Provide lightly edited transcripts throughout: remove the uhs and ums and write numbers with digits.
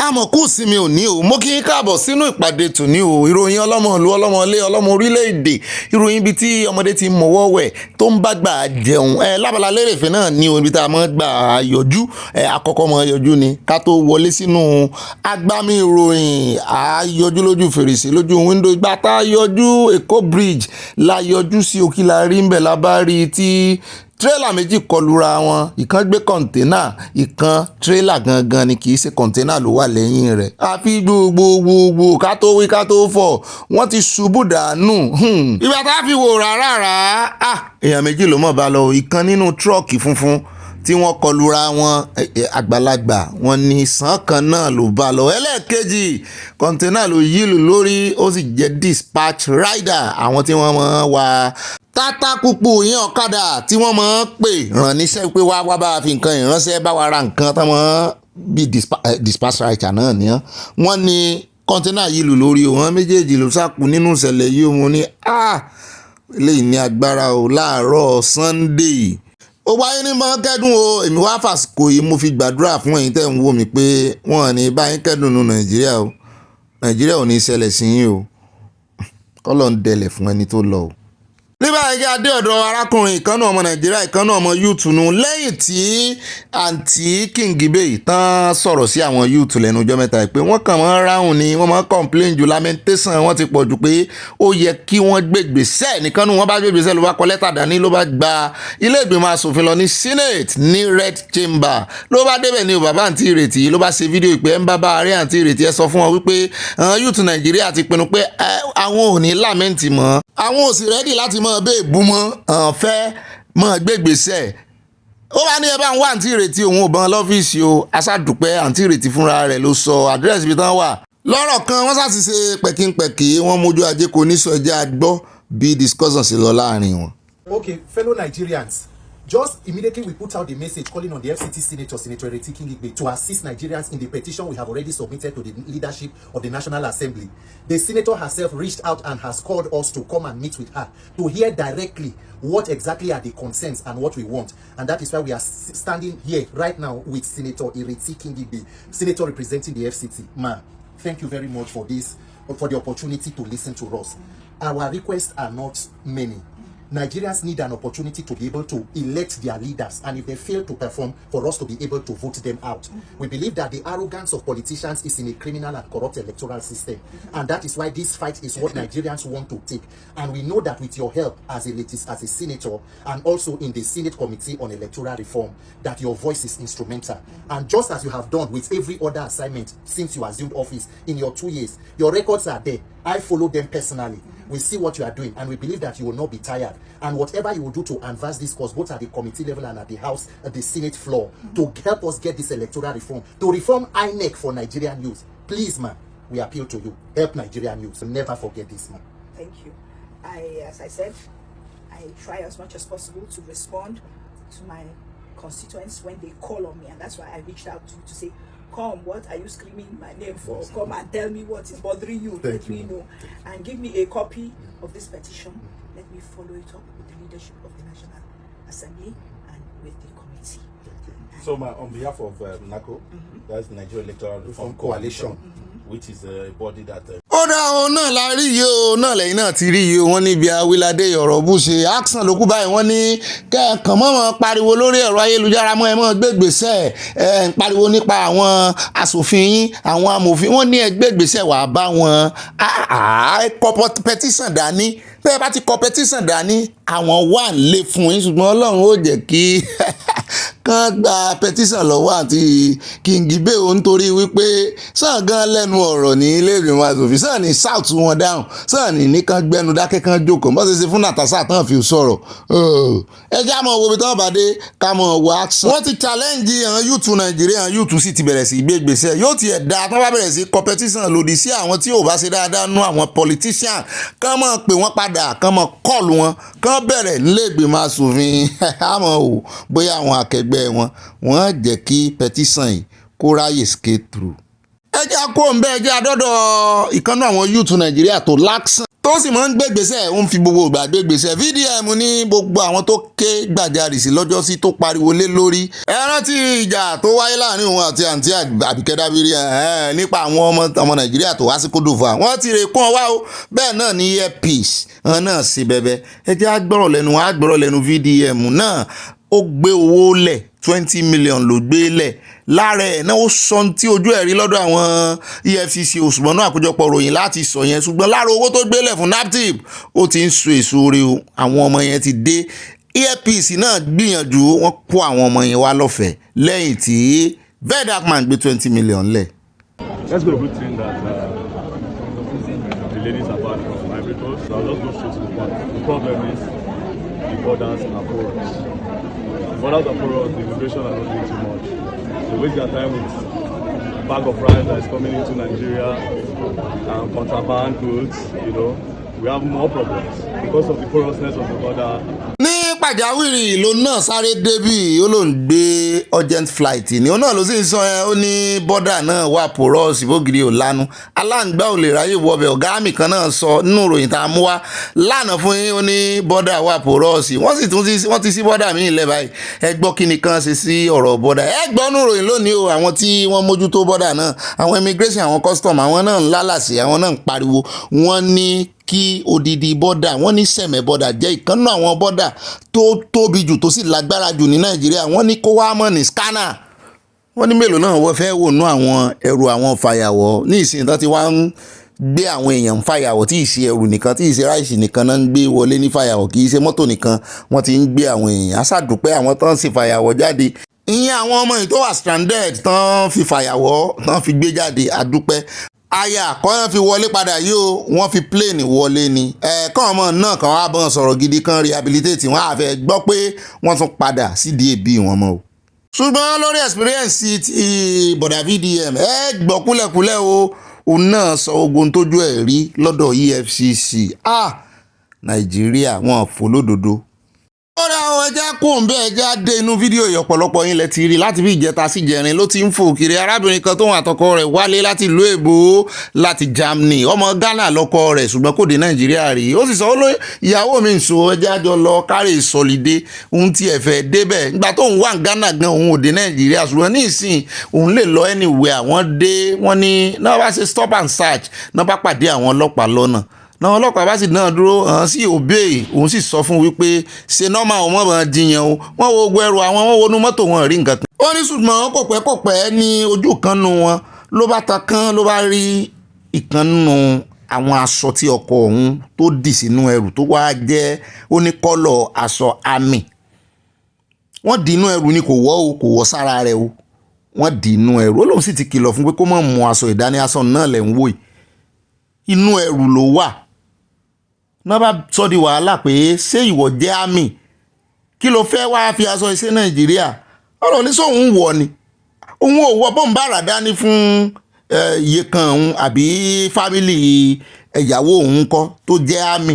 àmọ̀kù sinmi òní o mo kí n káàbọ̀ sínú ìpàdé tòní o ìròyìn ọlọ́mọlú ọlọ́mọlé ọlọ́mọ orílẹ̀-èdè ìròyìn ibi tí ọmọdé ti mọ̀wọ́ wẹ̀ tó ń bá gbà jẹun lábala lérèfé náà ní ibi tá a mọ̀ gbà yọjú àkọ́kọ́ mọ̀ yọjú ni ká tó wọlé sínú agbámi ìròyìn àyọjú lójú fèrèsé lójú wíńdò ìgbà tá a yọjú Èkó bridge la yọjú sí òkìlà rí ń bẹ̀ lábárí tí tírélà méjì kọlura wọn, ìkan gbé kọ̀ǹténà, ìkan tírélà gangan ni kì í ṣe kọ̀ǹténà ló wà lẹ́yìn rẹ̀. àfi gbogbogbò ká tó wí ká tó fọ̀ wọ́n ti ṣubú dànù. ìgbà tá a fi wò rárá èèyàn méjì ló mọ̀ bá lọ, ìkan nínú tírọ̀kì funfun tí wọ́n kọlura wọn àgbàlagbà wọn ní sàn kan náà ló bá lọ. ẹlẹ́ẹ̀kejì kọ̀ǹténà ló yílù lórí, ó sì jẹ́ dispatch rider, àwọn tí wọ́n mọ̀ wá tátá púpù yín ọ̀kadà tí wọ́n máa ń pè ràn níṣẹ́ pé wá bá a fi nǹkan ìránṣẹ́ bá wa ra nǹkan tán mọ́ bí dispatch rider náà ni wọ́n ní kọ́ńténà yìí lù lórí wọn méjèèjì ló sàkú nínú ìṣẹ̀lẹ̀ yìí mo ní eléyìí ní agbára o láàárọ̀ Sunday. ó wáyé ní mọ́ kẹ́dùn o, èmi wá fàsìkò yìí mo fi gbàdúrà fún ẹ̀yin tẹ́ ń wò mí pé wọ́n ní báyìí kẹ́dùn nínú Nàìjíríà o, Nàìjíríà ò ní ṣẹlẹ̀ sí yín o, kọ́lọ̀ ń dẹlẹ̀ fún ẹni tó lọ o. nígbà yẹn adé ọ̀dọ̀ arákùnrin ìkànnà ọmọ Nàìjíríà ìkànnà ọmọ yúùtù nù lẹ́yìn tí àǹtí Kingibe tán sọ̀rọ̀ sí àwọn yúùtù lẹ́nu ọjọ́ mẹ́ta pé wọ́n kàn mọ́ ráhùn ni wọ́n mọ́ complain ju lamentation wọ́n ti pọ̀ jù pé ó yẹ kí wọ́n gbègbèsẹ̀ nìkan nù wọ́n bá gbègbèsẹ̀ ló bá kọ lẹ́tà dání ló bá gba ilé ìgbìmọ̀ asòfin lọ ní Senate ní Red Chamber ló bá débẹ̀ ní bàbá àǹtí Ìrètí ló bá ṣe fídíò ìpè ń bá ààrẹ àǹtí Ìrètí ẹ sọ fún wọn wípé àwọn yúùtù Nàìjíríà ti pinnu pé àwọn ò ní lámẹ́ǹtì mọ́, àwọn ò sì rẹ́dì láti mọ bẹ́ẹ̀ bú mọ́ fẹ́ mọ́ gbégbèsẹ̀. ó wá ní ẹ bá ń wá àǹtí Ìrètí òun ò bọ́n lọ́fíìsì o, aṣáàdùpẹ́ àǹtí Ìrètí fúnra rẹ̀ ló sọ àdírẹ́sì ibi tán wà. lọ́rọ̀ kan wọ́n sá ti ṣe pẹ̀kínpẹ̀kì wọ́n mójú ajé kò ní sọ ẹjẹ́ àgbọ́ bí discussion sí lọ láàrin wọn. Okay, fellow Nigerians, just immediately we put out the message calling on the FCT Senator Kingibe to assist Nigerians in the petition we have already submitted to the leadership of the National Assembly. The senator herself reached out and has called us to come and meet with her to hear directly what exactly are the concerns and what we want. And that is why we are standing here right now with Senator Kingibe, Senator representing the FCT. Ma, thank you very much for this, for the opportunity to listen to us. Our requests are not many. Nigerians need an opportunity to be able to elect their leaders, and if they fail to perform, for us to be able to vote them out. We believe that the arrogance of politicians is in a criminal and corrupt electoral system, and that is why this fight is what Nigerians want to take. And we know that with your help as a senator, and also in the Senate Committee on Electoral Reform, that your voice is instrumental. And just as you have done with every other assignment since you assumed office in your 2 years, your records are there. I follow them personally. We see what you are doing, and we believe that you will not be tired. And whatever you will do to advance this cause, both at the committee level and at the House, at the Senate floor, to help us get this electoral reform, to reform INEC for Nigerian youth. Please, man, we appeal to you. Help Nigerian youth. Never forget this, man. Thank you. As I said, I try as much as possible to respond to my constituents when they call on me, and that's why I reached out to say, come, what are you screaming my name for? Come and tell me what is bothering you. Let me know. And give me a copy of this petition. Let me follow it up with the leadership of the National Assembly and with the committee. So, on behalf of NACO, that's the Nigeria Electoral Reform Coalition, which is a body that... ó dá òun náà la rí yìí o, náà lẹ́yìn náà ti rí yìí o, wọ́n níbi awilade ọ̀rọ̀ bú ṣe action ló kú báyìí wọ́n ní kẹ́ẹ̀kan mọ́ pariwo lórí ẹ̀rọ ayélujára mọ́ ẹ mọ́ gbégbèsẹ̀ ń pariwo nípa àwọn asòfin yín àwọn amòfin wọ́n ní ẹ gbégbèsẹ̀ wà bá wọn kọ petition dání bẹ́ẹ̀ bá ti kọ petition dání àwọn wà ń lé fún yín ṣùgbọ́n Ọlọ́run ó jẹ́ kí kán gba petition lọ́wọ́ àti Kingibe o nítorí wípé sàn gan lẹ́nu ọ̀rọ̀ ní ilé ìgbìmọ̀ asòfin sàn ní south wọn dáhùn sàn ní nìkan gbẹnu dákẹ́ kan jókòó bó ṣe ṣe fún Natasha tán fi sọ̀rọ̀ ẹ já mọ́ wo bí tán bá dé ká mọ́ wo action. wọ́n ti challenge àwọn yúùtù Nàìjíríà yúùtù sì ti bẹ̀rẹ̀ sí gbé gbèsè yóò ti ẹ̀dá tán bá bẹ̀rẹ̀ sí competition lòdì sí àwọn tí ò bá ṣe dáadáa nú àwọn politician kán mọ̀ pé wọ́n padà kán mọ̀ kọ́ọ̀lù wọn kán bẹ̀rẹ̀ nílé ìgbìmọ̀ asòfin àmọ́ ò bóyá àwọn akẹgbẹ́ wọ́n jẹ́ kí petition yìí kó ráyè skate through. ẹ jẹ́ kó ń bẹ́ ẹ jẹ́ àdọ́dọ̀ ìkànnì àwọn yúùtù Nàìjíríà tó láksàn tó sì máa ń gbégbèsè ó ń fi gbogbo ìgbà gbégbèsè. VDM ní gbogbo àwọn tó ké gbàjarì sí lọ́jọ́sí tó pariwo lé lórí. ẹ rántí ìjà tó wáyé láàrin òun àti àǹtí Àbíkẹ́ Dábírí nípa àwọn ọmọ Nàìjíríà tó wá sí Côte d'Ivoire. wọ́n ti rè kún ọ wá o. bẹ́ẹ̀ náà ní earpiece náà sí bẹ́bẹ́. ẹ jẹ́ àgbọ̀rọ̀ lẹ́nu VDM náà ó gbé owó lẹ̀ 20 million ló gbé lẹ̀ lára ẹ̀ náà ó sọ tí ojú ẹ̀ rí lọ́dọ̀ àwọn EFCC òṣùgbọ́n náà àkójọpọ̀ ròyìn láti sọ yẹn ṣùgbọ́n lára owó tó gbélẹ̀ fún naptip ó ti ń so èso rẹ̀ o. àwọn ọmọ yẹn ti dé. EFCC náà gbìyànjú wọ́n kó àwọn ọmọ yẹn wá lọ́fẹ̀ẹ́ lẹ́yìn tí Vedakman gbé 20 million lẹ̀. Let's go to good thing that the ladies are bad from Ivory Coast. So I'll just go straight to the point. The problem is the borders are porous. The borders are porous, the immigration are not doing too much. They waste their time with bag of rice that is coming into Nigeria and contraband goods, we have more problems because of the porousness of the border. ní pàjáwìrì ló náà sáré débì ó ló ń gbé urgent flight ni ó náà ló sì ń sọ ẹ ó ní bọ́dà náà wà porous ìbògiri ò lanu aláǹgbá ò lè ráyè wọbẹ̀ ọ̀gá àmì kan náà sọ nínú ìròyìn tá a mú wá lánàá fún yín ó ní bọ́dà wà porous wọ́n ti sí bọ́dà míì lẹ́ báyìí ẹ gbọ́ kí ni kan ṣe sí ọ̀rọ̀ bọ́dà ẹ gbọ́ nínú ìròyìn lónìí o àwọn tí wọ́n mójútó bọ́dà náà àwọn immigration àwọn custom àwọn náà ń lálàsì àwọn náà ń pariwo wọ́n ní kí odidi bọ́dà wọ́n ní sẹ̀mẹ̀ bọ́dà jẹ́ ìkànnà àwọn bọ́dà tó tóbi jù tó sì lágbára jù ní Nàìjíríà wọ́n ní kó wá mọ̀ ní scanner wọ́n ní mélòó náà wọ́n fẹ́ wò nú àwọn ẹrù àwọn fàyàwọ́ ní ìsìn tán ti wá ń gbé àwọn èèyàn fàyàwọ́ tí ì ṣe ẹrù nìkan tí ì ṣe ráìsì nìkan náà ń gbé wọlé ní fàyàwọ́ kì í ṣe mọ́tò nìkan wọ́n ti ń gbé àwọn èèyàn aṣàdùpẹ́ àwọn tán sì fàyàwọ́ jáde ìyẹn àwọn ọmọ yìí tó wà stranded tán fi fàyàwọ́ tán fi gbé jáde àdúpẹ́ aya kọ́yán fi wọlé padà yìí o wọ́n fi plane wọlé ni ẹ̀ẹ̀kan ọmọ náà kan wá bọ́n sọ̀rọ̀ gidi kan rehabilitate wọ́n á fẹ́ gbọ́ pé wọ́n tún padà sídìí èbí wọn mọ́ o. ṣùgbọ́n lórí experience ti bọ̀dà VDM gbọ́ kúlẹ̀kúlẹ̀ o òun náà sọ ogun tójú ẹ̀ rí lọ́dọ̀ EFCC Nàìjíríà wọn fò lódodo. ó dá àwọn ẹja kó ń bẹ́ ẹja dé inú fídíò yìí ọ̀pọ̀lọpọ̀ yín lẹ ti rí láti bí ìjẹta sí jẹrin ló ti ń fò kiri arábìnrin kan tóun àtọkọ rẹ̀ wálé láti ìlú èbó láti Germany ọmọ Ghana lọkọ rẹ̀ ṣùgbọ́n kò dé Nàìjíríà rí ó sì sọ ó lóye ìyàwó mi ń so ẹja jọ lọ kárè ìsọlídé òun ti ẹ̀fẹ̀ débẹ̀ nígbà tóun wà ní Ghana gan òun ò dé Nàìjíríà ṣùgbọ́n ní ìsìn òun lè lọ anywhere àwọn dé wọ́n ní náà bá ṣe stop and search náà bá pàdé àwọn ọlọ́pàá lọ́nà náà ọlọ́pàá bá sì náà dúró hàn sí obey òun sì sọ fún wípé ṣe nọ́mà ọmọ bá jiyàn o wọ́n wo ogun ẹrù àwọn wọ́n wọnú mọ́tò wọn rí nǹkan kan. ó ní ṣùgbọ́n kọ̀pẹ́kọ̀pẹ́ ní ojú kan nu wọn ló bá ta kán ló bá rí ìkan nù àwọn aṣọ tí ọkọ òun tó dì sínú ẹrù tó wá jẹ́ ó ní kọ́lọ̀ aṣọ àmì wọ́n dì inú ẹrù ni kò wọ́ sára rẹ̀ o wọ́n dì inú ẹrù ó lóun sì ti kìlọ̀ fún pé kó má mú aṣọ ìdánilásọ náà lẹ̀ ń wò inú ẹrù ló wà náà bá sọ di wàhálà pé ṣé ìwọ jẹ́ àmì kí ló fẹ́ wá fi aṣọ iṣẹ́ Nàìjíríà ọ̀rọ̀ ní sóun wọ̀ ni òun ò wọ bóun bá rà dání fún iye kan òun àbí fámìlì ẹ̀yàwó òun kọ́ tó jẹ́ àmì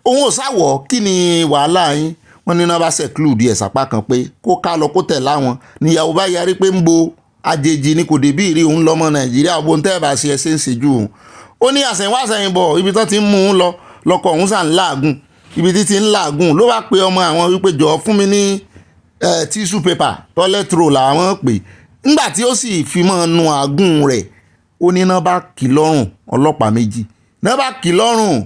òun ò sáwọ̀ kí ni wàhálà yín wọ́n ní náà bá seclude ẹ̀ sápá kan pé kó ká lọ kó tẹ̀ láwọn níyàwó bá yarí pé ń bo àjèjì ni kò débí ìrí òun lọ́mọ Nàìjíríà bó ń tẹ́ bá ṣe ẹsẹ̀ ń ṣe jù òun ó ní àsẹ̀yìnwá bọ̀ ibi tó ti ń mú un lọ lọkọ òun sàn láàgùn ibi tí ń láàgùn ló bá pe ọmọ àwọn wípé jọ fún mi ní tissue paper toilet roll làwọn pè nígbà tí ó sì fi mọ́ nu àgùn rẹ̀ ó ní náà bá kì lọ́rùn ọlọ́pàá méjì náà bá kì lọ́rùn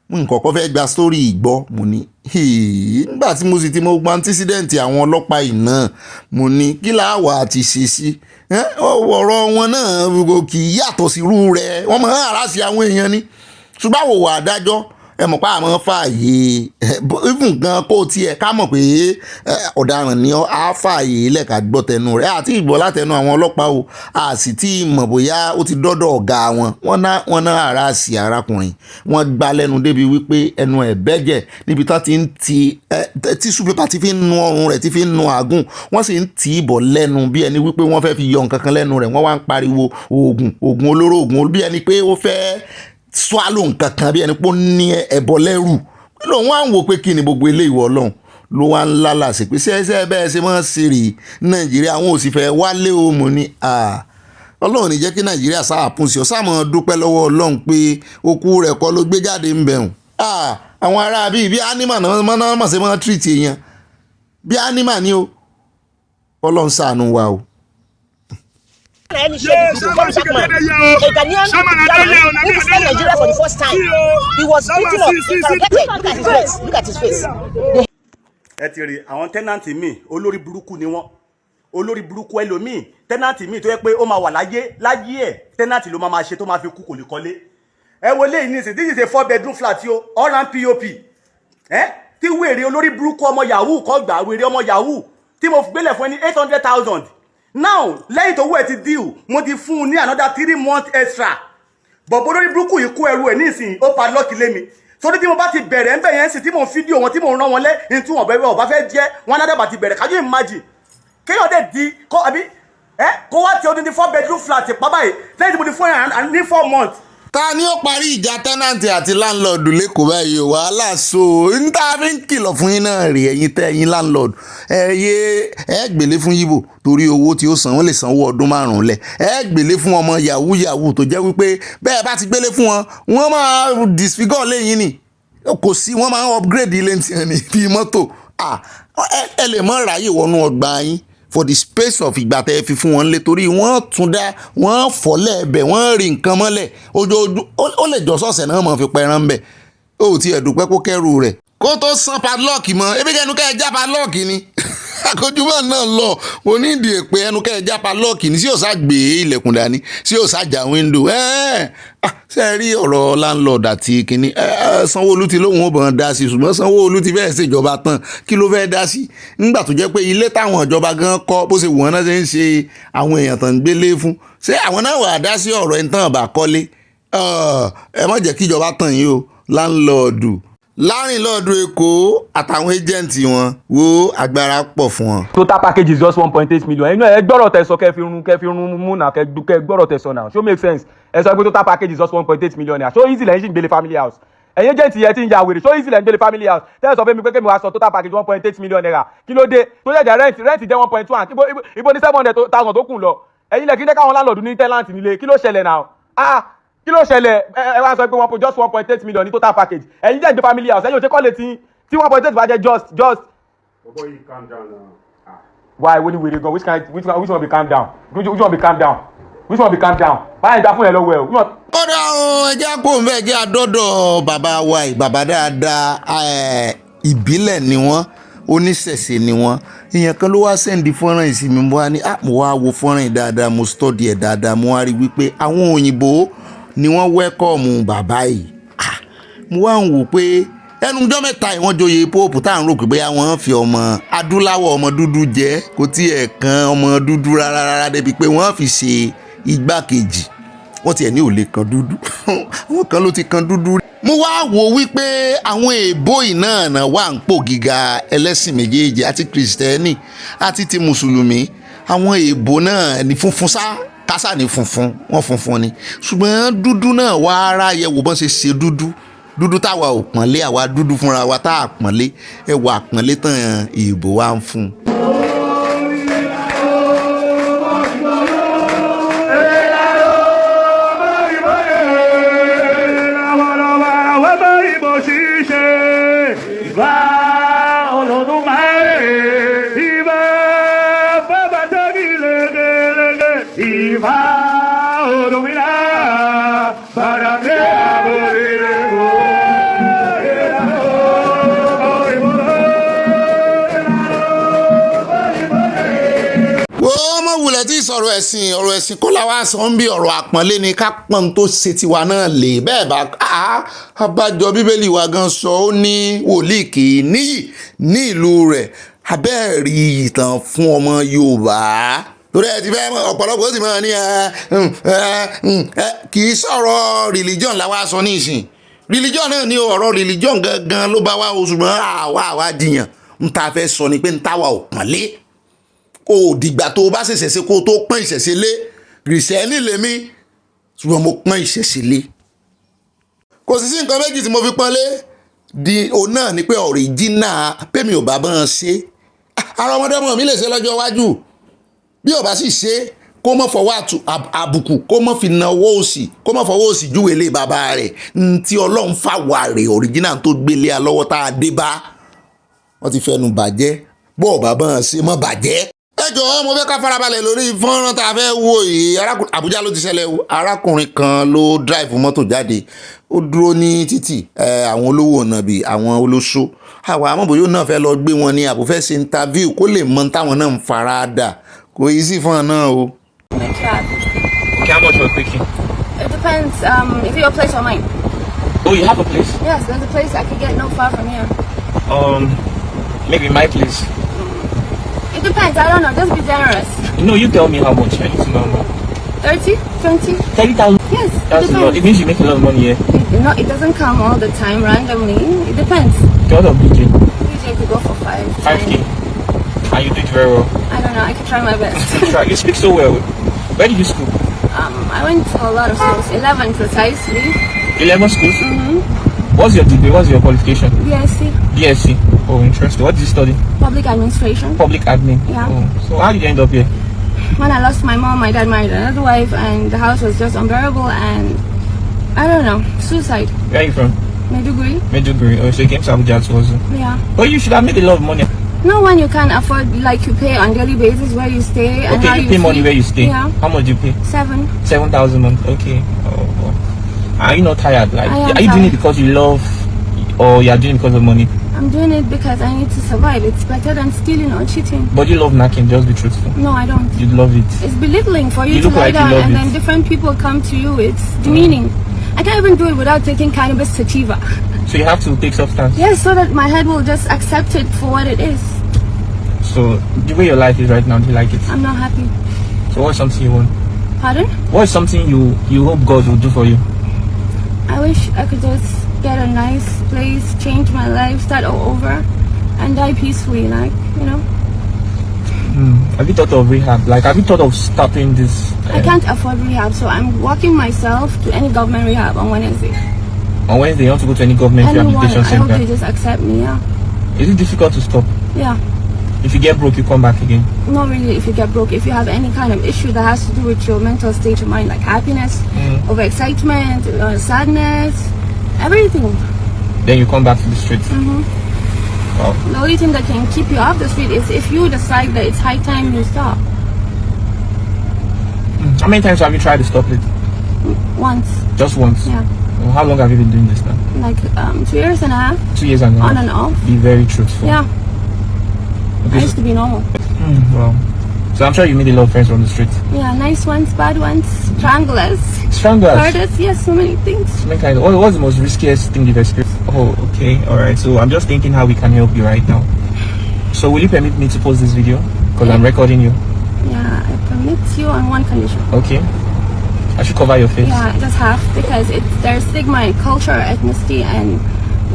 nǹkan kan fẹ́ gba sórí ìgbọ́ mo ní nígbà tí mo sì ti mo gba anticident àwọn ọlọ́pàá iná mo ní kí láwà ti ṣe sí ọ̀rọ̀ wọn náà kì í yàtọ̀ sí irú rẹ̀ wọ́n máa ń harass àwọn èèyàn ni ṣùgbọ́n àwòwò adájọ́ ẹ mọ̀ pé àmọ́ fààyè even gan kó tiẹ̀ ká mọ̀ pé ọ̀daràn ni á fààyè lẹ́ka gbọ́ tẹnu rẹ̀ àti ìgbọ́ látẹnu àwọn ọlọ́pàá o a sì tí mọ̀ bóyá ó ti dọ́dọ̀ ọ̀gá wọn náà ara sí arákùnrin wọn gbá lẹ́nu débi wípé ẹnu ẹ̀ bẹ́jẹ̀ níbi tó ti ń ti tissue paper ti fi ń nu ọrùn rẹ̀ ti fi ń nu àgùn wọ́n sì ń tì í bọ̀ lẹ́nu bí ẹni wípé wọ́n fẹ́ fi yọ nǹkan kan lẹ́nu rẹ̀ wọ́n wá ń pariwo oògùn olóró oògùn bí ẹni pé ó fẹ́ swallow nǹkan kan bí ẹni pé ó ní ẹbọ lẹ́rù lòun wá ń wò pé kí ni gbogbo eléyìí wọ Ọlọ́run ló wá ń lálàsì pé ṣẹ́ṣẹ́ bẹ́ẹ̀ ṣe máa ń ṣe rè Nàìjíríà àwọn òsì fẹ́ wálé o mo ní ọlọ́run ní jẹ́ kí nàìjíríà sáàpùn sí ọ sáàmọ̀ dúpẹ́ lọ́wọ́ ọlọ́run pé okú rẹ̀ kọ́ ló gbé jáde ń bẹ̀rùn. àwọn ará bíi bí ánímà náà mọ̀ sí mọ́ tírìtì èèyàn bí ánímà ni o ọlọ́run ṣàánú wa o. Any shade with one black man. A Ghanaian man who visited Nigeria for the first time. He was beaten up, interrogated. Look at his face. Look at his face. Ẹ ti rí àwọn tẹ́nàntì míì olórí burúkú ni wọ́n. Olórí burúkú ẹlòmíì tẹ́nàntì míì tó yẹ pé ó máa wà láyé ẹ̀ tẹ́nàntì ló máa ṣe tó máa fi kú kò lè kọ́lé. Ẹ wo léyìí nísìnyí, this is a 4-bedroom flat yo, all round POP. Tí wèrè olórí burúkú ọmọ yahoo kọ́ gbà wèrè ọmọ yahoo tí mo gbélé fún ẹni 800,000. Now lẹ́yìn tó wẹ̀ ti deal mo ti fún un ní another 3 months extra. Bọ̀bọ̀ lórí burúkú yìí kó ẹrù ẹ̀ nísìnyí ó padlock lé mi. Sórí tí mo bá ti bẹ̀rẹ̀ ń bẹ̀ yẹn sì tí mo fídíò wọn tí mo rán wọn lẹ́ ní tí wọ́n bẹ̀rẹ̀ ọ̀bá fẹ́ jẹ́ wọn aládàbà ti bẹ̀rẹ̀ kájú imagine. Kéèyàn dẹ̀ di kọ́ àbí kó wá ti ọdún ní 4-bedroom flat pa báyìí lẹ́yìn tí mo ti fún ẹ̀ ní 4 months. Ta ni ó parí ìjà tẹ́nàntì àti láńlọ́ọ̀dù lẹ́kọ̀ọ́ báyìí o wàhálà so n ta fi ń kìlọ̀ fún yín náà rè ẹ̀yin tẹ́ ẹ̀yin láńlọ́ọ̀dù ẹ gbélé fún yíbò torí owó tí ó san wọ́n lè sanwó ọdún 5 lẹ̀ ẹ gbélé fún ọmọ yahoo yahoo tó jẹ́ wípé bẹ́ẹ̀ bá ti gbélé fún wọn wọ́n máa disfigure lẹ́yìn ni kò sí wọ́n máa ń upgrade ilé tiẹ̀ ní bíi mọ́tò ẹ lè mọ́ ráyè wọnú ọgbà yín for the space of ìgbà tẹ́ fi fún wọn lé torí wọ́n tún dá wọ́n fọ́lẹ̀ ẹ̀bẹ̀ wọ́n rí nǹkan mọ́lẹ̀ ojoojúmọ́ ó lè jọ sọ́ọ̀sẹ̀ náà mọ̀ fi pẹran bẹ̀ ó ti ẹ̀dùpẹ́ kó kẹ́rù rẹ̀ kó tó san padlock mọ́ ebi kẹ́nu kẹ́ ẹ já padlock ni àkójúmọ́ náà lọ mo ní ìdí èpè ẹnu kẹ́ ẹ já padlock ni sí ò sá gbé ilẹ̀kùn dání sí ò sá já window ṣe rí ọ̀rọ̀ landlord àti kínní Sanwó-Olú ti lóhùn ó bọ̀n dá sí ṣùgbọ́n Sanwó-Olú ti fẹ́ẹ́ ṣèjọba tán kí ló fẹ́ẹ́ dá sí nígbà tó jẹ́ pé ilé táwọn ìjọba gan kọ́ bó ṣe wù wọ́n náà ṣe ń ṣe àwọn èèyàn tán ń gbélé fún ṣé àwọn náà wà dá sí ọ̀rọ̀ ẹni tán bá kọ́lé ẹ má jẹ́ kíjọba tàn yín o láńlọ́ọ̀dù láńlọ́ọ̀dù Èkó àtàwọn ẹjẹǹtì wọn wo agbára pọ̀ fún wọn. Total package is just 1.8 million. Ẹnu ẹ gbọ́rọ̀ tẹ̀sán kẹfì rún mú náà kẹ gbọ́rọ̀ tẹ̀sán náà. Ṣó make sense? Ẹ sọ pé total package is just 1.8 million naira. Ṣó easy lẹ́yìn ṣì ń gbélé family house. Ẹ̀yin ẹjẹǹtì yẹn ti ń ya wèrè. Ṣó easy lẹ́yìn gbélé family house. Tẹ́lẹ̀ sọ fún mi pé kí mi wá sọ total package 1.8 million naira. Kí ló dé? Tó jẹ́ rent jẹ́ 1.1. Ibo ní 700,000 tó kù lọ. Ẹ̀yin lẹ̀ kí ní káwọn landlord ní tenant nílé. Kí ló ṣẹlẹ̀ náà? Kí ló ṣẹlẹ̀ ẹ wá sọ pé just 1.8 million ní total package ẹ̀yin jẹ́ ìgbé family house ẹ̀yin ò ṣe kọ́ lè tí 1.8 bá jẹ́ just. Before you calm down now. Why when you wèrè gan which one be calm down which one be calm down which one be calm down báyìí dá fún ẹ lọ́wọ́ ẹ̀. kódà ẹjẹ́ kó ń fẹ́ jẹ́ àdọ́dọ̀ bàbá wa bàbá dáadáa ìbílẹ̀ ni wọ́n oníṣẹ̀ṣe ni wọ́n èèyàn kan ló wá sẹ́ndì fọ́nrán ìsinmi mo wá ní mo wá wo fọ́nrán dáadáa mo study ẹ̀ dáadáa mo wá rí wípé àwọn òyìnbó ni wọ́n wẹ́kọ̀mù bàbá yìí mo wá ń wò pé ẹnu ọjọ́ mẹ́ta ìwọ́n joyè póòpù tá à ń rò pé bóyá wọ́n fi ọmọ adúláwọ̀ ọmọ dúdú jẹ́ kò tiẹ̀ kan ọmọ dúdú rárá débi pé wọ́n fi ṣe igbákejì wọ́n tiẹ̀ ní ò lè kan dúdú àwọn kan ló ti kan dúdú. mo wá wò wípé àwọn èèbó ìnáànà wà ń pò gíga ẹlẹ́sìn méjèèjì àti kìrìsìtẹ́nì àti ti mùsùlùmí àwọn èèbó náà ní funfun sá kásá ní funfun wọ́n funfun ni ṣùgbọ́n dúdú náà wá ara yẹ wò bọ́n ṣe dúdú táwa ò pọ́nlé àwa dúdú fúnra wa tá a pọ́nlé ẹwà pọ́nlé tán èèbó wa ń fún. ọ̀rọ̀ ẹ̀sìn kó la wá sọ ń bí ọ̀rọ̀ àpọ́nlé ni ká pọ́n tó ṣe tiwa náà lè bẹ́ẹ̀ bá abájọ bíbélì wa gan sọ ó ní wòlíì kì í níyì ní ìlú rẹ̀ abẹ́ẹ̀rí ìtàn fún ọmọ Yorùbá torí ẹ ti fẹ́ ọ̀pọ̀lọpọ̀ ó sì máa ní kì í sọ̀rọ̀ religion la wá sọ ní ìsìn religion náà ní ọ̀rọ̀ religion gangan ló bá wá o ṣùgbọ́n àwa dìyàn ń ta fẹ́ sọ ni pé ń táwa ò pọ́nlé ó dìgbà tó bá ṣẹ̀ṣẹ̀ ṣe kó tó pọ́n ìṣẹ̀ṣe lé kìrìsìtẹ́nì lèmi ṣùgbọ́n mo pọ́n ìṣẹ̀ṣe lé kò sí nǹkan méjì tí mo fi pọ́n lé di òun náà ni pé ọ̀ríjínà pèmí ò bá bọ́n ṣe ara ọmọdé ọmọ mi lè ṣe lọ́jọ́ iwájú bí ò bá sì ṣe kò kó má fọwọ́ àbùkù kó má fi na ọwọ́ òsì kó má fọwọ́ òsì júwèé lé bàbá rẹ̀ tí ọlọ́run fàwà rẹ̀ original tó gbélé alọ́wọ́ tá a dé bá wọ́n ti fẹnu bàjẹ́ bọ́ọ̀ bàbá ṣe mọ́ bàjẹ́. ẹ jọ̀ọ́ mo fẹ́ ká farabalẹ̀ lórí fọ́nrán tá a fẹ́ wò yìí Àbújá ló ti ṣẹlẹ̀ o. arákùnrin kan ló drive mọ́tò jáde ó dúró ní títì àwọn olówó ọ̀nà bíi àwọn olóṣó àwọn amọ̀bòyó náà fẹ́ lọ gbé wọn ní àbò fẹ́ ṣe interview kó lè mọ táwọn náà ń fara dà kò yí sí fún ọ náà o. Okay, how much for a quickie? It depends. Is it your place or mine? Oh, you have a place? Yes, there's a place I could get not far from here. Maybe my place. It depends. I don't know. Just be generous. No, you tell me how much. I need to know more. 30, 20. 30,000. Yes, That's a lot. It means you make a lot of money here. It doesn't come all the time randomly. It depends. What of BJ? Usually I could go for 5. 5K. And you do it very well. I don't know. I could try my best. Try. You speak so well. Where did you school? I went to a lot of schools. 11 precisely. 11 schools? What's your degree? What's your qualification? BSc. BSc. Oh, interesting. What did you study? Public administration. Public admin. Yeah. Oh. So how did you end up here? When I lost my mom, my dad married another wife, and the house was just unbearable, and I don't know, suicide. Where are you from? Maiduguri. Maiduguri. Oh, so you came to Abuja to also. Yeah. But you should have made a lot of money. No one you can't afford, like you pay on daily basis where you stay and how Okay, you you pay money feed. where you stay. Yeah. How much do you pay? 7,000 a month. Okay. Oh. Are you not tired? Like, I am are you doing it tired. because you love, or you are doing it because of money? I'm doing it because I need to survive. It's better than stealing or cheating. But you love knacking. Just be truthful. No, I don't. You love it. It's belittling for you, You to look lie like you down love and it. then different people come to you. It's demeaning. I can't even do it without taking cannabis sativa. So you have to take substance. Yes, so that my head will just accept it for what it is. So the way your life is right now, do you like it? I'm not happy. So what's something you want? Pardon? What is something you hope God will do for you? I wish I could just get a nice place, change my life, start all over, and die peacefully, like, you know. Have you thought of rehab? Like, have you thought of stopping this? I can't afford rehab, so I'm walking myself to any government rehab on Wednesday. On Wednesday, you want to go to any government Anyone, rehabilitation I hope center? they just accept me, yeah. Is it difficult to stop? Yeah. If you get broke, you come back again. Not really if you get broke. If you have any kind of issue that has to do with your mental state of mind, like happiness, overexcitement, sadness, everything. Then you come back to the street. Wow. The only thing that can keep you off the street is if you decide that it's high time you stop. How many times have you tried to stop it? Once. Just once? Yeah. Well, how long have you been doing this now? Like 2 years and a half. 2 years and a half. On and off. Be very truthful. Yeah. I Okay, used to be normal. wow. So I'm sure you made a lot of friends from the street. Yeah, nice ones, bad ones, stranglers, Stranglers. murders, yes, so many things. What's the most riskiest thing you've experienced? Oh, okay. Alright. So I'm just thinking how we can help you right now. So will you permit me to post this video? Because I'm recording you. Yeah, I permit you on one condition. Okay. I should cover your face. Yeah, just half because there's stigma in culture, ethnicity, and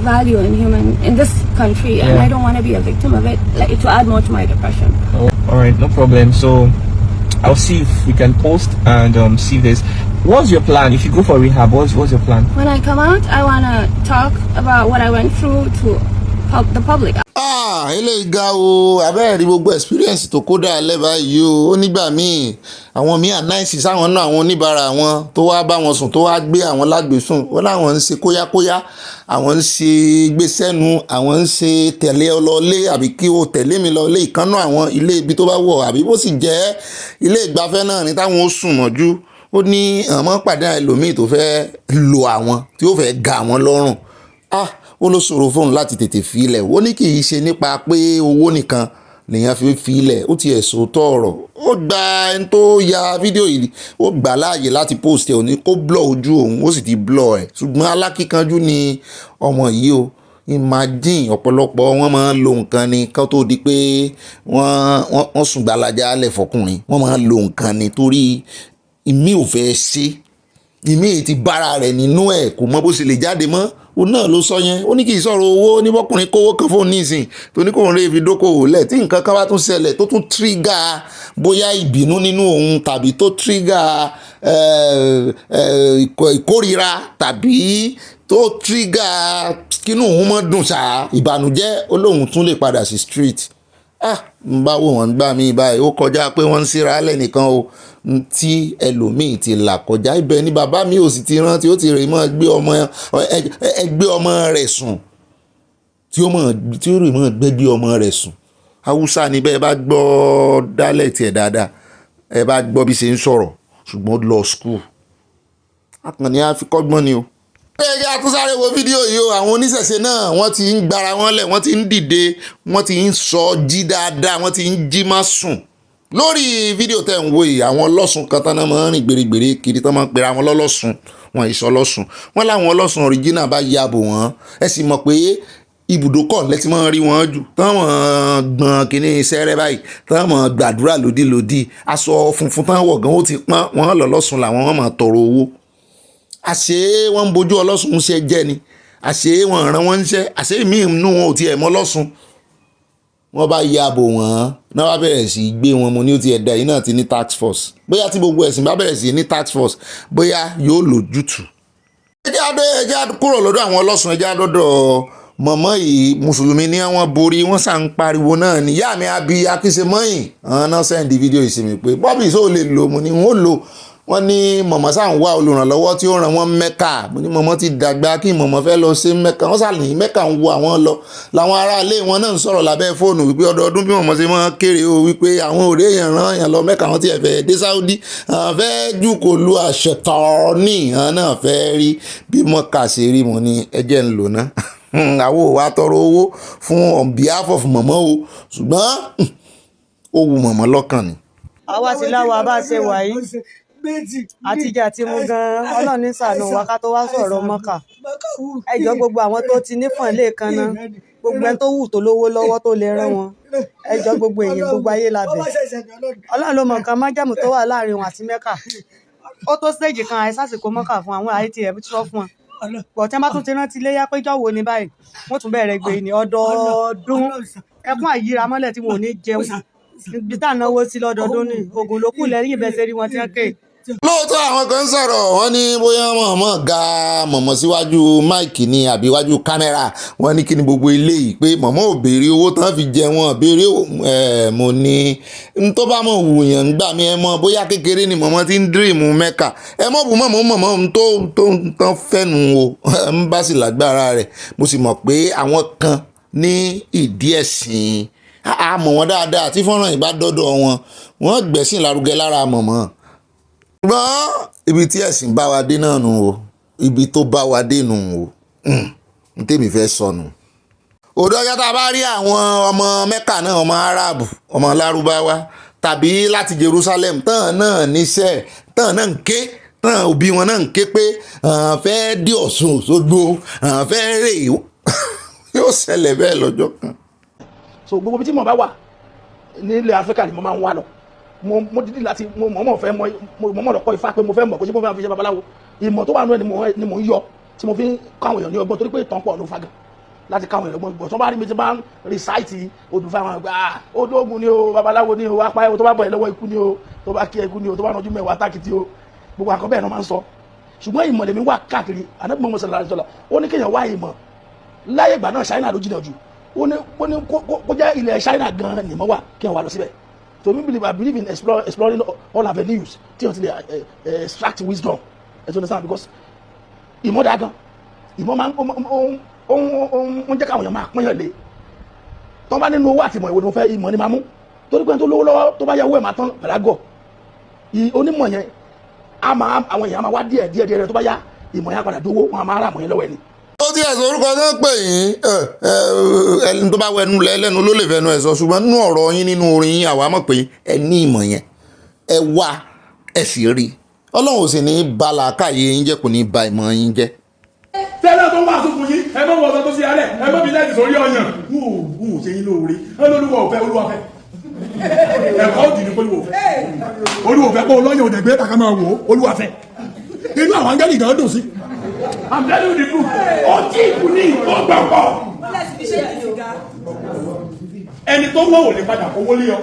value in this country, and I don't want to be a victim of it. Like to add more to my depression. Oh, alright, no problem. So I'll see if we can post and see this. What's your plan? If you go for rehab, what's your plan? When I come out, I want to talk about what I went through to the public. Eléyìí ga o abẹ́rẹ́ rí gbogbo experience tó kó dáa lẹ́bàá yìí o ó nígbà míì àwọn míì ànáìsì sáwọn náà àwọn oníbàárà wọn tó wá bá wọn sùn tó wá gbé àwọn lágbèsùn wọn láwọn ń ṣe kóyákóyá àwọn ń ṣe gbésẹ́nu àwọn ń ṣe tẹ̀lé ọlọ́lé àbí kí o tẹ̀lé mi lọ ilé ìkànnà àwọn ilé ibi tó bá wọ̀ àbí bó sì jẹ́ ilé ìgbafẹ́ náà ní táwọn ó sùn mọ́jú ó ní àwọn pàdé ẹlòmíì tó fẹ́ lo àwọn tí ó fẹ́ ga àwọn lọ́rùn ó ló ṣòro fóun láti tètè filẹ̀ ó ní kì í ṣe nípa pé owó nìkan lèèyàn fi filẹ̀ ó ti ẹ̀sùn tọ́ ọ̀rọ̀ ó gba ẹni tó ya fídíò yìí ó gbà láàyè láti post ẹ̀ òní kó blọ̀ ojú òun ó sì ti blọ̀ ẹ̀ ṣùgbọ́n alákíkanjú ni ọmọ yìí o imagine ọ̀pọ̀lọpọ̀ wọn máa ń lo nǹkan ni kán tó di pé wọ́n sùn gbalaja alẹ̀ fọkùnrin wọ́n máa ń lo nǹkan ni torí ìmí ò fẹ́ ṣe ìmí ti bára rẹ̀ nínú ẹ̀ kò mọ bó ṣe lè jáde mọ́ òun náà ló sọ yẹn ó ní kì í sọ̀rọ̀ owó ní bọ́kùnrin kówó kan fóun nísìn tó ní kóun lè fi dókòwò lẹ̀ tí nǹkan kan bá tún ṣẹlẹ̀ tó tún tírígà bóyá ìbínú nínú òun tàbí tó tírígà ìkórira tàbí tó tírígà kínú òun mọ́ dùn ṣá ìbànújẹ́ ó lóun tún lè padà sí street ń bá wò wọ́n gbà mí báyìí ó kọjá pé wọ́n ń síra lẹ́nìkan o tí ẹlòmíì ti là kọjá ibẹ̀ ni bàbá mi ò sì ti rántí ó ti rè mọ́ ẹgbẹ́ ọmọ rẹ̀ sùn tí ó rè mọ́ gbẹ́gbẹ́ ọmọ rẹ̀ sùn haúsá ni bẹ́ẹ̀ bá gbọ́ dálẹ̀ tiẹ̀ dáadáa ẹ bá gbọ́ bí ṣe ń sọ̀rọ̀ ṣùgbọ́n lọ skul akànnì àfikọ́gbọ́n ni o. ẹ̀yà àtúnṣáré wo fídíò yìí o àwọn oníṣẹ̀ṣe náà wọ́n ti ń gbára wọn lẹ̀ wọ́n ti ń dìde wọ́n ti ń sọ jí dáadáa wọ́n ti ń jí má sùn lórí fídíò tẹ̀ ń wo yìí àwọn ọlọ́sùn kan tán náà máa ń rìn gbèrègbèrè kiri tán máa ń pera wọn lọ́lọ́sùn wọn ìsọ ọlọ́sùn wọn láwọn ọlọ́sùn ọ̀ríjínà bá ya bò wọ́n ẹ sì mọ̀ pé ibùdókọ̀ lẹ́tí máa ń rí wọn jù táwọn gbọ̀n kínní sẹ́rẹ́ báyìí táwọn gbàdúrà lòdìlòdì aṣọ funfun táwọn wọ̀ gan ó ti pọ́n wọn lọ́lọ́sùn làwọn wọn máa tọrọ owó àṣé wọn ń bojú ọlọ́sùn ṣe jẹ́ ni àṣé wọn ràn wọ́n ń ṣe àṣé míì nínú wọn ò tiẹ̀ mọ́ ọlọ́sùn wọ́n bá ya bò wọ́n náà wá bẹ̀rẹ̀ sí í gbé wọn mo ní ó ti ẹ̀dá yìí náà ti ní task force bóyá tí gbogbo ẹ̀sìn bá bẹ̀rẹ̀ sí ní task force bóyá yóò lójútùú. ẹjẹ́ kúrò lọ́dọ̀ àwọn ọlọ́sùn ẹjẹ́ àdọ́dọ̀ mọ̀mọ́ yìí mùsùlùmí ni wọ́n borí wọ́n sà ń pariwo náà ní ìyá mi àbí akínṣemọ́yìn àwọn náà sẹ́ǹdì fídíò ìsinmi pé bọ́bí ìṣó lè lò mo ní wọ́n lò wọ́n ní mọ̀mọ́ sà ń wá olùrànlọ́wọ́ tí ó ràn wọ́n mẹ́kà mo ní mọ̀mọ́ ti dàgbà kí mọ̀mọ́ fẹ́ lọ sí mẹ́kà wọ́n sàlẹ̀ mẹ́kà ń wo àwọn lọ làwọn aráalé wọn náà ń sọ̀rọ̀ lábẹ́ fóònù wípé ọdọọdún bí mọ̀mọ́ ṣe máa kéré o wípé àwọn òré èèyàn rán èèyàn lọ mẹ́kà wọn ti ẹ̀fẹ̀ dé Saudi àwọn fẹ́ jùkò lu àṣetọ́ọ̀nì àwọn náà fẹ́ rí bí mọ́kà ṣe rí mo ní ẹjẹ́ ń lò náà àwọn ò wá tọrọ owó fún on behalf of mọ̀mọ́ o ṣùgbọ́n ó wu mọ̀mọ́ lọ́kàn ni. àwa sì láwa bá ṣe wà yìí àtijọ́ àti mu gan-an ọlọ́run ní ṣàánú wa ká tó wá sọ̀rọ̀ mọ́kà ẹjọ́ gbogbo àwọn tó ti nífọ̀n lẹ́ẹ̀kan náà gbogbo ẹni tó wù tó lówó lọ́wọ́ tó lè rán wọn ẹjọ́ gbogbo èèyàn gbogbo ayé labẹ̀ ọlọ́run ló mọ̀ nǹkan májàmú tó wà láàrin wọn àti mẹ́kà ó tó stéèjì kan àìsàsìkò mọ́kà fún àwọn ITF sọ fún wọn pọ̀ tí wọ́n bá tún ti rántí léyà péjọ́ wo ni báyìí wọ́n tún bẹ̀rẹ̀ gbé ní ọdọọdún ẹkún àyíra mọ́lẹ̀ tí wọn ò ní jẹun ibi tá à náwó sí lọ́dọọdún ní ogun ló kù lẹ́yìn ìbẹ̀sẹ̀ rí wọn tí wọ́n ké. lóòótọ́ àwọn kan ń sọ̀rọ̀ wọ́n ní bóyá mọ̀mọ́ ga mọ̀mọ́ síwájú máìkì ni àbí iwájú kámẹ́rà wọ́n ní kí ni gbogbo eléyìí pé mọ̀mọ́ ò béèrè owó tán fi jẹ wọn béèrè mo ní n tó bá mọ̀ wùyàn ń gbà mí ẹ mọ̀ bóyá kékeré ni mọ̀mọ́ ti ń dírìmù mẹ́kà ẹ mọ̀ bù mọ̀mọ́ tó tán fẹ́nu o ń bá sì lágbára rẹ̀ mo sì mọ̀ pé àwọn kan ní ìdí ẹ̀sìn a mọ̀ wọ́n dáadáa tí fọ́nrán ìbá dọ́dọ̀ wọn wọ́n gbẹ̀sìn lárugẹ lára mọ̀mọ́ ṣùgbọ́n ibi tí ẹ̀sìn bá wa dé náà nù o ibi tó bá wa dé nù o n tèmi fẹ́ sọnù. òdo ọjọ́ tá a bá rí àwọn ọmọ mẹ́kà náà ọmọ aráàbù ọmọ lárúbáwá tàbí láti Jerusalem tán náà níṣẹ́ tán náà ń ké tán òbí wọn náà ń ké pé fẹ́ dé Ọ̀ṣun Òṣogbo fẹ́ rè yóò ṣẹlẹ̀ bẹ́ẹ̀ lọ́jọ́ kan. so gbogbo bí tí mo bá wà nílẹ̀ Áfíríkà ni mo máa ń wà lọ mo dídí láti mo mọ̀ fẹ́ mo lọ kọ́ ifá pé mo fẹ́ mọ̀ kó ṣe mo fẹ́ fi ṣe babaláwo ìmọ̀ tó wà nínú ẹ̀ ni mo ń yọ tí mo fi ń káwọn èèyàn ní ọgbọ́n torí pé ìtàn pọ̀ ló fagan láti káwọn èèyàn lọ́gbọ́n tó bá rí mi ti bá ń rìsáìtì odùfà wọn gbà odóògùn ni o babaláwo ni o apá ẹ̀ tó bá bọ̀ ẹ̀ lọ́wọ́ ikú ni o tó bá kí ẹkú ni o tó bá rànjú mẹ́wàá tákìtì o gbogbo àkọ́ bẹ́ẹ̀ náà máa ń sọ ṣùgbọ́n ìmọ̀ lèmi wà káàkiri Ànábì Muhammad sallallahu alaihi wasallam ó ní kéèyàn wá ìmọ̀ láyé ìgbà náà China ló jìnnà jù ó ní kó jẹ́ ilẹ̀ China gan-an nìmọ̀ wà kéèyàn wá lọ síbẹ̀. So I believe in exploring all avenues till they extract wisdom. You understand? Because ìmọ̀ dà gan, ìmọ̀ máa ń jẹ́ káwọn èèyàn máa pín yàn lé. Tó bá nínú owó àti ìmọ̀ ìwé ni mo fẹ́ ìmọ̀ ni máa mú. Torí pé tó lówó lọ́wọ́ tó bá yẹ owó ẹ̀ máa tán pẹ̀lágọ̀. Onímọ̀ yẹn àwọn èèyàn máa wá díẹ̀ tó bá yá ìmọ̀ yẹn padà dówó wọn máa rà mọ̀ yẹn lọ́wọ́ ẹ̀ ni. ó ti ẹ̀sọ́ orúkọ náà pè yín ẹni tó bá wẹnu lẹ́nu ló lè fẹnu ẹ̀ sọ ṣùgbọ́n nínú ọ̀rọ̀ yín nínú orin yín àwa mọ̀ pé ẹ ní ìmọ̀ yẹn ẹ wá ẹ sì rí Ọlọ́run ò sì ní ba làákàyè yín jẹ́ kò ní ba ìmọ̀ yín jẹ́. tẹ́lẹ̀ tó wà sókun yín ẹ mọ̀ wọ́n tó ṣe alẹ́ ẹ mọ̀ bí lẹ́ẹ̀dì sórí ọyàn wù ú ṣe yín lóore ẹ lóluwọ̀ òfẹ́ olúwàfẹ́ ẹ̀kọ́ òdì ní olúwọ̀fẹ́ pé olóyìn òdẹ̀gbẹ́ kàkà máa wò olúwàfẹ́ inú àwọn angẹ́lì gan dùn sí. I'm telling you the truth. Ọtí ìkù ní ìgbọ̀gbọ̀. Ẹni tó wọ́ ò lè padà owó lé ọ.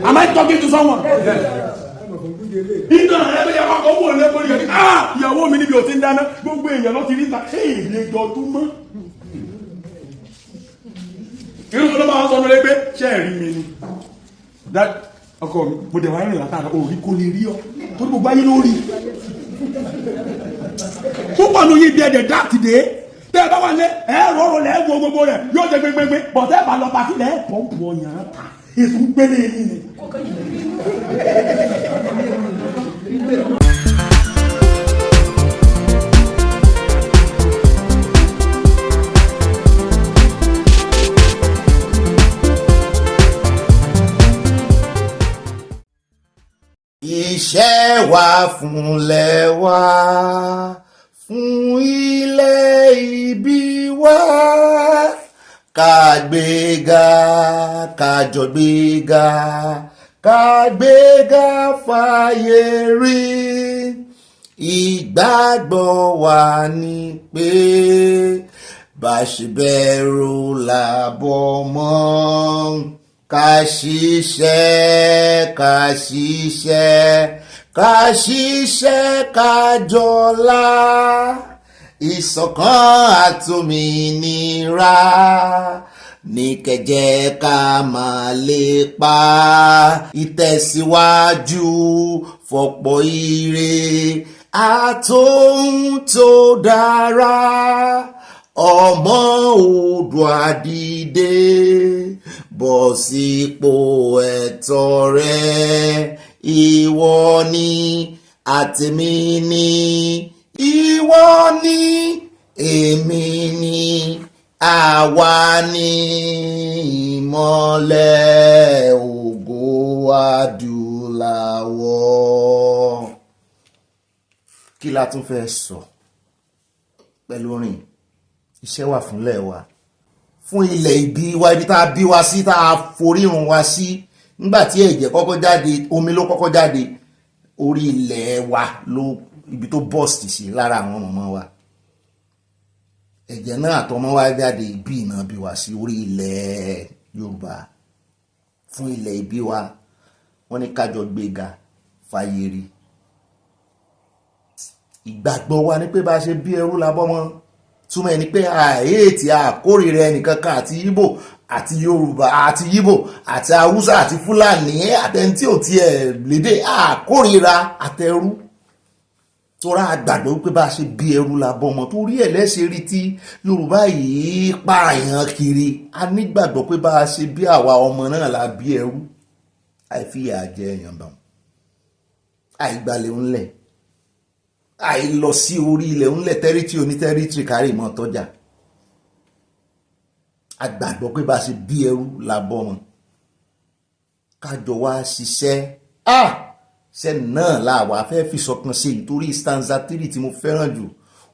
Am I talking to someone? Ìtàn rẹ̀ bẹ́ẹ̀ yà kọ́ owó lé kórìí ọdún. Ìyàwó mi níbi ò ti ń dáná gbogbo èèyàn ló ti rí ta. Èèlè jọdún mọ́. irú ló máa ń sọ lórí pé ṣé ẹ̀rí mi ni ọkọ mi mo dẹ̀ wá rìn látara òrí kò lè rí ọ torí gbogbo ayé ló rí púpọ̀ ní oyin bí ẹ̀dẹ̀ dáàtì dé tẹ́ ẹ bá wà lé ẹ̀rọ ọ̀rọ̀ lẹ́ wo gbogbo rẹ̀ yóò jẹ gbẹgbẹgbẹ bọ̀tẹ́ bá lọ pàtí lẹ́ pọ̀mpù ọ̀yàn ta èso gbélé yìí ni. Iṣẹ́ wa fúnlẹ̀ wa fún ilẹ̀ ìbí wa ká gbéga ká jọ gbéga ká gbéga fàyè rí ìgbàgbọ́ wa ni pé bá ṣe bẹ̀rù làbọ̀ mọ́. Ká ṣiṣẹ́ ká ṣiṣẹ́ ká ṣiṣẹ́ ká jọlá ìṣọ̀kan àtòmìnira ní kẹjẹ ká máa lépa ìtẹ̀síwájú fọ̀pọ̀ ire àtòhun tó dára ọmọ Oòduà dìde bọ́ sípò ẹ̀tọ́ rẹ ìwọ ni àtèmi ni ìwọ ni èmi ni àwa ni ìmọ́lẹ̀ ògo adúláwọ̀. Kí la tún fẹ́ sọ pẹ̀lú orin iṣẹ́ wà fúnlẹ̀ wa fún ilẹ̀ ìbí wa ibi tá a bí wa sí tá a forírun wa sí nígbà tí ẹ̀jẹ̀ kọ́kọ́ jáde omi ló kọ́kọ́ jáde orí ilẹ̀ wa ló ibi tó bọ́ọ̀sì sí lára àwọn ọmọ wa ẹ̀jẹ̀ náà àtọmọ wa jáde ìbí iná bí wa sí orí ilẹ̀ Yorùbá fún ilẹ̀ ìbí wa wọ́n ní kájọ gbéga fàyè rí ìgbàgbọ́ wa ní pé bá a ṣe bí ẹrú la bọ́mọ túmọ̀ ẹni pé àìyéètì àkórìíra ẹnìkankan àti Ìgbò àti Yorùbá àti Ìgbò àti Haúsá àti Fúlàní àtẹni tí ò tiẹ̀ lédè àkórìíra àtẹrú tóra àgbàgbọ́ wípé bá a ṣe bí ẹrú la bọ́mọ torí ẹ̀ lẹ́sẹ̀ rí tí Yorùbá yìí pààyàn kiri a nígbàgbọ́ pé bá a ṣe bí àwa ọmọ náà la bí ẹrú àìfìyà jẹ èèyàn bá wọn àìgbàlẹ̀ ńlẹ̀ àìlọ sí orí ilẹ̀ ńlẹ̀ tẹ́rítì onítẹ́rítì kárí mọ́ tọ́jà àgbàgbọ́ pé bá a ṣe bí ẹrú la bọ́ wọn kájọ wá ṣiṣẹ́ ṣẹ́ náà làwà fẹ́ fi ìṣọ̀kan ṣe nítorí stanza 3 tí mo fẹ́ràn jù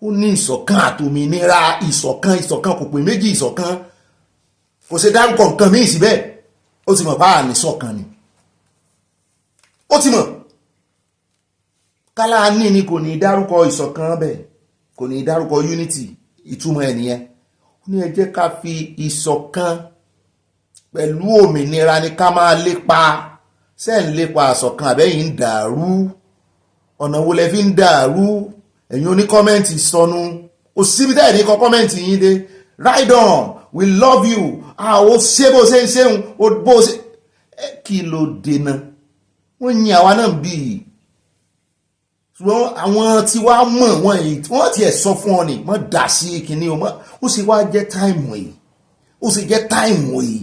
ó ní ìṣọ̀kan àtòmìnira ìṣọ̀kan kò pé méjì ìṣọ̀kan kò ṣe dárúkọ nǹkan míì síbẹ̀ ó ti mọ̀ bá àní ṣọ̀kan ni ó ti mọ̀ kálá ní ni kò ní dárúkọ ìṣọ̀kan bẹ́ẹ̀ kò ní dárúkọ unity ìtumọ̀ ẹ̀ nìyẹn ó ní ẹ jẹ́ ká fi ìṣọ̀kan pẹ̀lú òmìnira ni ká máa lépa ṣé ń lépa ìṣọ̀kan àbẹ́yìn ń dàrú ọ̀nà wo lẹ fi ń dàrú ẹ̀yin oní kọ́mẹ́ǹtì sọnù ó síbi tẹ́ ẹ̀ ní kọ́ kọ́mẹ́ǹtì yín dé ride on we love you ó ṣe bó ṣe ń ṣeun ó bó ṣe kí ló dènà wọ́n yin àwa náà bí i ṣùgbọ́n àwọn tí wá mọ̀ wọ́n yìí wọ́n ti ẹ̀ sọ fún ọ ní mọ́ dà sí kìíní o ó sì wá jẹ́ táìmù yìí ó sì jẹ́ táìmù yìí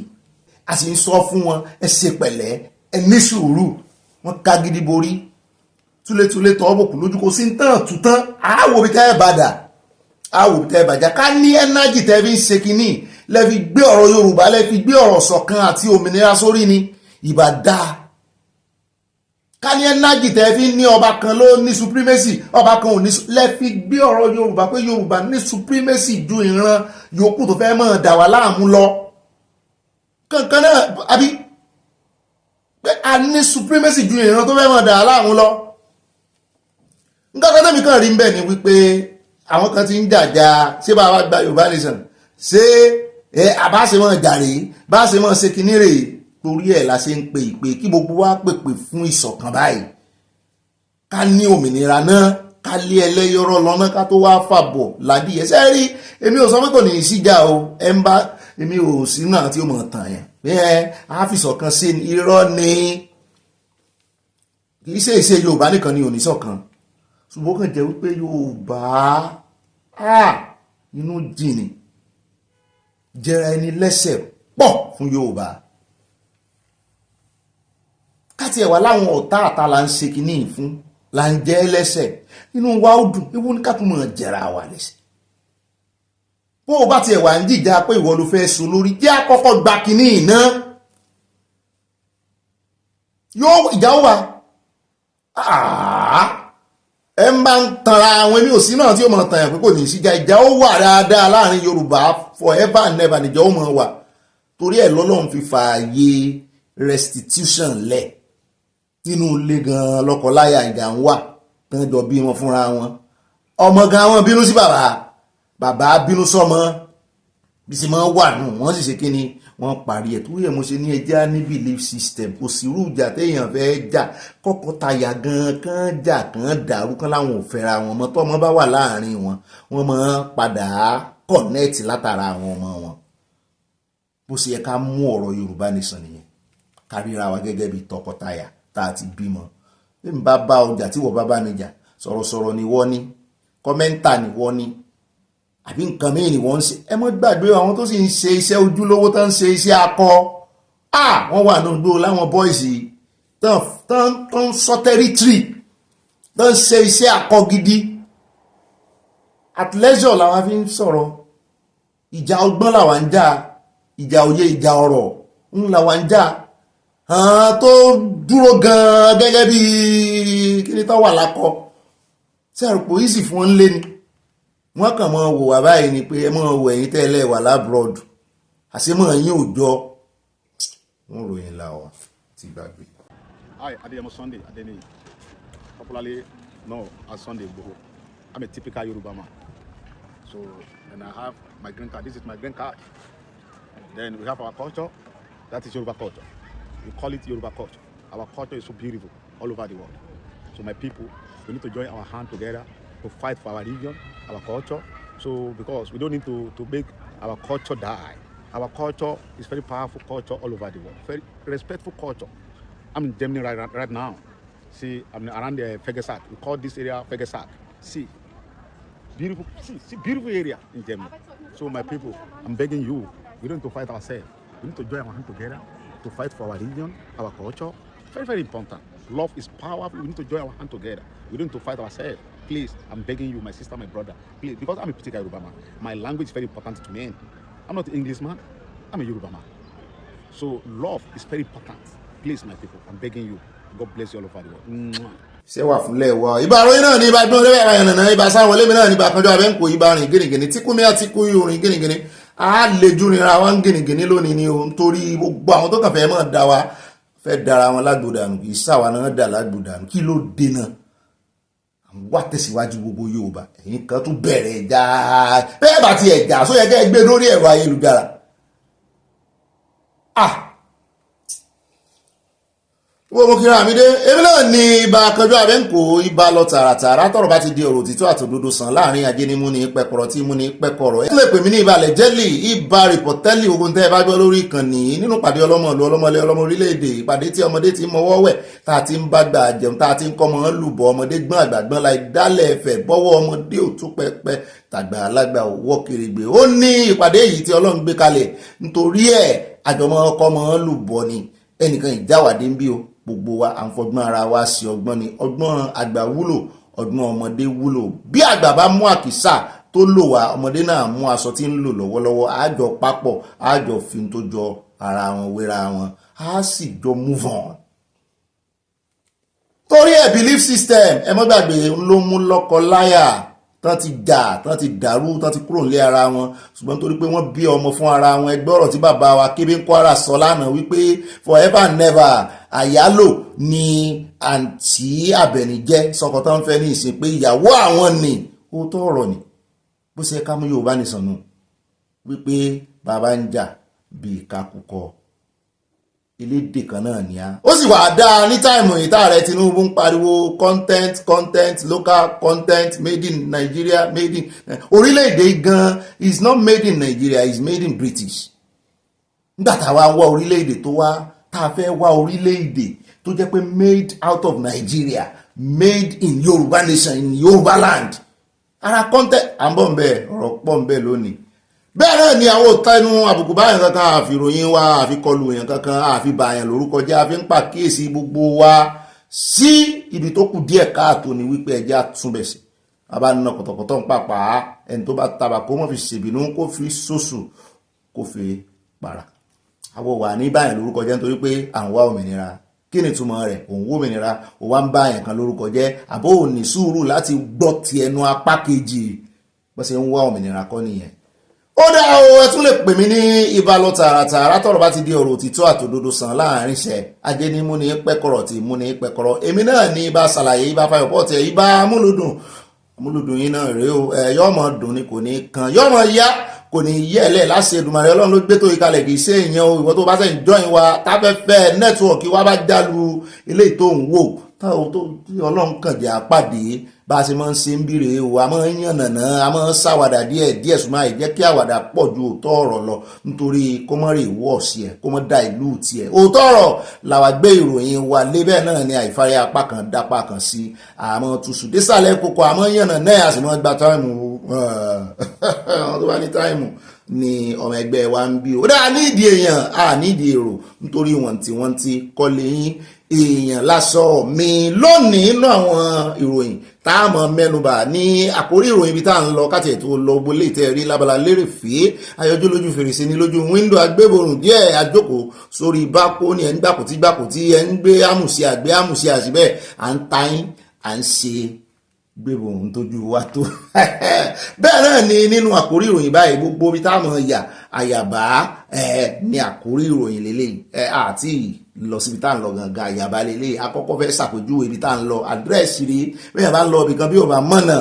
a sì ń sọ fún wọn ẹ ṣe pẹ̀lẹ́ ẹ ní sùúrù wọ́n ká gidi borí túlétúlé tọ́ bòkú lójú kò sí ń tàn tútán àáwò bí tẹ́ ẹ bàdà àáwò bí tẹ́ ẹ bàjá ká ní ẹ́nájì tẹ́ fi ń ṣe kìíní lẹ́ fi gbé ọ̀rọ̀ Yorùbá lẹ́ fi gbé ọ̀rọ̀ ṣọ̀kan àti òmìnira sórí ni ìbá dáa ká ní ẹ́nájì tẹ́ fi ní ọba kan ló ní supremacy ọba kan ò ní lẹ́ fi gbé ọ̀rọ̀ Yorùbá pé Yorùbá ní supremacy ju ìran yòókù tó fẹ́ mọ̀ dà wá láàmú lọ kankan náà àbí pé a ní supremacy ju ìran tó fẹ́ mọ̀ dà wá láàmú lọ nǹkan kan tẹ́mi kan rí ń bẹ̀ ni wípé àwọn kan ti ń jàjà ṣé bá wa gba Yorùbá nation ṣé àbá ṣe mọ̀ jàre bá ṣe mọ̀ ṣe kinní rèé torí ẹ̀ la ṣe ń pe ìpè kí gbogbo wa pèpè fún ìṣọ̀kan báyìí ká ní òmìnira náà ká lé ẹlẹ́yọrọ lọ́nà ká tó wá fàbọ̀ ládìyẹ ṣe rí èmi ò sọ pé kò ní í síjà o ẹ ń bá èmi ò sínú àwọn tí ó mọ̀ tàn yẹn bẹ́ẹ̀ àfìsọ̀kan sí irọ́ ni kì í ṣe ìṣe Yorùbá nìkan ni òní ṣọ̀kan ṣùgbọ́n kàn jẹ́ wípé Yorùbá inú jìnnì jẹra ẹni lẹ́sẹ̀ pọ̀ fún Yorùbá káti ẹ̀wà láwọn ọ̀tá àtà là ń ṣe kínní fún là ń jẹ́ lẹ́sẹ̀ inú wa ó dùn ewu ní kátùmọ̀ jẹra wà lẹ́sẹ̀ bó o bá ti ẹ̀wà ń jìjà pé ìwọ ló fẹ́ so lórí jẹ́ àkọ́kọ́ gba kínní iná yóò ìjà ó wà ẹ ń bá ń tanra àwọn ẹni òsín náà tí ó mọ̀ tàn yàn pé kò ní síjà ìjà ó wà dáadáa láàrin Yorùbá forever and never níjà ó mọ̀ wà torí ẹ̀ lọ́lọ́run fi fààyè restitution lẹ̀ nínú ilé gan lọ́kọláya ìjà ń wà tán jọ bí wọn fúnra wọn ọmọ gan wọn bínú sí bàbá bínú sọmọ bí sì máa wà nù wọ́n sì ṣe kí ni wọ́n parí ẹ̀ tó yẹ mo ṣe ní ẹjẹ́ ní belief system kò sí irú ìjà téèyàn fẹ́ jà kọ́kọ́ tayà gan kan jà kan dàrú kan láwọn ò fẹ́ra wọn mọ́ tọ́mọ bá wà láàrin wọn wọ́n máa padà connect látara àwọn ọmọ wọn bó ṣe yẹ ká mú ọ̀rọ̀ Yorùbá nìsan nìyẹn ká ríra wa gẹ́gẹ́ bí tọkọtaya tá a ti bímọ bí n bá bá ọjà tí wọ́n bá mi jà sọ̀rọ̀sọ̀rọ̀ ni wọ́n ní kọ́mẹ́ńtà ni wọ́n ní àbí nǹkan mìíràn ni wọ́n ń ṣe ẹ mọ́ gbàgbé àwọn tó sì ń ṣe iṣẹ́ ojúlówó tó ń ṣe iṣẹ́ akọ wọ́n wà ní gbogbo láwọn bọ́ìsì tó ń sọ tẹ́rítírì tó ń ṣe iṣẹ́ akọ gidi at leisure làwọn fi ń sọ̀rọ̀ ìjà ọgbọ́n làwọn ń jà ìjà òye ìjà ọ̀rọ̀ ń làwọn ń jà tó dúró gan gẹ́gẹ́ bí kíni tó wà lákọ tí àrùpò yìí sì fún wọn lé ni wọ́n kàn mọ́ wò wá báyìí ni pé ẹ mọ́ wò ẹ̀yin tẹ́lẹ̀ wà lábroad àṣemọ́ yín ò jọ wọ́n ròyìn láwọ̀ tí gbàgbé. Hi, Adeyemo Sunday Adeniyi, popularly known as Sunday Igboho. I'm a typical Yoruba man. So, and I have my green card. This is my green card. Then we have our culture. That is Yoruba culture. We call it Yoruba culture. Our culture is so beautiful all over the world. So my people, we need to join our hand together to fight for our region, our culture. So because we don't need to make our culture die. Our culture is very powerful culture all over the world. Very respectful culture. I'm in Germany right now. See, I'm around the Fegesack. We call this area Fegesack. See, beautiful, see, beautiful area in Germany. So my people, I'm begging you, we don't need to fight ourselves. We need to join our hand together to fight for our region, our culture. Very, very important. Love is powerful. We need to join our hand together. We don't need to fight ourselves. Please, I'm begging you, my sister, my brother, please, because I'm a particular Yoruba man. My language is very important to me. I'm not an English man. I'm a Yoruba man. So love is very important. Please, my people, I'm begging you. God bless you all over the world. ṣé wà fúnlẹ̀ wọ ibà ròyìn náà ní ibà gbọ́n lẹ́wọ̀ ẹ̀rọ ìrìnà ibà sáwọn olómi náà ní ibà kanjọ́ abẹ́ ń kó ibà rìn gínìgínì tí kúmi àti kú orin gínìgínì á lè ju nira wọn gínìgínì lónìí ni o nítorí gbogbo àwọn tó kàn fẹ́ mọ̀ dá wa fẹ́ dára wọn lágbòdànù kì í sáwa náà dà lágbòdànù kí ló dènà àwọn wá tẹ̀síwájú gbogbo Yorùbá ẹ̀yin kan tún bẹ̀rẹ̀ ẹ̀já bẹ́ẹ̀ bá ti ẹ̀já só yẹ kẹ́ ẹ gbé lórí ẹ̀rọ ayélujára wọ́n mú kíra mi dé èmi náà ní ibà kanjú abẹ́ǹkó ibà lọ tààràtààrà tọ́rọ̀ bá ti di ọ̀rọ̀ òtítọ́ àtòdodo sàn láàrin ajé ní múni pẹ́kọ̀rọ̀ tí múni pẹ́kọ̀rọ̀ ẹ lè pè mí ní ibà lẹ́jẹ́lì ibà rìpọ̀tẹ́lì ogun tẹ́ ẹ bá gbọ́ lórí ìkànnì nínú pàdé ọlọ́mọlú ọlọ́mọlé ọlọ́mọ orílẹ̀-èdè ìpàdé tí ọmọdé ti mọwọ́ wẹ̀ tá a ti ń bá gbà jẹun tá a ti ń kọ́ mọ́ lùbọ̀ ọmọdé gbọ́n àgbàgbọ́n láì dálẹ̀ ẹ̀fẹ̀ bọ́wọ́ ọmọdé ò tún pẹ́pẹ́ tàgbà alágbà òwò kèrègbè ó ní ìpàdé yìí tí Ọlọ́run gbé kalẹ̀ nítorí ẹ̀ àjọmọ́ ọkọ́ mọ́ lùbọ̀ ni ẹnìkan ìjáwàdé ń bí o gbogbo wa à ń fọgbọ́n ara wa sí ọgbọ́n ni ọgbọ́n àgbà wúlò ọgbọ́n ọmọdé wúlò bí àgbà bá mú àkísà tó lò wá ọmọdé náà mú aṣọ tí ń lò lọ́wọ́lọ́wọ́ àjọ papọ̀ àjọ fi tó jọ ara wọn wéra wọn á sì jọ move on. torí ẹ̀ belief system ẹ mọ́ gbàgbé ló mú lọ́kọ láyà tán ti jà tán ti dàrú tán ti kúrò nílé ara wọn ṣùgbọ́n torí pé wọ́n bí ọmọ fún ara wọn ẹgbẹ́ ọ̀rọ̀ tí bàbá wa Kébé ń Kwara sọ lánàá wípé forever and never àyálò ni àǹtí Àbẹ̀ní jẹ́ sọkọ tán fẹ́ ní ìsìn pé ìyàwó àwọn ni ó tó ọ̀rọ̀ ni bó ṣe ká mú Yorùbá nìsan nù wípé bàbá ń jà bí ìkakùkọ elédè kan náà ni a ó sì wà dáa ní táìmù ìta rẹ Tinubu ń pariwo content local content made in Nigeria made in orílẹ̀-èdè gan is not made in Nigeria is made in British nígbà táwa wá orílẹ̀-èdè tó wá tá a fẹ́ wá orílẹ̀-èdè tó jẹ́ pé made out of Nigeria, made in Yoruba nation, in Yoruba land. Ara kọ́ńtẹ́ à ń bọ̀ ń bẹ̀ ọ̀rọ̀ pọ̀ ń bẹ̀ lónìí. Bẹ́ẹ̀ náà ni àwọn òtá inú àbùkù báyàn kankan àfìròyìn wa àfikọlù èèyàn kankan àfibàyàn lórúkọ jẹ́ àfi ń pàkíyèsí gbogbo wa sí ibi tó kù díẹ̀ káàtó ni wípé ẹjẹ́ àtúnbẹ̀ sí. Bàbá nínú kọ̀tọ̀kọ̀tọ̀ ń pàpà ẹni tó bá tabà kó mọ̀ fi ṣèbínú kó fi sòsù kó fi para. Àwọn wà ní báyàn lórúkọ jẹ́ nítorí pé à ń wá òmìnira. Kí ni ìtumọ̀ rẹ̀? Òun wó òmìnira, ó wá ń bá àyàn kan lórúkọ jẹ́ àbó ò ní sùúrù láti gbọ́ ti ẹnu apá kejì bó ṣe ń wá òmìnira kọ́ nìyẹn. Ó dá o, ẹ tún lè pè mí ní ìbálò tààràtààrà tọ́rọ̀ bá ti di ọ̀rọ̀ òtítọ́ àtòdodo sàn láàrin iṣẹ́ ajé ní múni pẹ́kọ̀rọ̀ tí múni pẹ́kọ̀rọ̀ èmi náà ní ibà ṣàlàyé ibà fayọ̀pọ̀ tẹ ibà amúlùdùn yín náà rèé o yọ́mọ dùn ni kò ní kan yọ́mọ yá kò ní yẹ̀lẹ̀ láṣẹ Èdùmàrè Ọlọ́run ló gbé tó ìkalẹ̀ kì í ṣe èèyàn o ìwọ tó bá sẹ́yìn jọyìn wa táfẹ́fẹ́ nẹ́tíwọ̀kì wa bá jálu eléyìí tó ń wò táwọn tó Ọlọ́run kàn jẹ́ àpàdé bá a ṣe máa ń ṣe ń bírè o a máa ń yànnàná a máa ń ṣàwàdà díẹ̀ ṣùgbọ́n àìjẹ́ kí àwàdà pọ̀ ju òótọ́ ọ̀rọ̀ lọ nítorí kó mọ́ rè wọ́ sí ẹ̀ kó mọ́ da ìlú tiẹ̀ òótọ́ ọ̀rọ̀ làwa gbé ìròyìn wa lébẹ̀ náà ni àìfárí apá kan dápá kan sí àmọ́ tùsù désàlẹ̀ kókó àmọ́ yànnàná a sì máa gba táìmù àwọn tó bá ní táìmù ni ọmọ ẹgbẹ́ wa ń bí o dáa nídìí èèyàn a nídìí èrò nítorí wọ́n ti kọ́lé yín èèyàn lásọ mi lónìí inú àwọn ìròyìn tá a mọ̀ mẹ́nubà ní àkórí ìròyìn ibi tá à ń lọ káti ètò lọ gbolé ìtẹ́rí lábala lérè fèé ayọjú lójú fèrèsé ní lójú wíńdò agbéborùn díẹ̀ àjókòó sórí bákó ní ẹ̀ ń gbàkútí ẹ̀ ń gbé àmùsí àṣìbẹ́ à ń tayín à ń ṣe gbéborùn tójú wa tó bẹ́ẹ̀ náà ni nínú àkórí ìròyìn báyìí gbogbo ibi tá a mọ̀ àyàbá ní àkórí ìròyìn lélẹ́yìn àti lọ síbi tá à ń lọ gangan àyàbá lélẹ́yìn àkọ́kọ́ fẹ́ ṣàpèjúwe ibi tá à ń lọ àdírẹ́sì rí bẹ́ẹ̀ bá ń lọ ibìkan bí ò bá mọ̀nà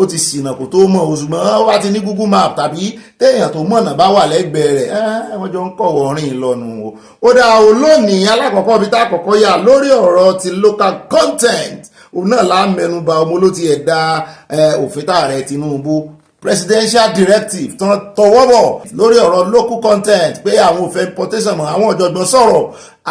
ó ti ṣìnà kó tó mọ̀ òṣùgbọ́n ó wá ti ní Google Map tàbí téèyàn tó mọ̀nà bá wà lẹ́gbẹ̀ẹ́ rẹ̀ wọ́n jọ ń kọ̀wọ́ rìn lọ́nu o. Ó dá o lónìí alákọ̀ọ́kọ́ ibi tá àkọ́kọ́ yà lórí ọ̀rọ̀ ti local content òun náà lá mẹ́nubà ọmọ ló ti ẹ̀dá òfin tààrẹ Tinubu presidential directive tán tọwọ́ bọ̀ lórí ọ̀rọ̀ local content pé àwọn ò fẹ́ importation mọ́ àwọn ọ̀jọ̀gbọ́n sọ̀rọ̀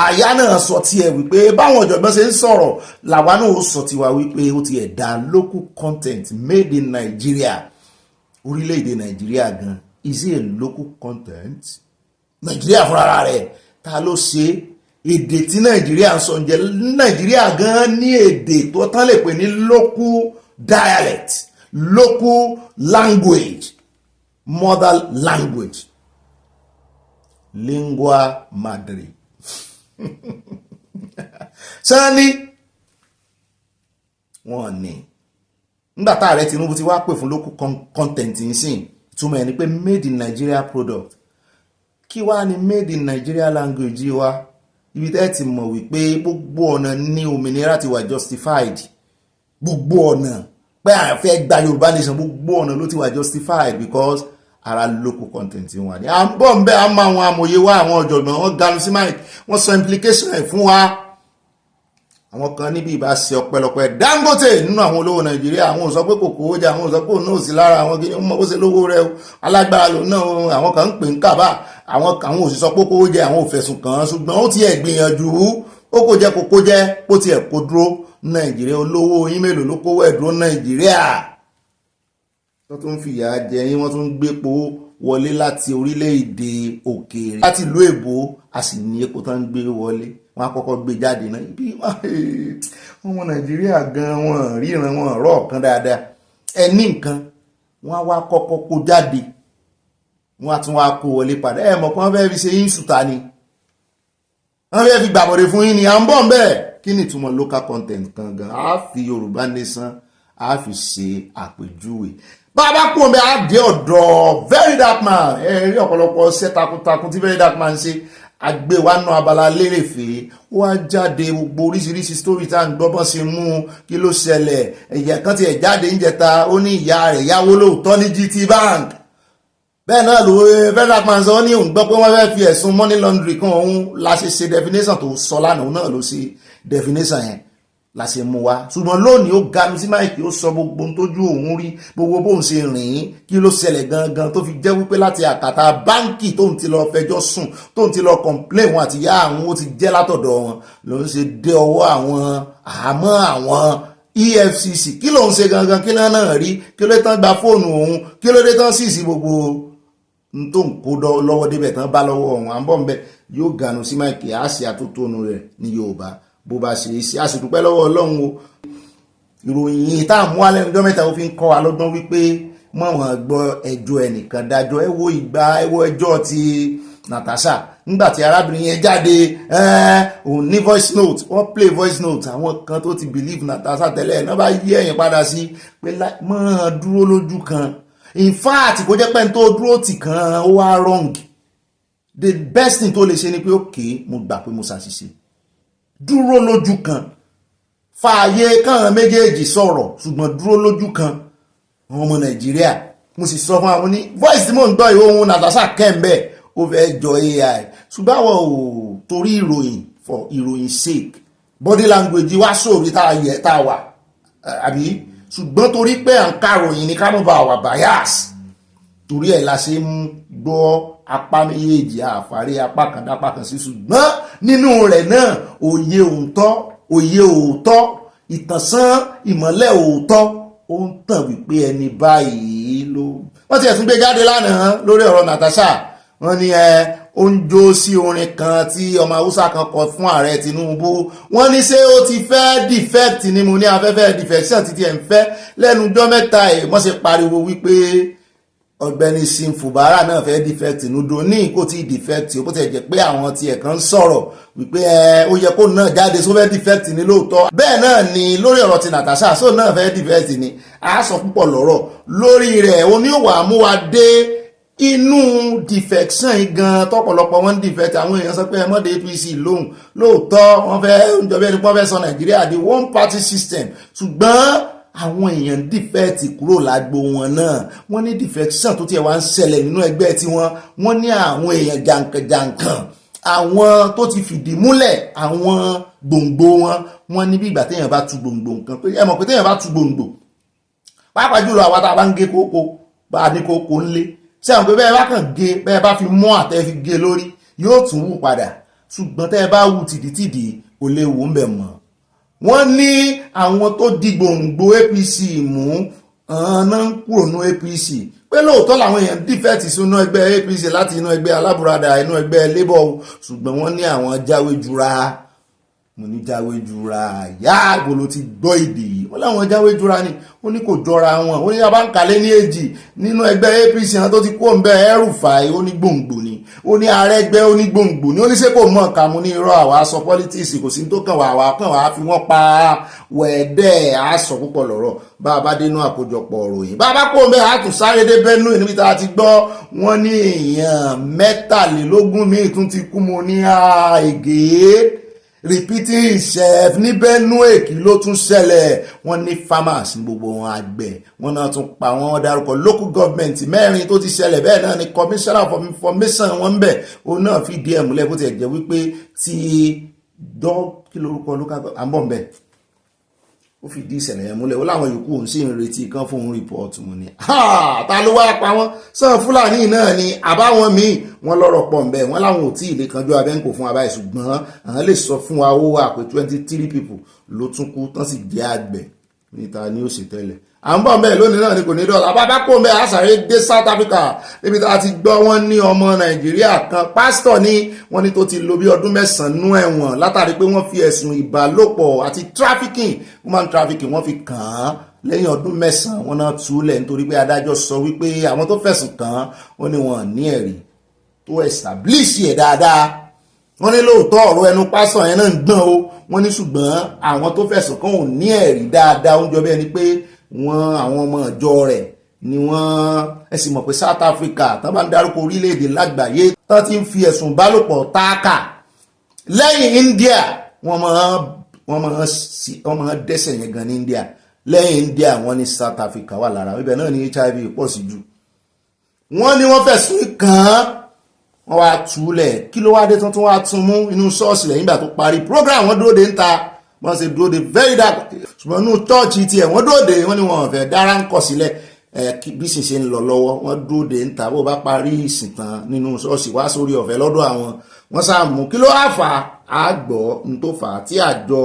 àyà náà sọ tiẹ̀ wípé báwọn ọ̀jọ̀gbọ́n ṣe ń sọ̀rọ̀ làwa náà ó sọ tiwa wípé ó ti ẹ̀dá local content made in Nigeria orílẹ̀-èdè Nigeria gan is it a local content Nigeria fúnra rẹ̀ ta ló ṣe èdè tí Nàìjíríà ń sọ ǹjẹ́ Nàìjíríà gan ní èdè tó tán lè pè ní local dialect local language mother language lingua madre sani wọ́n ní nígbàtà ààrẹ Tinubu ti wá pè fún local content nsìn ìtumọ̀ ẹ̀ ni pé made in Nigeria product kí wá ní made in Nigeria language wa ibi tẹ́ ti mọ̀ wípé gbogbo ọ̀nà ní òmìnira ti wà justified gbogbo ọ̀nà pé a fẹ́ gba Yorùbá nation gbogbo ọ̀nà ló ti wà justified because ara local content wọn ni à ń bọ̀ ń bẹ́ a máa àwọn amòye wá àwọn ọ̀jọ̀gbọ́n wọn ganu sí máìkì wọ́n sọ implication ẹ̀ fún wa àwọn kan níbi ìbá ṣe ọ̀pẹ̀lọpẹ̀ Dangote nínú àwọn olówó Nàìjíríà àwọn ò sọ pé kò kówó jẹ àwọn ò sọ pé òun náà sí lára àwọn kí wọ́n mọ̀ bó ṣe lówó rẹ̀ alágbára lòun náà àwọn kan ń pè ń kàbá àwọn ò sì sọ pé kówó jẹ àwọn ò fẹ̀sùn kàn án ṣùgbọ́n ó tiẹ̀ gbìyànjú ó kò jẹ́ kókó jẹ́ bó tiẹ̀ kó dúró Nàìjíríà olówó yín mélòó ló kówó ẹ̀ dúró Nàìjíríà wọ́n tún fi ìyà jẹ yín wọ́n tún gbépo wọlé láti orílẹ̀-èdè òkèèrè láti ìlú èbó a sì ní epo tán ń gbé wọlé wọ́n á kọ́kọ́ gbé jáde náà ibi ọmọ Nàìjíríà gan wọn ríran wọn rọ̀ kan dáadáa ẹni nǹkan wọ́n á wá kọ́kọ́ kó jáde wọ́n á tún wá kó wọlé padà mọ̀ pé wọ́n fẹ́ fi ṣe yín sùtà ni wọ́n fẹ́ fi gbàbọ̀dé fún yín ni à ń bọ̀ ń bẹ́ẹ̀ kí ni ìtumọ̀ local content kan gan á fi Yorùbá nation á fi ṣe àpèjúwe bàbá kú omi àdé ọ̀dọ̀ very dark man rí ọ̀pọ̀lọpọ̀ ṣẹ́ takuntakun tí very dark man ṣe àgbéwánú abala lérèfé ó wá jáde gbogbo oríṣiríṣi story tá à ń gbọ́bọ́n ṣe mú kí ló ṣẹlẹ̀ ẹ̀yẹ kan ti ẹ̀ jáde ń jẹta ó ní ìyá rẹ̀ yáwó lóòótọ́ ní GT Bank bẹ́ẹ̀ náà ló very dark man sọ ó ní òun gbọ́ pé wọ́n fẹ́ fi ẹ̀sùn money laundry kan òun la ṣe definition tó sọ lánàá òun náà ló ṣe definition yẹn la ṣe mú wa. Ṣùgbọ́n lónìí ó ganu sí máìkì, ó sọ gbogbo ohun tójú òun rí, gbogbo bóun ṣe rìn, kí ló ṣẹlẹ̀ gangan tó fi jẹ́ wípé láti àkàtà báǹkì tóun ti lọ fẹjọ́ sùn, tóun ti lọ complain wọn àti ìyá àwọn ó ti jẹ́ látọ̀dọ̀ wọn ló ń ṣe dé ọwọ́ àwọn àmọ́ àwọn EFCC. Kí ló ń ṣe gangan, kí náà rí, kí ló tán gba fóònù òun, kí ló dé tán sì sí gbogbo tó ń kó lọ́wọ́ débẹ̀ tán bá lọ́wọ́ òun. À ń bọ̀ ń bẹ yóò ganu sí máìkì, á ṣe àtótónu rẹ̀ ní Yorùbá bó bá ṣe ṣe. A sì dúpẹ́ lọ́wọ́ Ọlọ́run o. Ìròyìn tá à mú alẹ́ ọjọ́ mẹ́ta ó fi ń kọ́ wa lọ́gbọ́n wípé mọ̀wọ́n gbọ́ ẹjọ́ ẹnìkan dájọ́. Ẹ wo ẹjọ́ ti Natasha nígbà tí arábìnrin yẹn jáde òun ní voice note, wọ́n play voice note, àwọn kan tó ti believe Natasha tẹ́lẹ̀ náà bá yí ẹ̀yìn padà sí pé mọ́ dúró lójú kan. In fact kó jẹ́ pé n tó dúró tì kan ó wá wrong, the best thing tó lè ṣe ni pé okay mo gbà pé mo ṣàṣìṣe, dúró lójú kan, fààyè káwọn méjèèjì sọ̀rọ̀ ṣùgbọ́n dúró lójú kan. Àwọn ọmọ Nàìjíríà mo sì sọ fún àwọn ní voice tí mò ń gbọ́ ìhòòhùn Natasha kẹ́ńbẹ́ ó fẹ́ jọ AI, ṣùgbọ́n àwọn ò torí ìròyìn for ìròyìn sake, body language wá sóòrí tá a wà àbí, ṣùgbọ́n torí pé à ń kàròyìn ní ká mọ̀ bá wà bias, torí ẹ̀ la ṣe ń gbọ́ apá méjèèjì àfàrí apá kan dápá kan sí. Ṣùgbọ́n nínú rẹ̀ náà òye òótọ́ ìtànsán ìmọ́lẹ̀ òótọ́ ó ń tàn wípé ẹni báyìí ló. Wọ́n ti ẹ̀sùn gbé jáde lánàá lórí ọ̀rọ̀ Natasha. Wọ́n ní ó ń jó sí orin kan tí ọmọ Haúsá kan kọ fún ààrẹ Tinubu. Wọ́n ní ṣé ó ti fẹ́ defect ni mo ní afẹ́fẹ́ defection títí ẹ̀ ń fẹ́ lẹ́nu ọjọ́ mẹ́ta ẹ̀ wọ́n ṣe pariwo wípé Ọ̀gbẹ́ni Sim Fubara náà fẹ́ defect nudo ní kò tí defect ó bó tẹ̀ jẹ́ pé àwọn tí ẹ̀ kan sọ̀rọ̀ wípé ó yẹ kó náà jáde só fẹ́ defect ní lóòótọ́. Bẹ́ẹ̀ náà ni lórí ọ̀rọ̀ ti Natasha só náà fẹ́ defect ni. A sọ púpọ̀ lọ́rọ̀ lórí rẹ̀ ó ní òwà mú wa dé inú defection gan tọ́pọ̀lọpọ̀ wọn defect. Àwọn èèyàn sọ pé ẹ mọ́dé APC lóhùn lóòótọ́ wọ́n fẹ́ ìjọba ẹni pọ́n fẹ́ sọ Nàìjíríà di one party system, ṣùgbọ́n àwọn èèyàn defect kúrò lágbo wọn náà. Wọ́n ní defection tó tiẹ̀ wá ń ṣẹlẹ̀ nínú ẹgbẹ́ tí wọ́n ní àwọn èèyàn jàǹkànjàǹkàn, àwọn tó ti fìdí múlẹ̀, àwọn gbòǹgbò wọn ní bí ìgbà téèyàn bá tu gbòǹgbò nǹkan pé ẹ mọ̀ pé téèyàn bá tu gbòǹgbò pàápàá jùlọ àwọn tá a bá ń gé kókó bá a ní kókó ńlé ṣé àwọn pé bẹ́ẹ̀ bá kàn gé bẹ́ẹ̀ bá fi mọ́ àtẹ́ fi gé lórí yóò tún wù padà, ṣùgbọ́n tẹ́ ẹ bá wù tìdítìdí kò lè wù ń bẹ̀ mọ́. Wọ́n ní àwọn tó di gbòǹgbò APC mú ọ̀nà ń kúrò ní APC pé lóòótọ́ làwọn èèyàn dìfẹ́ẹ̀tì sínú ẹgbẹ́ APC láti inú ẹgbẹ́ alábùradà inú ẹgbẹ́ Labour, ṣùgbọ́n wọ́n ní àwọn jáwé jura. Mo ní jáwé jura yá àgbòlò ti gbọ́ èdè yìí, wọ́n láwọn jáwé jura ni ó ní kò jọra wọn. Ó ní abáǹkálẹ̀ ní èjì nínú ẹgbẹ́ APC àwọn tó ti kó ń bẹ El-Rufai ó ní gbòǹgbò ni, ó ní ààrẹ ẹgbẹ́ ó ní gbòǹgbò ni, ó ní ṣé kò mọ̀ ká mú ní irọ́ àwa sọ politics kò sí tó kàn wá àwa kàn wá fi wọ́n pa wẹ̀ẹ́dẹ́ àásọ púpọ̀ lọ́rọ̀ bá a bá dénú àkójọpọ̀ òròyìn. Bá a bá kó ń bẹ àtún sáré dé Benue níbi tá a ti gbọ́ wọ́n ní èèyàn 23 míì tún ti kú mo ní àìgé repeating itself ní Benue. Kí ló tún ṣẹlẹ̀? Wọ́n ní farmers ní gbogbo wọn àgbẹ̀, wọ́n náà tún pa wọ́n dárúkọ local government 4 tó ti ṣẹlẹ̀. Bẹ́ẹ̀ náà ni commissioner for information wọn ń bẹ̀ òun náà fìdí ẹ̀ múlẹ̀ bó ti jẹ́ wípé ti kí lórúkọ local government àbọ̀ ń bẹ̀ ó fìdí ìṣẹ̀lẹ̀ yẹn múlẹ̀ ó láwọn yòókù òun sì ń retí kan fún rìpọ́ọ̀tù mu ni. Ta ló wá pa wọ́n? Sàn Fúlàní náà ni àbáwọn míì wọ́n lọ́rọ̀ pọ̀ ń bẹ̀ wọ́n láwọn ò tí ì lè kanjú abẹ́ǹkò fún abáyé, ṣùgbọ́n àwọn lè sọ fún wa ó wà pé 23 people ló tún kú tán sì jẹ́ àgbẹ̀ níta ni ó ṣe tẹ́lẹ̀. À ń bọ̀ mẹ́ẹ̀ lónìí náà ni kò ní dọ́là bàbá kò mẹ́ẹ̀ àṣàrè dé South Africa níbi tá a ti gbọ́ wọ́n ní ọmọ Nàìjíríà kan pásítọ̀ ní wọ́n ní tó ti lò bí ọdún 9 nú ẹ̀wọ̀n látàrí pé wọ́n fi ẹ̀sùn ìbálòpọ̀ àti trafficking human trafficking wọ́n fi kàn án. Lẹ́yìn ọdún 9 wọ́n náà túlẹ̀ nítorí pé adájọ́ sọ wípé àwọn tó fẹ̀sùn kàn án wọ́n ní wọn ní ẹ̀rí tó establish ẹ̀ dáadáa. Wọ́n ní lóòótọ́ ọ̀rọ̀ ẹnu pásítọ̀ yẹn náà ń gbọ́n o, wọ́n ní ṣùgbọ́n àwọn tó fẹ̀sùn kàn ò ní ẹ̀rí dáadáa. Ó ń jọ bí ẹni pé àwọn ọmọ ìjọ rẹ̀ ni wọ́n ẹ sì mọ̀ pé South Africa tán bá ń dárúkọ orílẹ̀-èdè lágbàáyé tán ti ń fi ẹ̀sùn ìbálòpọ̀ táàkà. Lẹ́yìn India wọ́n máa dẹ́ṣẹ̀ yẹn gan ní India. Lẹ́yìn India wọ́n ní South Africa wà lára ibẹ̀ náà ní HIV pọ̀ sí jù. Wọ́n ní wọ́n fẹ̀sùn kàn án wọ́n wá túlẹ̀ kí ló wá dé tán wá tún mú inú ṣọ́ọ̀ṣì lẹ́yìn ìgbà tó parí program wọ́n dúró de ń ta wọ́n ṣe dúró de very dark ṣùgbọ́n inú chọ́ọ̀chì tiẹ̀ wọ́n dúró de wọ́n ní wọn fẹ́ dára ń kọ̀ sílẹ̀ bí sì ṣe ń lọ lọ́wọ́ wọ́n dúró de ń ta bó bá parí ìsìn tán nínú ṣọ́ọ̀ṣì wá sórí ọ̀fẹ́ lọ́dọ̀ àwọn wọ́n sàmú kí ló wá fà á gbọ́ ní tó fà á tí àjọ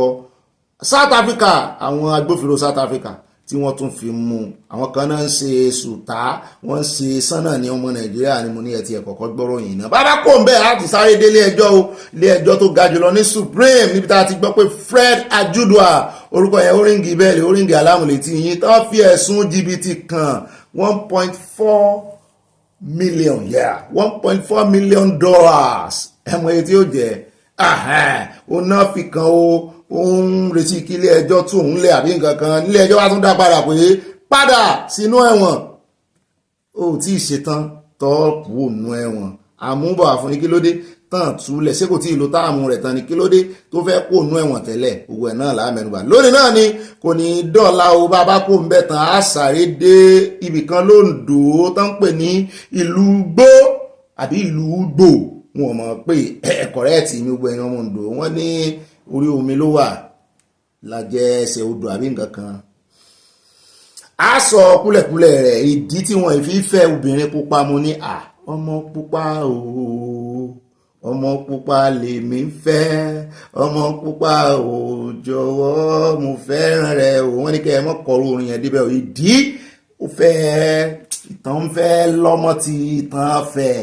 South Africa àwọn agbófinró South Africa tí wọ́n tún fi mú àwọn kan náà ń ṣe sùtá wọ́n ń ṣe sánà ní ọmọ Nàìjíríà ni mo ní ẹtì ẹ̀kọ́kọ́ gbọ́rọ̀ yìí náà bàbá kò ń bẹ́ẹ̀ láti sáré dé ilé ẹjọ́ tó ga jùlọ ní Supreme níbi tá a ti gbọ́ pé Fred Ajudua orúkọ yẹn ó ríǹgì bẹ́ẹ̀lì ó ríǹgì alámùlétí yín tó fi ẹ̀sùn jìbìtì kan 1.4 million $1.4 million ẹ̀mọ̀ èyí tí ó jẹ́ ó náà fi kan òun retí kí ilé ẹjọ́ tún òun lẹ̀ àbí nǹkan kan nílé ẹjọ́ wá tún dá padà pé padà sínú ẹ̀wọ̀n ó tí ì ṣetán tọ́ọ̀pù ònú ẹ̀wọ̀n àmúbọ̀ àfúnni kí ló dé tán túlẹ̀ ṣé kò tí ì lo táàmù rẹ̀ tán ni kí ló dé tó fẹ́ kó ònú ẹ̀wọ̀n tẹ́lẹ̀ owó ẹ̀ náà láàmẹ́nubà lónìí náà ni kò ní dọ́ọ̀la o bàbá kó ń bẹ̀ tán á sáré dé ibìkan lóńdó tán ń pè ní ìlú gbó àbí ìlú gbò wọn mọ̀ pé ẹ̀kọ́rẹ́ẹ̀tì mi gbogbo ẹ̀yàn ọmọ Oǹdó wọ́n ní orí omi ló wà lájẹ́ ẹsẹ̀ odò àbí nǹkan kan a sọ kúlẹ̀kúlẹ̀ rẹ̀ ìdí tí wọ́n fi fẹ́ obìnrin pupa mo ní ọmọ pupa ooo ọmọ pupa lèmi fẹ́ ọmọ pupa ooo jọ̀wọ́ mo fẹ́ràn rẹ̀ o wọ́n ní kẹ́ ẹ mọ́ kọrú orin yẹn débẹ̀ ìdí ó fẹ́ ìtàn fẹ́ lọ́mọ ti ìtàn fẹ́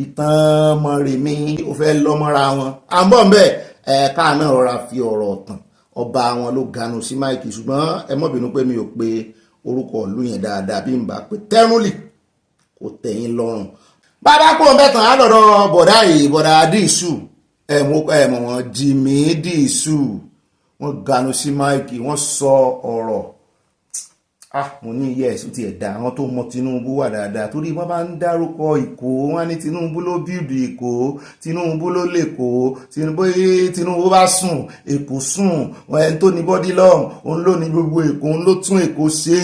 ìtàn mọ̀rẹ̀mí ó fẹ́ lọ́mọ́ra wọn à ń bọ̀ ń bẹ̀ ẹ̀ka náà rọra fi ọ̀rọ̀ ọ̀tàn ọba wọn ló ganu sí máìkì ṣùgbọ́n ẹ má bínú pé mi ò pe orúkọ ìlú yẹn dáadáa bí n bá pé tẹ́rùnlì kò tẹ̀yìn lọ́rùn bàbá kó mẹ́tàn á lọ́dọ̀ bọ̀dá yìí bọ̀dá díìsù ẹ̀mọ̀ wọn Jimi díìsù wọ́n ganu sí máìkì wọ́n sọ ọ̀rọ̀ mo ní yes ó ti ẹ̀dá àwọn tó mọ Tinubu wà dáadáa torí wọ́n bá ń dárúkọ Èkó wọ́n ní Tinubu ló bíìdì Èkó Tinubu ló lèkó Tinubu bá sùn Èkó sùn ẹni tó ní bọ́dí lọ́hùn òun ló ní gbogbo Èkó òun ló tún Èkó ṣe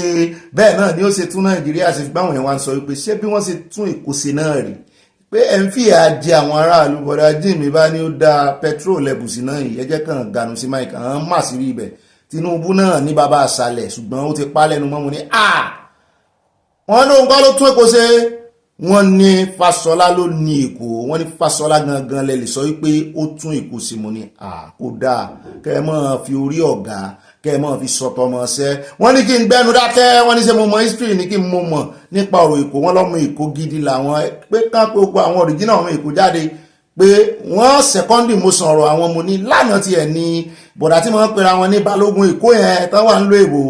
bẹ́ẹ̀ náà ni ó ṣe tún Nàìjíríà ṣe gbáwọn yẹn wá ń sọ wípé ṣé bí wọ́n ṣe tún Èkó ṣe náà rí pé ẹ̀ ń fìyà jẹ àwọn aráàlú bọ̀dá Jimi bá ní ó dá petrol lẹ́bùsì náà yìí ẹjẹ́ kan ganu sí máìkì àwọn má sí rí ibẹ̀ Tinubu náà ní bàbá àṣàlẹ̀ ṣùgbọ́n ó ti pa lẹ́nu mọ́ mu ní wọ́n ló ń kọ́ ló tún Èkó ṣe wọ́n ní Fashola ló ní Èkó wọ́n ní Fashola gangan lẹ lè sọ wípé ó tún Èkó sí mu ní kó dáa kẹ́ ẹ máa fi orí ọ̀gá kẹ́ ẹ máa fi sọ̀tọ̀ ọmọ ṣẹ́ wọ́n ní kí n gbẹ́nu dákẹ́ wọ́n ní ṣe mo mọ history ní kí n mo mọ̀ nípa ọ̀rọ̀ Èkó wọ́n lọ́mọ Èkó gidi làwọn pé kán pé gbogbo àwọn original ọmọ Èkó jáde pé wọ́n secondary mo sọ̀rọ̀ àwọn mo ní lánàá tiẹ̀ ní bọ̀dá tí wọ́n pera wọn ní Balógun Èkó yẹn tán wà ń lo èbò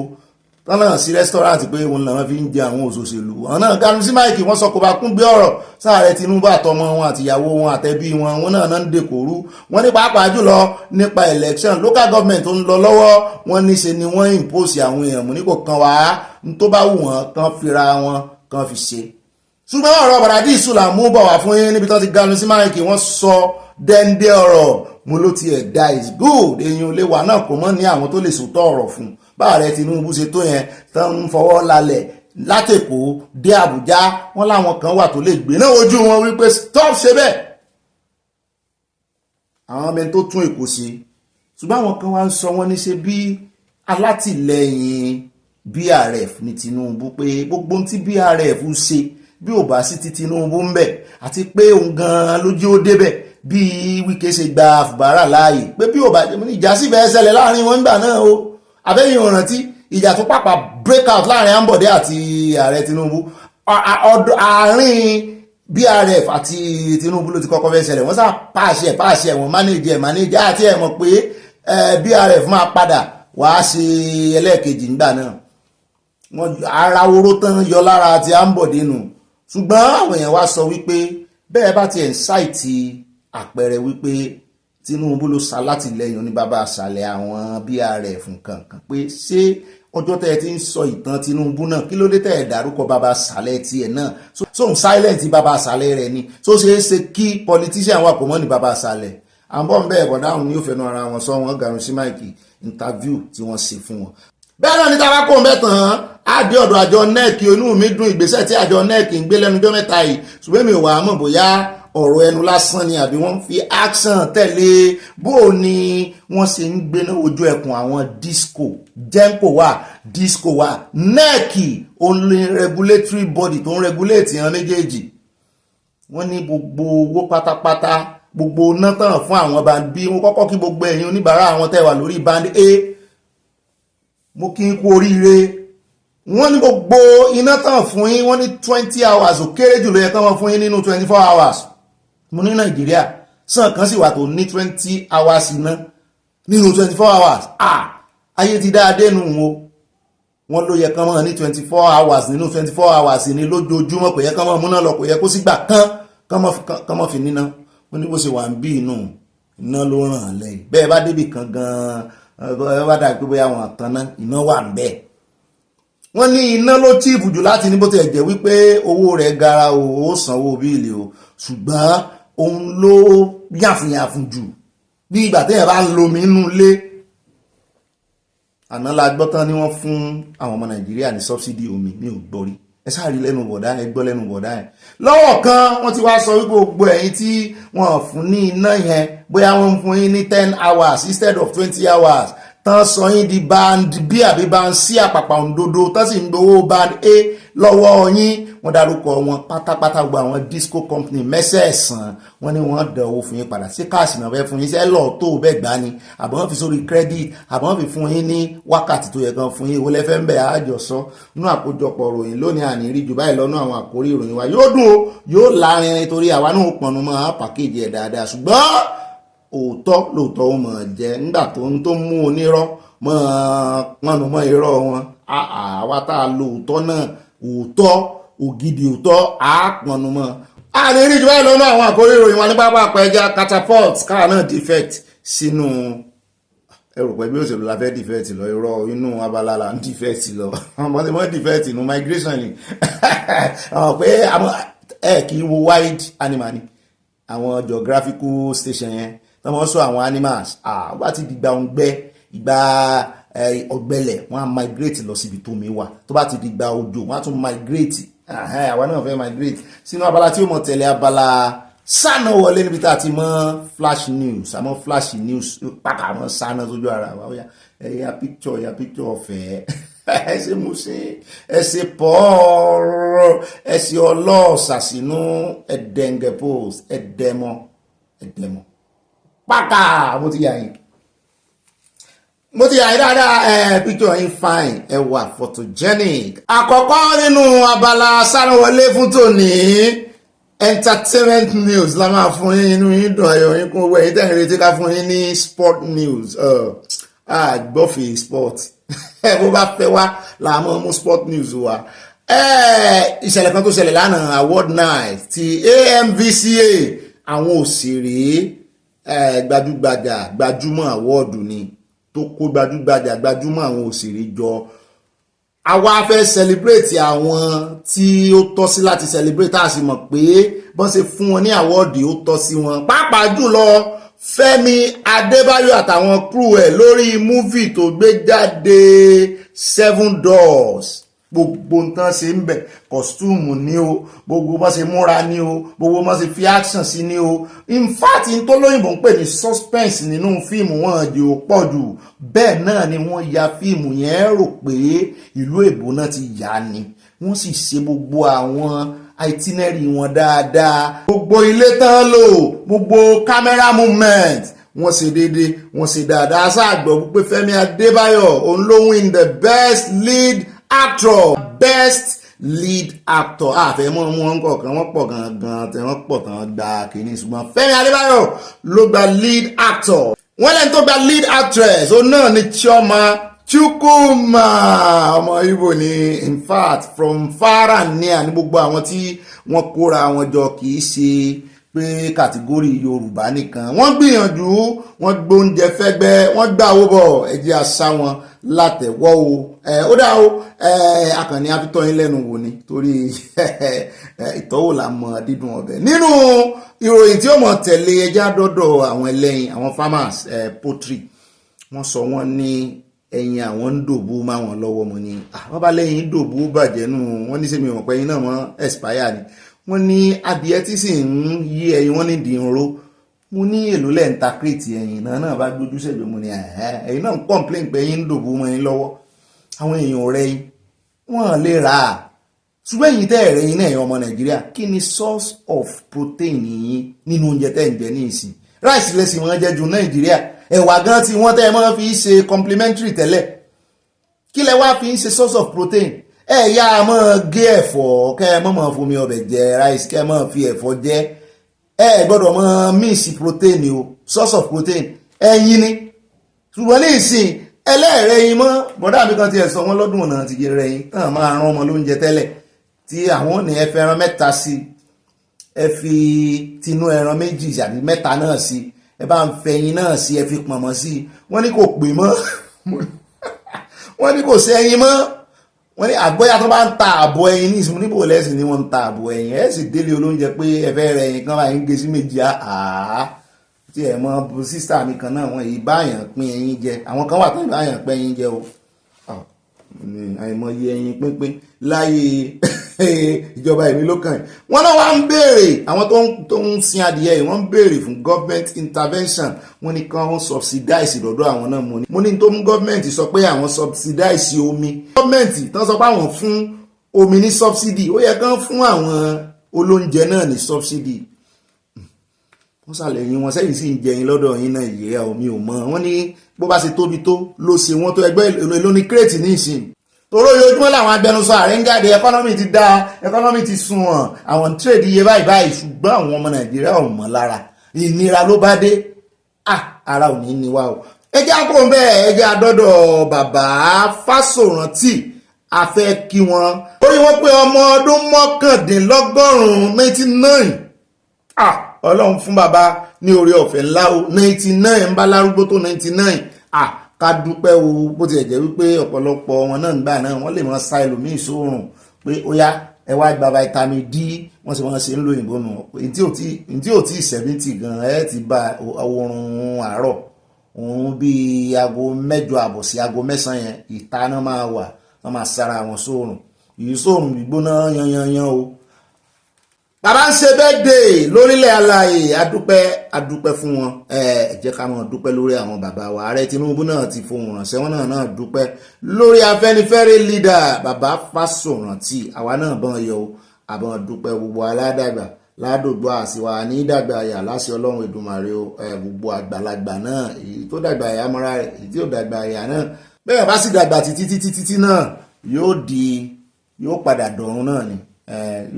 tán náà sí restaurant pé wọn làwọn fi ń jẹ àwọn òṣòṣèlú àwọn náà ganu sí máìkì wọ́n sọ kó bá kún gbé ọ̀rọ̀ sáàrẹ Tinubu àtọmọ wọn àtìyàwó wọn àtẹbí wọn náà ń dèkòrú wọ́n ní pàápàá jùlọ nípa election local government tó ń lọ lọ́wọ́ wọ́n ní ṣe ni wọ́n impose àwọn èèyàn mú ní kò kan wá tó bá wù wọ́n kan fira wọn kan fi ṣe ṣùgbọ́n ọ̀rọ̀ bàdàdí ìṣúlà mú bọ̀ wá fún yín níbi tó ti ganu sí máìkì wọ́n sọ dẹ́ndé ọ̀rọ̀ mo ló ti ẹ̀dá is good èyàn lè wà náà kò mọ́ ní àwọn tó lè sòtọ́ ọ̀rọ̀ fún báàrẹ Tinubu ṣe tó yẹn tán ń fọwọ́ lálẹ̀ látèkó dé Àbújá wọ́n láwọn kan wà tó lè gbé náà ojú wọn wípé stop ṣe bẹ́ẹ̀ àwọn ọmọ tó tún Èkó ṣe ṣùgbọ́n àwọn kan wá ń sọ wọ́n ní ṣe bí alátìlẹyìn BRF ní Tinubu pé gbogbo tí BRF ṣe bí ò bá sí ti Tinubu ń bẹ̀ àti pé òun gan-an lójú ó débẹ̀ bí Wike ṣe gba Fubara láàyè pé bí ò bá ìjà sí bẹ́ẹ̀ ṣẹlẹ̀ láàrin wọn nígbà náà o àbẹ́yìn ọ̀rántí ìjà tó pàpà break out láàrin Ambode àti ààrẹ Tinubu àárín BRF àti Tinubu ló ti kọ́kọ́ fẹ́ ṣẹlẹ̀ wọ́n sá pàṣẹ wọn manage àti ẹ̀ mọ̀ pé BRF máa padà wàá ṣe ẹlẹ́ẹ̀kejì nígbà náà wọ́n ara oró tán yọ lára àti Ambode nù ṣùgbọ́n àwọn èèyàn wá sọ wípé bẹ́ẹ̀ bá ti ẹ̀ ń ṣàìtì àpẹẹrẹ wípé Tinubu ló sa látìlẹ́yìn ní bàbá àṣàlẹ̀ àwọn BRF nǹkan kan pé ṣé ọjọ́ tẹ́ ẹ ti ń sọ ìtàn Tinubu náà kí ló dé tẹ́ ẹ dárúkọ bàbá àṣàlẹ̀ tiẹ̀ náà sóhun silent bàbá àṣàlẹ̀ rẹ̀ ni tó ṣeé ṣe kí politician wà kò mọ́ ní bàbá àṣàlẹ̀ àbọ̀ ń bẹ́ẹ̀ bọ̀dá òun ní ó fẹnu ara wọn sọ wọn gàrún sí máìkì interview tí wọ́n ṣe fún wọn. bẹ́ẹ̀ náà ní tàbá kó mẹ́tàn á dé ọ̀dọ̀ àjọ NEC inú mi dùn ìgbésẹ̀ tí àjọ NEC ń gbé lẹ́nujọ́ mẹ́ta yìí ṣùgbọ́n mi ò wà á mọ̀ bóyá ọ̀rọ̀ ẹnu lásán ni àbí wọ́n fi action tẹ̀lé bó ni wọ́n ṣe ń gbéná ojú ẹkùn àwọn disco genco wà disco wà nec only regulatory body tó ń regulate yan méjèèjì wọ́n ní gbogbo owó pátápátá gbogbo nátàn fún àwọn band B wọ́n kọ́kọ́ kí gbogbo ẹ̀yin oníbàárà àwọn tẹ́ wà lórí band A mo kí n kú oríire wọ́n ní gbogbo iná tàn fún yín wọ́n ní 20 hours ò kéré jù ló yẹ kán wọ́n fún yín nínú 24 hours mo ní Nàìjíríà sàn kan sì wà tó ní 20 hours iná nínú 24 hours ayé ti dáadé nù wọ́n ló yẹ kán mọ́ ní 24 hours nínú 24 hours ní lójoojúmọ́ kò yẹ kán mọ́ múná lọ kò yẹ kó sígbà kán mọ́ fi níná wọ́n ní bó ṣe wà ń bí inú iná ló ràn án lẹ́yìn bẹ́ẹ̀ bá débì kan gan-an bá dàbí pé bóyá wọn àtàná iná wà ń bẹ́ẹ̀ wọ́n ní iná ló chíìpù jù láti ní bó ti ẹ̀jẹ̀ wípé owó rẹ̀ gara ó sanwó bíìlì o ṣùgbọ́n òun ló yàfùnyàfùn jù bí ìgbà téèyàn bá ń lomi inú ilé àná la gbọ́ tán ni wọ́n fún àwọn ọmọ Nàìjíríà ní sọ́bsidì omi mi ò gbọ́ rí ẹ sáàrí lẹ́nu bọ̀dá ẹ gbọ́ lẹ́nu bọ̀dá ẹ lọ́wọ́ kan wọ́n ti wá sọ wípé gbogbo ẹ̀yin tí wọ́n fún ní iná yẹn bóyá wọ́n fún yín ní 10 hours instead of 20 hours tán sọ yín di band B àbí band C àpàpà òǹdodo tán sì ń gbowó band A lọ́wọ́ yín wọ́n dárúkọ wọn pátápátá gbogbo àwọn disco company mẹ́sẹ̀ẹ̀sán wọ́n ní wọ́n dán owó fún yín padà sí káàsì náà fẹ́ fún yín sẹ́ lọ́ọ̀ tó bẹ́ẹ̀ gbá ni àbọ̀ wọ́n fi sórí credit àbọ̀ wọ́n fi fún yín ní wákàtí tó yẹ kan fún yín ìwọlẹ́ fẹ́ ń bẹ̀ àjọsọ nínú àkójọpọ̀ ròyìn lónìí àní rí jù báyìí lọ́nà àwọn àkórí ìròyìn wa yóò dùn ó yóò lárinrin torí àwa náà pọnnu mọ́ pàkéjì ẹ̀ dáadáa ṣùgbọ́n òótọ́ lóòótọ́ ó mọ̀ jẹ́ nígbà tó ń mú onírọ́ mọ́ pọnnu mọ́ irọ́ wọn àwa tá a lo òótọ́ náà òótọ́ ògidì òótọ́ àápọnnu mọ́ àrírí jù báyìí lọ́nà àwọn àkórí ìròyìn wa ní pápá àpẹja catapult káà náà defect sínú ẹrù pẹ̀lú òṣèlú la fẹ́ defect lọ irọ́ inú abala la ń defect lọ ọmọdé mọ́ defect inú migration ni pé kì í wo wild animal ni àwọn geographical station yẹn tó mọ́ sọ àwọn animals wá ti dìgbà òǹgbẹ ìgbà ọ̀gbẹlẹ̀ wọ́n á migrate lọ síbi tó mi wà tó bá ti dìgbà òjò wọ́n á tún migrate àwa náà fẹ́ migrate sínú abala tí ó mọ̀ tẹ̀lé abala sáná wọlé níbi tá a ti mọ́ flash news àmọ́ flash news pàkà mọ́ sáná sójú ara wa ẹ̀yà picture ọ̀fẹ́ ẹ̀ṣẹ̀ musin ẹ̀ṣẹ̀ pọ́ọ̀rọ̀ ẹ̀ṣẹ̀ ọlọ́ọ̀sà sínú ẹ̀dẹ̀ǹgẹ̀ post ẹ̀dẹ̀mọ̀ pàkà mo ti yà yín dáadáa picture yín fine ẹ wà photogenic. àkọ́kọ́ nínú abala sánáwọlé fún tòní entertainment news la máa fún yín inú yín dùn ayọ̀ yín kún owó ẹ̀yin tẹ́ ń retí ká fún yín ní sport news gbọ́fì sport bó bá fẹ́ wá la máa mú sport news wa. ìṣẹ̀lẹ̀ kan tó ṣẹlẹ̀ lánàá award night ti AMVCA àwọn òṣèré gbajúmọ̀ awọ́ọ̀dù ni tó kó gbajúmọ̀ àwọn òṣèré jọ àwa fẹ́ celebrate àwọn tí ó tọ́ sí láti celebrate a sì mọ̀ pé bọ́n ṣe fún wọn ní awọ́ọ̀dù ó tọ́ sí wọn pàápàá jùlọ Fẹ́mi Adébáyọ̀ àtàwọn crew ẹ̀ lórí múvì tó gbé jáde 7 Doors gbogbo nǹkan ṣe ń bẹ̀ kọ̀stúùmù ní o gbogbo bá ṣe múra ní o gbogbo bá ṣe fi action sí ní o in fact n tó lóyìnbó ń pè ní suspense nínú fíìmù wọn di ó pọ̀ jù bẹ́ẹ̀ náà ni wọ́n ya fíìmù yẹn rò pé ìlú èbó náà ti yá ni wọ́n sì ṣe gbogbo àwọn itinerary wọn dáadáa gbogbo ilé tán lò gbogbo camera movement wọ́n ṣe déédéé wọ́n ṣe dáadáa sáàgbọ́ pé Fẹ́mi Adébáyọ̀ òun ló win the best lead actor best lead actor àfẹ́mọ́ wọn kọ̀ọ̀kan wọ́n pọ̀ gangan tẹ̀ wọ́n pọ̀ tán gba kìíní ṣùgbọ́n Fẹ́mi Adébáyọ̀ ló gba lead actor wọ́n lẹ́ni tó gba lead actress ó náà ni Chioma Chukwuma ọmọ Igbo ni in fact from far and near ní gbogbo àwọn tí wọ́n kóra wọn jọ kìí ṣe pé kàtígórì Yorùbá nìkan wọ́n gbìyànjú wọ́n gbóúnjẹ fẹ́gbẹ́ wọ́n gbà owó bọ̀ ẹjẹ́ àṣà wọn látẹ̀wọ́ o ó dá o akànnì afitọ́yìn lẹ́nu wò ni torí ìtọ́wò là mọ̀ dídùn ọbẹ̀ nínú ìròyìn tí ó mọ̀ tẹ̀lé ẹjẹ́ àdọ́dọ̀ àwọn ẹlẹ́yin àwọn farmers poultry wọ́n sọ wọ́n ní ẹ̀yìn àwọn ń dòbú máwọn lọ́wọ́ mo ní wọ́n bá lẹ́yìn dòbú bàjẹ́ nù wọ́n ní sẹ́mi ọ̀pẹ́ yín náà mọ́ expire ni wọ́n ní adìẹ tí sì ń yí ẹyin wọ́n ní dìínró. Mo ní èlò lẹ́ǹta kírètì ẹyin náà bá gbójú sẹ́gbẹ̀ẹ́ mo ní ẹ̀yin náà ń complain pé ẹyin ń dòbò mọ́ ẹyin lọ́wọ́ àwọn èèyàn rẹ̀ yín wọ́n lè rà á ṣùgbọ́n ẹ̀yin tẹ́ ẹ̀rẹ́ yín náà ẹ̀yin ọmọ Nàìjíríà kí ni source of protein yín nínú oúnjẹ tẹ́ ń jẹ ní ìsìn ráìsì lẹ́sìn wọn jẹ́ ju Nàìjíríà ẹ̀wà gan tí wọ́n tẹ́ ẹ máa fi ṣe complementary tẹ́lẹ̀ kí lẹ wá fi ń ṣe source of protein ẹ yá a máa gé ẹ̀fọ́ kẹ́ ẹ máa fomi ọbẹ̀ jẹ ráìsì kẹ́ ẹ máa fi ẹ̀fọ́ jẹ ẹ gbọ́dọ̀ máa míìsì protein o source of protein ẹyin ni ṣùgbọ́n ní ìsìn ẹlẹ́ẹ̀rẹ́ yín mọ́ bọ́dá mi kan ti ẹ̀ sọ wọ́n lọ́dún ọ̀nà ti jẹ rẹ̀ yín tán máa rán ọmọ lóúnjẹ tẹ́lẹ̀ tí àwọn ò ní ẹ fi ẹran mẹ́ta sí ẹ fi tinú ẹran méjì àbí mẹ́ta náà sí ẹ bá ń fẹyin náà sí ẹ fi pọ̀nmọ́ sí wọ́n ní kò pè mọ́ wọ́n ní kò sẹ́yìn mọ́ wọ́n ní àgbọ́yà tó bá ń ta àbọ̀ ẹyin ní ìsinmi níbo lẹ́sìn ni wọ́n ń ta àbọ̀ ẹyin ẹ̀ sì délé olóúnjẹ pé ẹ fẹ́ rẹ ẹyin kan báyìí ń gé sí méjì tí ẹ mọ sísítà mi kan náà wọ́n yìí báyàn pín ẹyin jẹ àwọn kan wà tó báyàn pín ẹyin jẹ o àìmọye ẹyin pínpín láyé ìjọba èmi ló kàn wọ́n náà wá ń béèrè àwọn tó ń sin adìyẹ yìí wọ́n ń béèrè fún government intervention wọ́n ní kí wọ́n subsidize lọ́dọ̀ àwọn náà mo ní tó mú government sọ pé àwọn subsidize omi government tán sọ pé àwọn fún omi ní subsidy ó yẹ kán fún àwọn olóúnjẹ náà ní subsidy wọ́n sàlẹ̀ yín wọn sẹ́yìn sí ń jẹyin lọ́dọ̀ yín náà ìyẹ́ omi ò mọ́ wọ́n ní bó bá ṣe tóbi tó ló ṣe wọ́n tó ẹgbẹ́ èlò ní kírètì ní ìsìn toró yojúmọ́ làwọn agbẹnusọ ààrẹ ń jáde ẹkọ́nọ́mì ti dá ẹkọ́nọ́mì ti sunwọ̀n àwọn tírèdì iye báyìí ṣùgbọ́n àwọn ọmọ Nàìjíríà ò mọ̀ lára ìnira ló bá dé ara ò ní ní wá o ẹjẹ́ àpò ń bẹ́ẹ̀ ẹjẹ́ àdọ́dọ̀ bàbá Fáṣọ̀rántì a fẹ́ kí wọn orí wọn pé ọmọ ọdún mọ́kàndínlọ́gọ́rùn-ún 99 Ọlọ́run fún bàbá ní oore ọ̀fẹ́ ńlá o 99 ń bá lárúgbó tó 99 ká dúpẹ́ o bó ti jẹ́ wípé ọ̀pọ̀lọpọ̀ wọn náà nígbà náà wọ́n lè mọ́ sá ẹlòmíì sóòrùn pé ó yá ẹ wá gba vitamin D wọ́n sì wọ́n ṣe ń lo òyìnbó nù tí ò tí 70 gan ẹ ti bá oorun àárọ̀ òun bíi aago 8 àbọ̀ sí aago 9 yẹn ìtaná máa wà wọ́n máa sára wọn sóòrùn ìyí sóòrùn gbígbóná yanyanyan o bàbá ń ṣe birthday lórílẹ̀ alààyè adúpẹ́ fún wọn ẹ jẹ́ ká mọ̀ dúpẹ́ lórí àwọn bàbá wa ààrẹ Tinubu náà ti fohùn ránṣẹ́ wọn náà dúpẹ́ lórí Afẹ́nifẹ́re leader bàbá Fáṣọ̀rántì àwa náà bọ́n yọ àbọ̀n dúpẹ́ gbogbo aládàgbà ládògbò àṣìwà ní dàgbà àyà láṣẹ Ọlọ́run Èdùmàrè gbogbo àgbàlagbà náà èyí tó dàgbà àyà mọ́ra rẹ̀ èyí tí ò dàgbà àyà náà bẹ́ẹ̀ bá sì dàgbà títí náà yóò padà dọ̀run náà ni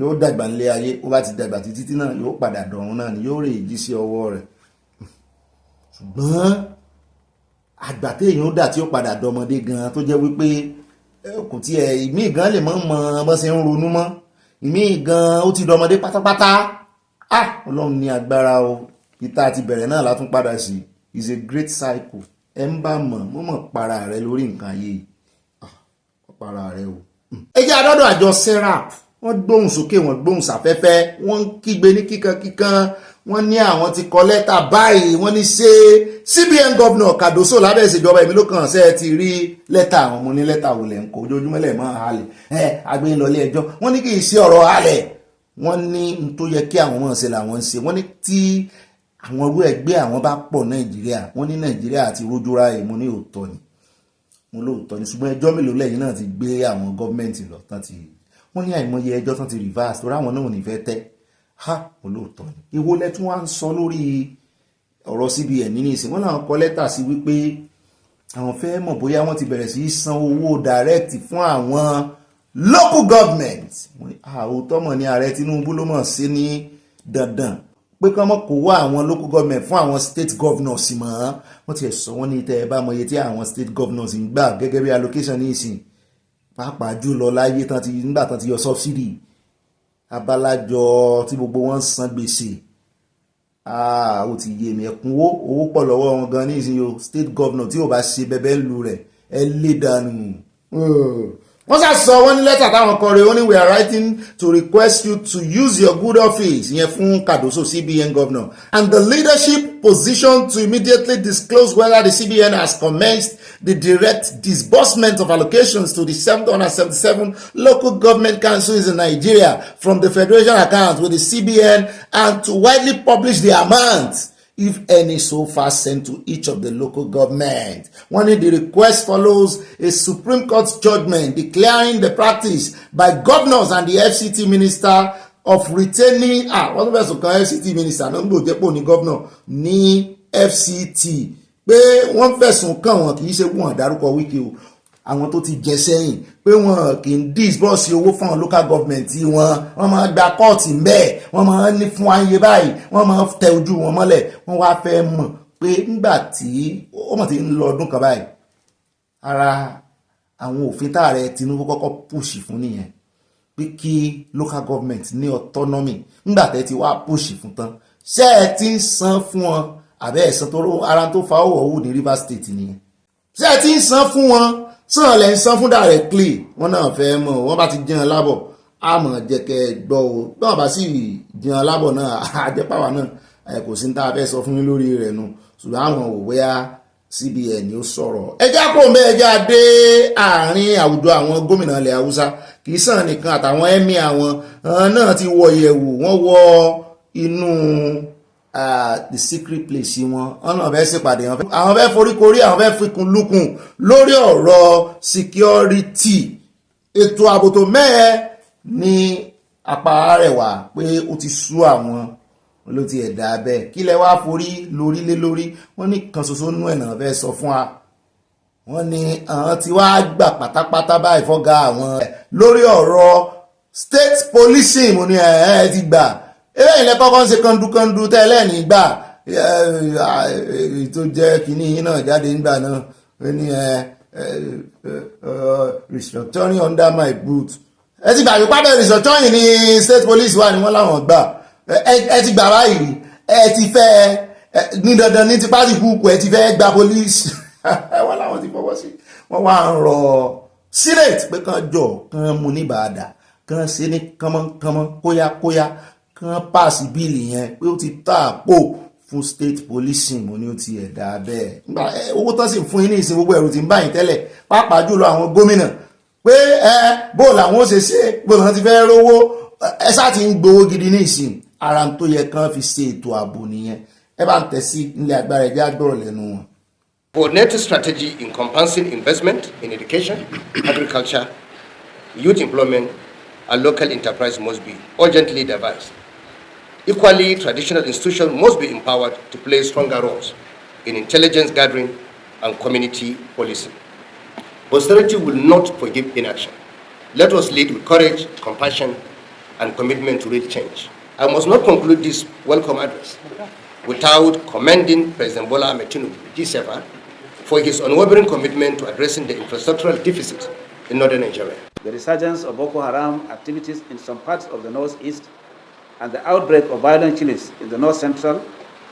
yóò dàgbà nílé ayé ó bá ti dàgbà títí náà yóò padà dọ̀run náà ni yóò rè jí sí ọwọ́ rẹ̀ ṣùgbọ́n àgbà téèyàn ó dà tí ó padà dọmọdé gan tó jẹ́ wípé kò tiẹ̀ ìmí gan lè mọ́ bọ́ ṣe ń ronú mọ́ ìmí gan ó ti dọmọdé pátápátá Ọlọ́run ní agbára o ìta àti bẹ̀rẹ̀ náà látún padà sí is a great cycle ẹ ń bá mọ̀ para rẹ lórí nǹkan ayé para rẹ o. ẹ jẹ́ àdọ́dọ̀ àjọ serap wọ́n gbóhùn sókè wọ́n gbóhùn sáfẹ́fẹ́ wọ́n kígbe ní kíkankíkan wọ́n ní àwọn ti kọ lẹ́tà báyìí wọ́n ní ṣe CBN governor Kàdóso lábẹ́ ìṣèjọba èmi ló kàn ṣe ti rí lẹ́tà àwọn ọmọ ní lẹ́tà wò lẹ́ ń kó ojoojúmọ́ lẹ̀ mọ́ halẹ̀ agbẹ́yìn lọlé ẹjọ́ wọ́n ní kì í ṣe ọ̀rọ̀ halẹ̀ wọ́n ní n tó yẹ kí àwọn mọ̀ ṣe làwọn ń ṣe wọ́n ní tí àwọn irú ẹgbẹ́ àwọn bá pọ̀ Nàìjíríà wọ́n ní Nàìjíríà àti rójúra èmo ní òótọ́ ni mo lóòótọ́ ni ṣùgbọ́n ẹjọ́ mélòó lẹ́yìn náà ti gbé àwọn gọ́ọ̀mẹ̀ntì lọ tán ti wọ́n ní àìmọye ẹjọ́ tán ti reverse torí àwọn náà ò ní fẹ́ tẹ́ mo lóòótọ́ ni èwo lẹ́tún wá ń sọ lórí ọ̀rọ̀ CBN nínú ìsìn wọ́n náà kọ lẹ́tà sí wípé àwọn fẹ́ mọ̀ bóyá wọ́n ti bẹ̀rẹ̀ sí í san owó direct fún àwọn local government òótọ́ mọ̀ ní ààrẹ Tinubu ló mọ̀ sí ní dandan pé kí wọ́n kó wá àwọn local government fún àwọn state governors mọ́ wọ́n ti sọ wọ́n ní tẹ́ ẹ bá mọ iye tí àwọn state governors ń gbà gẹ́gẹ́ bí allocation ní ìsìn pàápàá jùlọ láyé nígbà tán ti yọ subsidy abalajọ tí gbogbo wọn san gbèsè ó ti yé mi ẹ̀kúnwó owó pọ̀ lọ́wọ́ wọn gan ní ìsìn o state governor tí ò bá ṣe bẹ́bẹ́ lu rẹ̀ ẹ lé dànù. wọ́n sá sọ wọ́n ní lẹ́tà táwọn kọ rẹ̀ ó ní we are writing to request you to use your good office yẹn fún Kàdóso CBN governor and the leadership position to immediately disclose whether the CBN has commenced the direct disbursement of allocations to the 777 local government councils in Nigeria from the federation account with the CBN, and to widely publish the amount, if any, so far sent to each of the local government. One of the request follows a Supreme Court judgment declaring the practice by governors and the FCT minister of retaining wọ́n tó fẹ̀sùn kan FCT minister náà ń gbò jẹ́pọ̀ ní governor ní FCT pé wọ́n fẹ̀sùn kàn wọ́n kì í ṣe wọ́n dárúkọ Wike o, àwọn tó ti jẹ sẹ́yìn pé wọ́n kì í disburse owó fún àwọn local government wọ́n máa gba kọ́ọ̀tì mbẹ́ẹ̀, wọ́n máa ní fún ayé báyìí, wọ́n máa tẹ ojú wọn mọ́lẹ̀. Wọ́n wá fẹ́ mọ̀ pé nígbà tí ó mọ̀ tí ń lọ ọdún kan báyìí, ara àwọn òfin táàrẹ Tinubu kọ́kọ́ pùṣì fún nìyẹn pé kí local government ní autonomy. Nígbà tẹ́ ti wá pùṣì fún tán, ṣé ẹ ti ń san fún wọn àbẹ́ ẹ̀sán tó ara tó fa owó ọ̀hún ní Rivers State nìyẹn? Ṣé ẹ ti ń san fún wọn? Sàn lẹ́ ń san fún directly. Wọ́n náà fẹ́ mọ̀, wọ́n bá ti jẹun lábọ̀ àmọ̀ jẹ́ kẹ́ gbọ́ o, bí wọ́n bá sì jẹun lábọ̀ náà àjẹpáwà náà kò sí ní tá a fẹ́ sọ fún yín lórí rẹ̀ nù, ṣùgbọ́n àwọn òwe CBN ni ó sọ̀rọ̀. Ẹjá kò mẹ́ ẹjá dé àárín àwùjọ àwọn gómìnà ilẹ̀ Haúsá, kì í sàn nìkan àtàwọn ẹ̀mí àwọn náà ti wọ ìyẹ̀wù, wọ́n wọ inú the secret place wọn náà fẹ́ ṣèpàdé, àwọn fẹ́ foríkorí, àwọn fẹ́ fikùn lukùn lórí ọ̀rọ̀ security. Ètò ààbò tó mẹ́ẹ̀ ní apá Àrẹwà pé ó ti sú àwọn ló ti ẹ̀dá abẹ́, kí lẹ wá forí lórí lé lórí. Wọ́n ní kan ṣoṣo nú ẹ̀nà fẹ́ sọ fún wa, wọ́n ní àwọn tí wá gbà pátápátá báyìí fọ́gá àwọn lórí ọ̀rọ̀ state policing. Mo ní ẹ̀ ti gbà ewé ilẹ̀ kọ́kọ́ ń ṣe kandukandu tẹ́lẹ̀ nígbà tó jẹ́ kínní yín náà jáde nígbà náà, ó ní restructuring under my boot. Ẹ ti gbà wípé abẹ́ restructuring ní state police wà ní wọ́n láwọn gbà, ẹ ti gbà báyìí, ẹ ti fẹ́ ní dandan ní tipá ti kúkú, ẹ ti fẹ́ gba police wọ́n láwọn ti fọwọ́ sí. Wọ́n wá ń rọ senate pé kán jọ kán mú ní bàdà, kán ṣe ní kánmọ́kánmọ́ kóyákóyá, kán pàṣẹ bíìlì yẹn pé ó ti tààpò fún state policing. Mo ní ó ti ẹ̀dá bẹ́ẹ̀. Nígbà owó tán sì fún yín ní ìsìn gbogbo ẹ̀rù tí ń báyìí tẹ́lẹ̀, pàápàá jùlọ àwọn gómìnà pé bó làwọn ó ṣe bó làwọn ti fẹ́ rówó, ẹ sáà ti ń gbowó gidi ní ìsìn. Ara tó yẹ kán fi ṣe ètò ààbò nìyẹn. Ẹ bá ń tẹ̀sí nílé agbára ẹ̀jẹ̀ àgbọ̀rọ̀ lẹ́nu wọn. Coordinated strategy encompassing investment in education, agriculture, youth employment, and local enterprise must be urgently devised. Equally, traditional institutions must be empowered to play stronger roles in intelligence gathering and community policing. Posterity will not forgive inaction. Let us lead with courage, compassion, and commitment to real change. I must not conclude this welcome address without commending President Bola Ahmed Tinubu, G7, for his unwavering commitment to addressing the infrastructural deficit in northern Nigeria. The resurgence of Boko Haram activities in some parts of the northeast and the outbreak of violent killings in the north central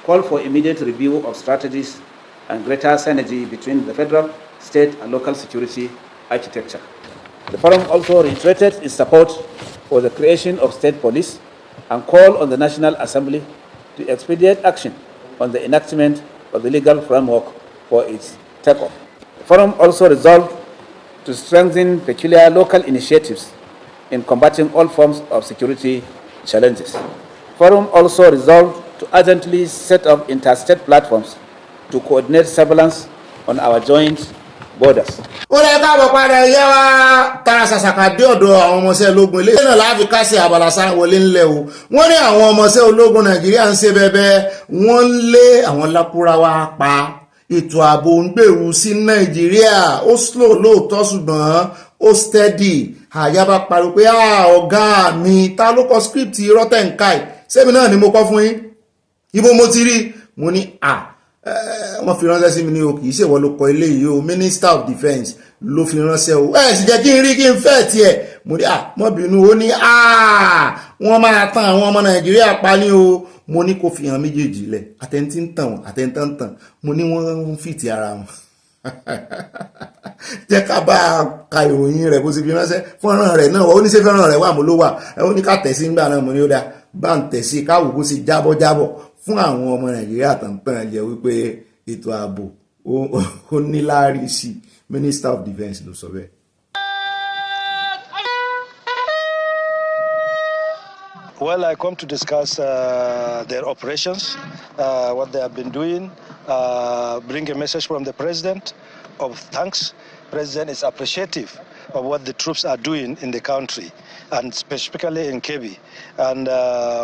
call for immediate review of strategies and greater synergy between the federal, state, and local security architecture. The forum also reiterated its support for the creation of state police and call on the National Assembly to expedite action on the enactment of the legal framework for its takeoff. The forum also resolved to strengthen peculiar local initiatives in combating all forms of security challenges. The forum also resolved to urgently set up interstate platforms to coordinate surveillance on our joint borders. Ó lè káàbọ̀ padà yẹ wá tara ṣàṣàkà dé ọ̀dọ̀ àwọn ọmọọṣẹ́ ológun ilé náà láàfi kásẹ̀ àbàlàsá wọlé ńlẹ̀ o. Wọ́n ní àwọn ọmọọṣẹ́ ológun Nàìjíríà ń ṣe bẹ́bẹ́, wọ́n ń lé àwọn lákúráwá pa. Ètò ààbò ń gbèrú sí Nàìjíríà, ó slow lóòótọ́ ṣùgbọ́n ó steady. Àyàbá pariwo pé ọ̀gá mi ta ló kọ script rọ́tẹ̀ǹkáì, sẹ́mi náà ni mo kọ́ fún yín. Ibo mo ti rí, mo ní wọ́n fi ránṣẹ́ sí mi ní o, kìí ṣe wọ́n ló kọ ilé yìí o, Minister of Defence ló fi ránṣẹ́ o, sì jẹ́ kí n rí kí n fẹ́ tiẹ̀. Mo ní mọ́ bínú, ó ní wọ́n máa tàn àwọn ọmọ Nàìjíríà pa ní o. Mo ní kó fi hàn méjèèjì lẹ̀, àtẹ̀ntì ń tàn wọ́n àtẹ̀ntì ń tàn. Mo ní wọ́n ń fìtì ara wọn. Jẹ́ ká bá ka ìròyìn rẹ̀ bó ti fi ránṣẹ́ fọ́nrán rẹ̀ náà, ó ní ṣé fẹ́ràn rẹ̀ wà mo ló wà, ó ní ká tẹ̀sí ńgbà náà. Mo ní ó dá bá ń tẹ̀sí káwò bó ti jábọ́ fún àwọn ọmọ Nàìjíríà tàn jẹ́ wípé ètò ààbò ó ní láàrí sí Minister of Defence ló sọ bẹ́ẹ̀. Well, I come to discuss their operations, what they have been doing, bring a message from the President of thanks. President is appreciative of what the troops are doing in the country, and specifically in Kebbi. And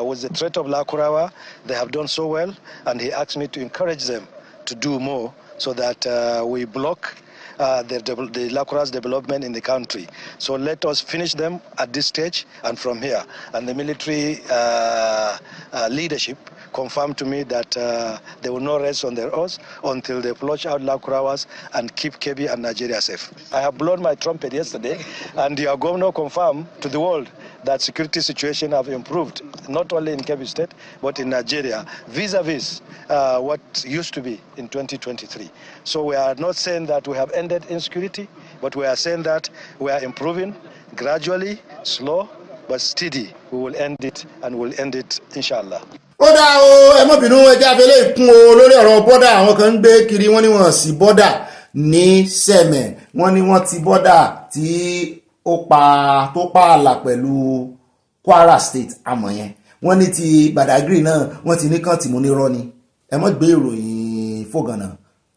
with the threat of Lakurawa, they have done so well, and he asked me to encourage them to do more so that we block the Lakura's development in the country. So let us finish them at this stage and from here. And the military leadership confirmed to me that they will not rest on their oars until they flush out Lakurawas and keep Kebbi and Nigeria safe. I have blown my trumpet yesterday, and your governor confirmed to the world that security situation have improved, not only in Kebbi State, but in Nigeria, vis-a-vis what used to be in 2023. So we are not saying that we have ended insecurity, but we are saying that we are improving gradually, slow, but steady. We will end it, and we'll end it, inshallah. Ó dá o, ẹ má bínú, ẹjẹ́ afẹ́lẹ́ ìkún o lórí ọ̀rọ̀ bọ́dà. Àwọn kan ń gbé kiri, wọ́n ní wọ́n sí bọ́dà ní Sẹ̀mẹ̀, wọ́n ní wọ́n ti bọ́dà tí ó pààlà pẹ̀lú Kwara State àmọ́ yẹn. Wọ́n ní ti Badagry náà, wọ́n ti ní kàn tí mo ní rọ́ ni. Ẹ má gbé ìròyìn fògànà.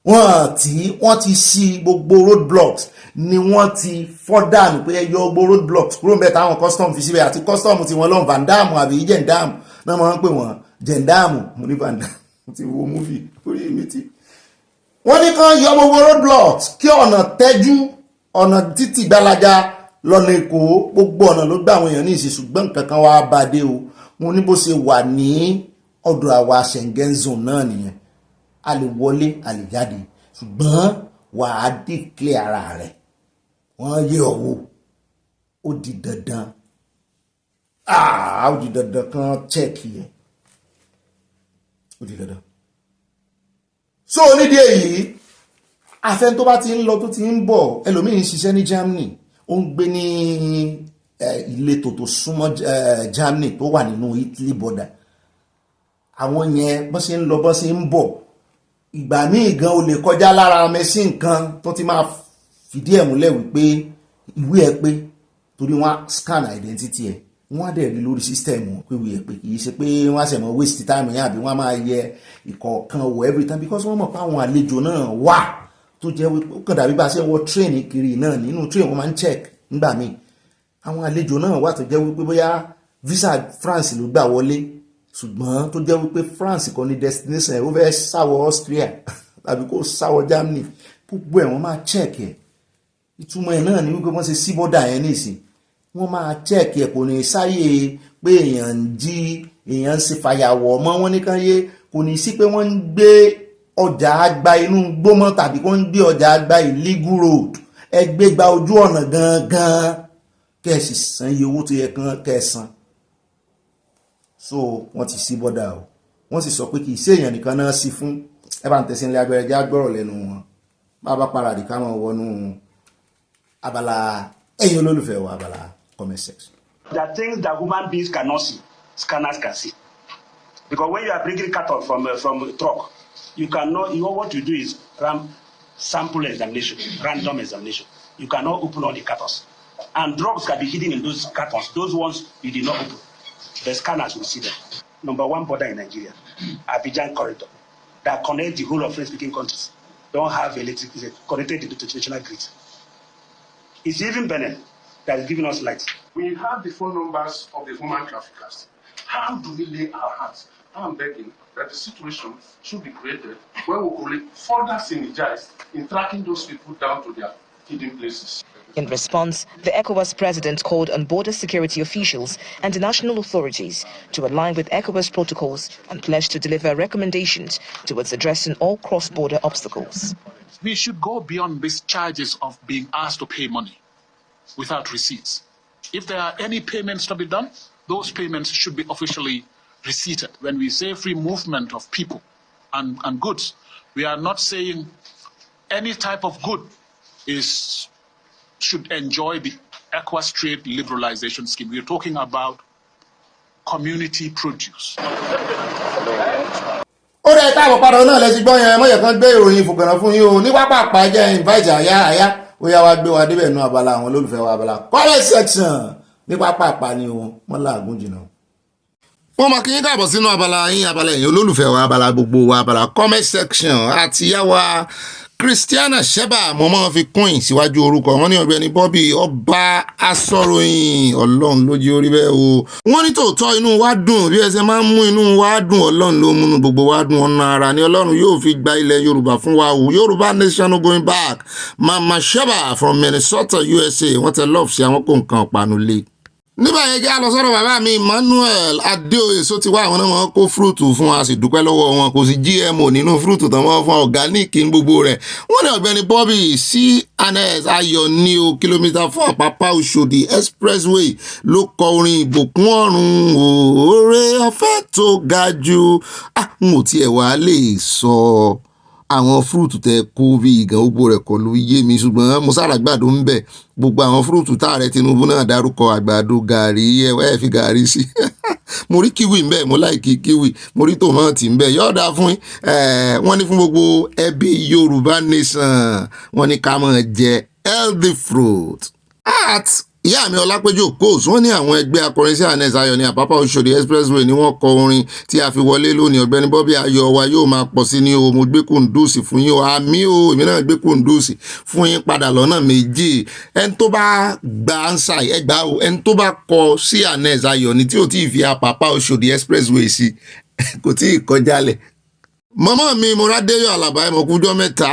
Wọ́n ti ṣí gbogbo road blocks ni wọ́n ti fọ́dànù pé ẹyọ gbogbo road blocks kúrò ńbẹ̀ táwọn custom fi síbẹ̀, àti custom tí wọ́n lọ́n Vandamu àbí Gendarme náà máa ń pè wọ́n Gendarme, mo ní Vandamu ti wo movie orí mi tí. Wọ́n ní kàn yọ gbogbo road blocks kí ọ̀nà tẹ́jú, ọ̀nà títì gbalaja lọ́nà Èkó, gbogbo ọ̀nà ló gbà àwọn èèyàn ní ìṣe, ṣùgbọ́n nǹkan kan wá bá dé o. Mo ní bó ṣe wà ní ọ̀dọ̀ àwa Schengen zone náà nìyẹn. A lè wọlé, a lè jáde, ṣùgbọ́n wà á declare ara rẹ̀. Wọ́n yẹ ọ̀wọ́, ó di dandan. Ó di dandan kan check yẹn. Ó di dandan. So nídìí èyí, afẹ́ tó bá ti ń lọ tó ti ń bọ̀, ẹlòmíì ń ṣiṣẹ́ ní Germany, ó ń gbé ní ìletò tó súnmọ́ Germany tó wà nínú Italy border. Àwọn yẹn bọ́n ṣe ń lọ bọ́n ṣe ń bọ̀, ìgbà míì gan o lè kọjá lára mẹ́sìn kan tó ti máa fìdí ẹ̀ múlẹ̀ wípé ìwé ẹ̀ pé, torí wọ́n scan identity ẹ̀, wọ́n á dẹ̀ rí lórí system pé ìwé ẹ̀ pé, kì í ṣe pé wọ́n á ṣe mọ́ waste time yẹn àbí wọ́n máa yẹ ìkọ̀ọ̀kan wò every time, because wọ́n mọ̀ pé àwọn àlejò náà wà tó jẹ́ wípé ó kàn dàbí bá ṣe wọ train kiri náà, nínú train wọ́n máa ń check nígbà míì. Àwọn àlejò náà wà tó jẹ́ wípé bóyá visa France ló gbà wọlé, ṣùgbọ́n tó jẹ́ wípé France kọ́ ní destination ẹ̀, ó fẹ́ sáwọ Austria tàbí kó sáwọ Germany, gbogbo ẹ̀ wọ́n máa check ẹ̀. Ìtumọ̀ ẹ̀ náà ni wípé wọ́n ṣe sí bọ́dà yẹn nísìn, wọ́n máa check ẹ̀, kò ní sáyé pé èèyàn ń jí, èèyàn ń ṣe fàyàwọ̀ mọ́, wọ́n ní kán yé, kò ní sí pé wọ́n ń gbé ọjà àgbà inú gbómọ́ tàbí wọ́n ń gbé ọjà àgbà illegal road. Ẹ gbé gba ojú ọ̀nà gangan, kẹ́ ẹ sì san iye owó tó yẹ kẹ́ ẹ san. So wọ́n ti sí bọ́dà o, wọ́n sì sọ pé kì í ṣe èèyàn nìkan náà sí fún. Ẹ bá ń tẹ̀sí ilé agbẹ̀rẹ̀ já gbọ́rọ̀ lẹ́nu wọn, bá bá paradì ká máa wọnú abala ẹ̀yin olólùfẹ́ wa, abala comment section. There are things that human beings cannot see, scanners can see. Because when you are bringing cattle from a truck, you cannot, what you do is sample examination, random examination. You cannot open all the cartons. And drugs can be hidden in those cartons, those ones you did not open. The scanners will see them. Number one border in Nigeria, Abuja corridor, that connects the whole of French-speaking countries, don't have electricity connected to the national grid. It's even Benin that is giving us light. We have the phone numbers of the human traffickers. How do we lay our hands? I'm begging that the situation should be created where we could further synergize in tracking those people down to their hidden places. In response, the ECOWAS president called on border security officials and the national authorities to align with ECOWAS protocols and pledge to deliver recommendations towards addressing all cross-border obstacles. We should go beyond these charges of being asked to pay money without receipts. If there are any payments to be done, those payments should be officially receipted. When we say free movement of people and goods, we are not saying any type of good should enjoy the ECOWAS trade liberalization scheme. We are talking about community produce. ó dẹ̀ káàbọ̀ padà náà lẹ́sìn gbọ́ yẹn mọ́yẹ̀ kan gbé ìròyìn ìfòkànà fún yín o ní pápá jẹ́ invite àyá ó yá wa gbé wa débẹ̀ nú abala àwọn olólùfẹ́ wa abala comment section ní pápá ni o wọ́n láàgùn jìnnà. wọ́n máa kí yín káàbọ̀ sínú abala yín abala ẹ̀yin olólùfẹ́ wa abala gbogbo wa abala comment section àti yá wa Christiana Sheba mo máa fi kún síwájú orúkọ wọn ní Ọ̀gbẹ́ni Bobby ọba asọ̀ròyìn Ọlọ́run ló jí orí bẹ́ẹ̀ o. wọ́n ní tòótọ́ inú wa dùn bí ẹsẹ̀ máa ń mú inú wa dùn Ọlọ́run ló múnú gbogbo wa dùn ọ̀nà ara ni Ọlọ́run yóò fi gba ilẹ̀ Yorùbá fún wa o. Yorùbá nation no going back. Mama Sheba from Minnesota USA wọ́n tẹ love sí àwọn kó nǹkan ọ̀pánu lé. nígbà yẹn jẹ́ lọ sọ́dọ̀ bàbá mi Emmanuel Adéoyè só ti wá àwọn náà wọ́n kó fúrúùtù fún wa sì dúpẹ́ lọ́wọ́ wọn kò sí GMO nínú fúrúùtù tán wọ́n fún organic ní gbogbo rẹ̀ wọ́n ní Ọ̀gbẹ́ni Bobby CNS ayọ̀ ní o kìlómítà fún Àpápá Òṣòdì expressway ló kọ orin ìbùkún ọ̀run oore ọ̀fẹ́ tó ga jù n ò tiẹ̀ wá lè sọ àwọn fúrúùtù tẹ kó bí ìgàn gbogbo rẹ̀ kọ́ ló yé mi ṣùgbọ́n mo sára gbàdo ń bẹ̀ gbogbo àwọn fúrúùtù táàrẹ Tinubu náà dárúkọ àgbàdo gàrí ẹ fi gàrí sí mo rí kíwì ń bẹ̀ mo láìkí kíwì mo rí tòmọ́ọ̀tì ń bẹ̀ yọ̀ọ̀dà fún wọ́n ní fún gbogbo ẹbí Yorùbá nation wọ́n ní ká máa jẹ healthy fruit ìyá mi Ọlápẹ́jọ́ Kos wọ́n ní àwọn ẹgbẹ́ akọrin sí anes ayọ̀ ní Àpápá Òṣòdì expressway ni wọ́n kọ orin tí a fi wọlé lónìí Ọ̀gbẹ́ni Bobby ayọ̀ wa yóò máa pọ̀ sí ní o mo gbé kùndùsì fún yín o àmì o èmi náà gbé kùndùsì fún yín padà lọ́nà méjì ẹni tó bá gba ansa ẹgbàá o ẹni tó bá kọ sí anes ayọ̀ ní tí ò tí ì fi Àpápá Òṣòdì expressway sí kò tí ì kọjálẹ̀. Mama mi Moradeyo Alaba ẹmọkújọ mẹ́ta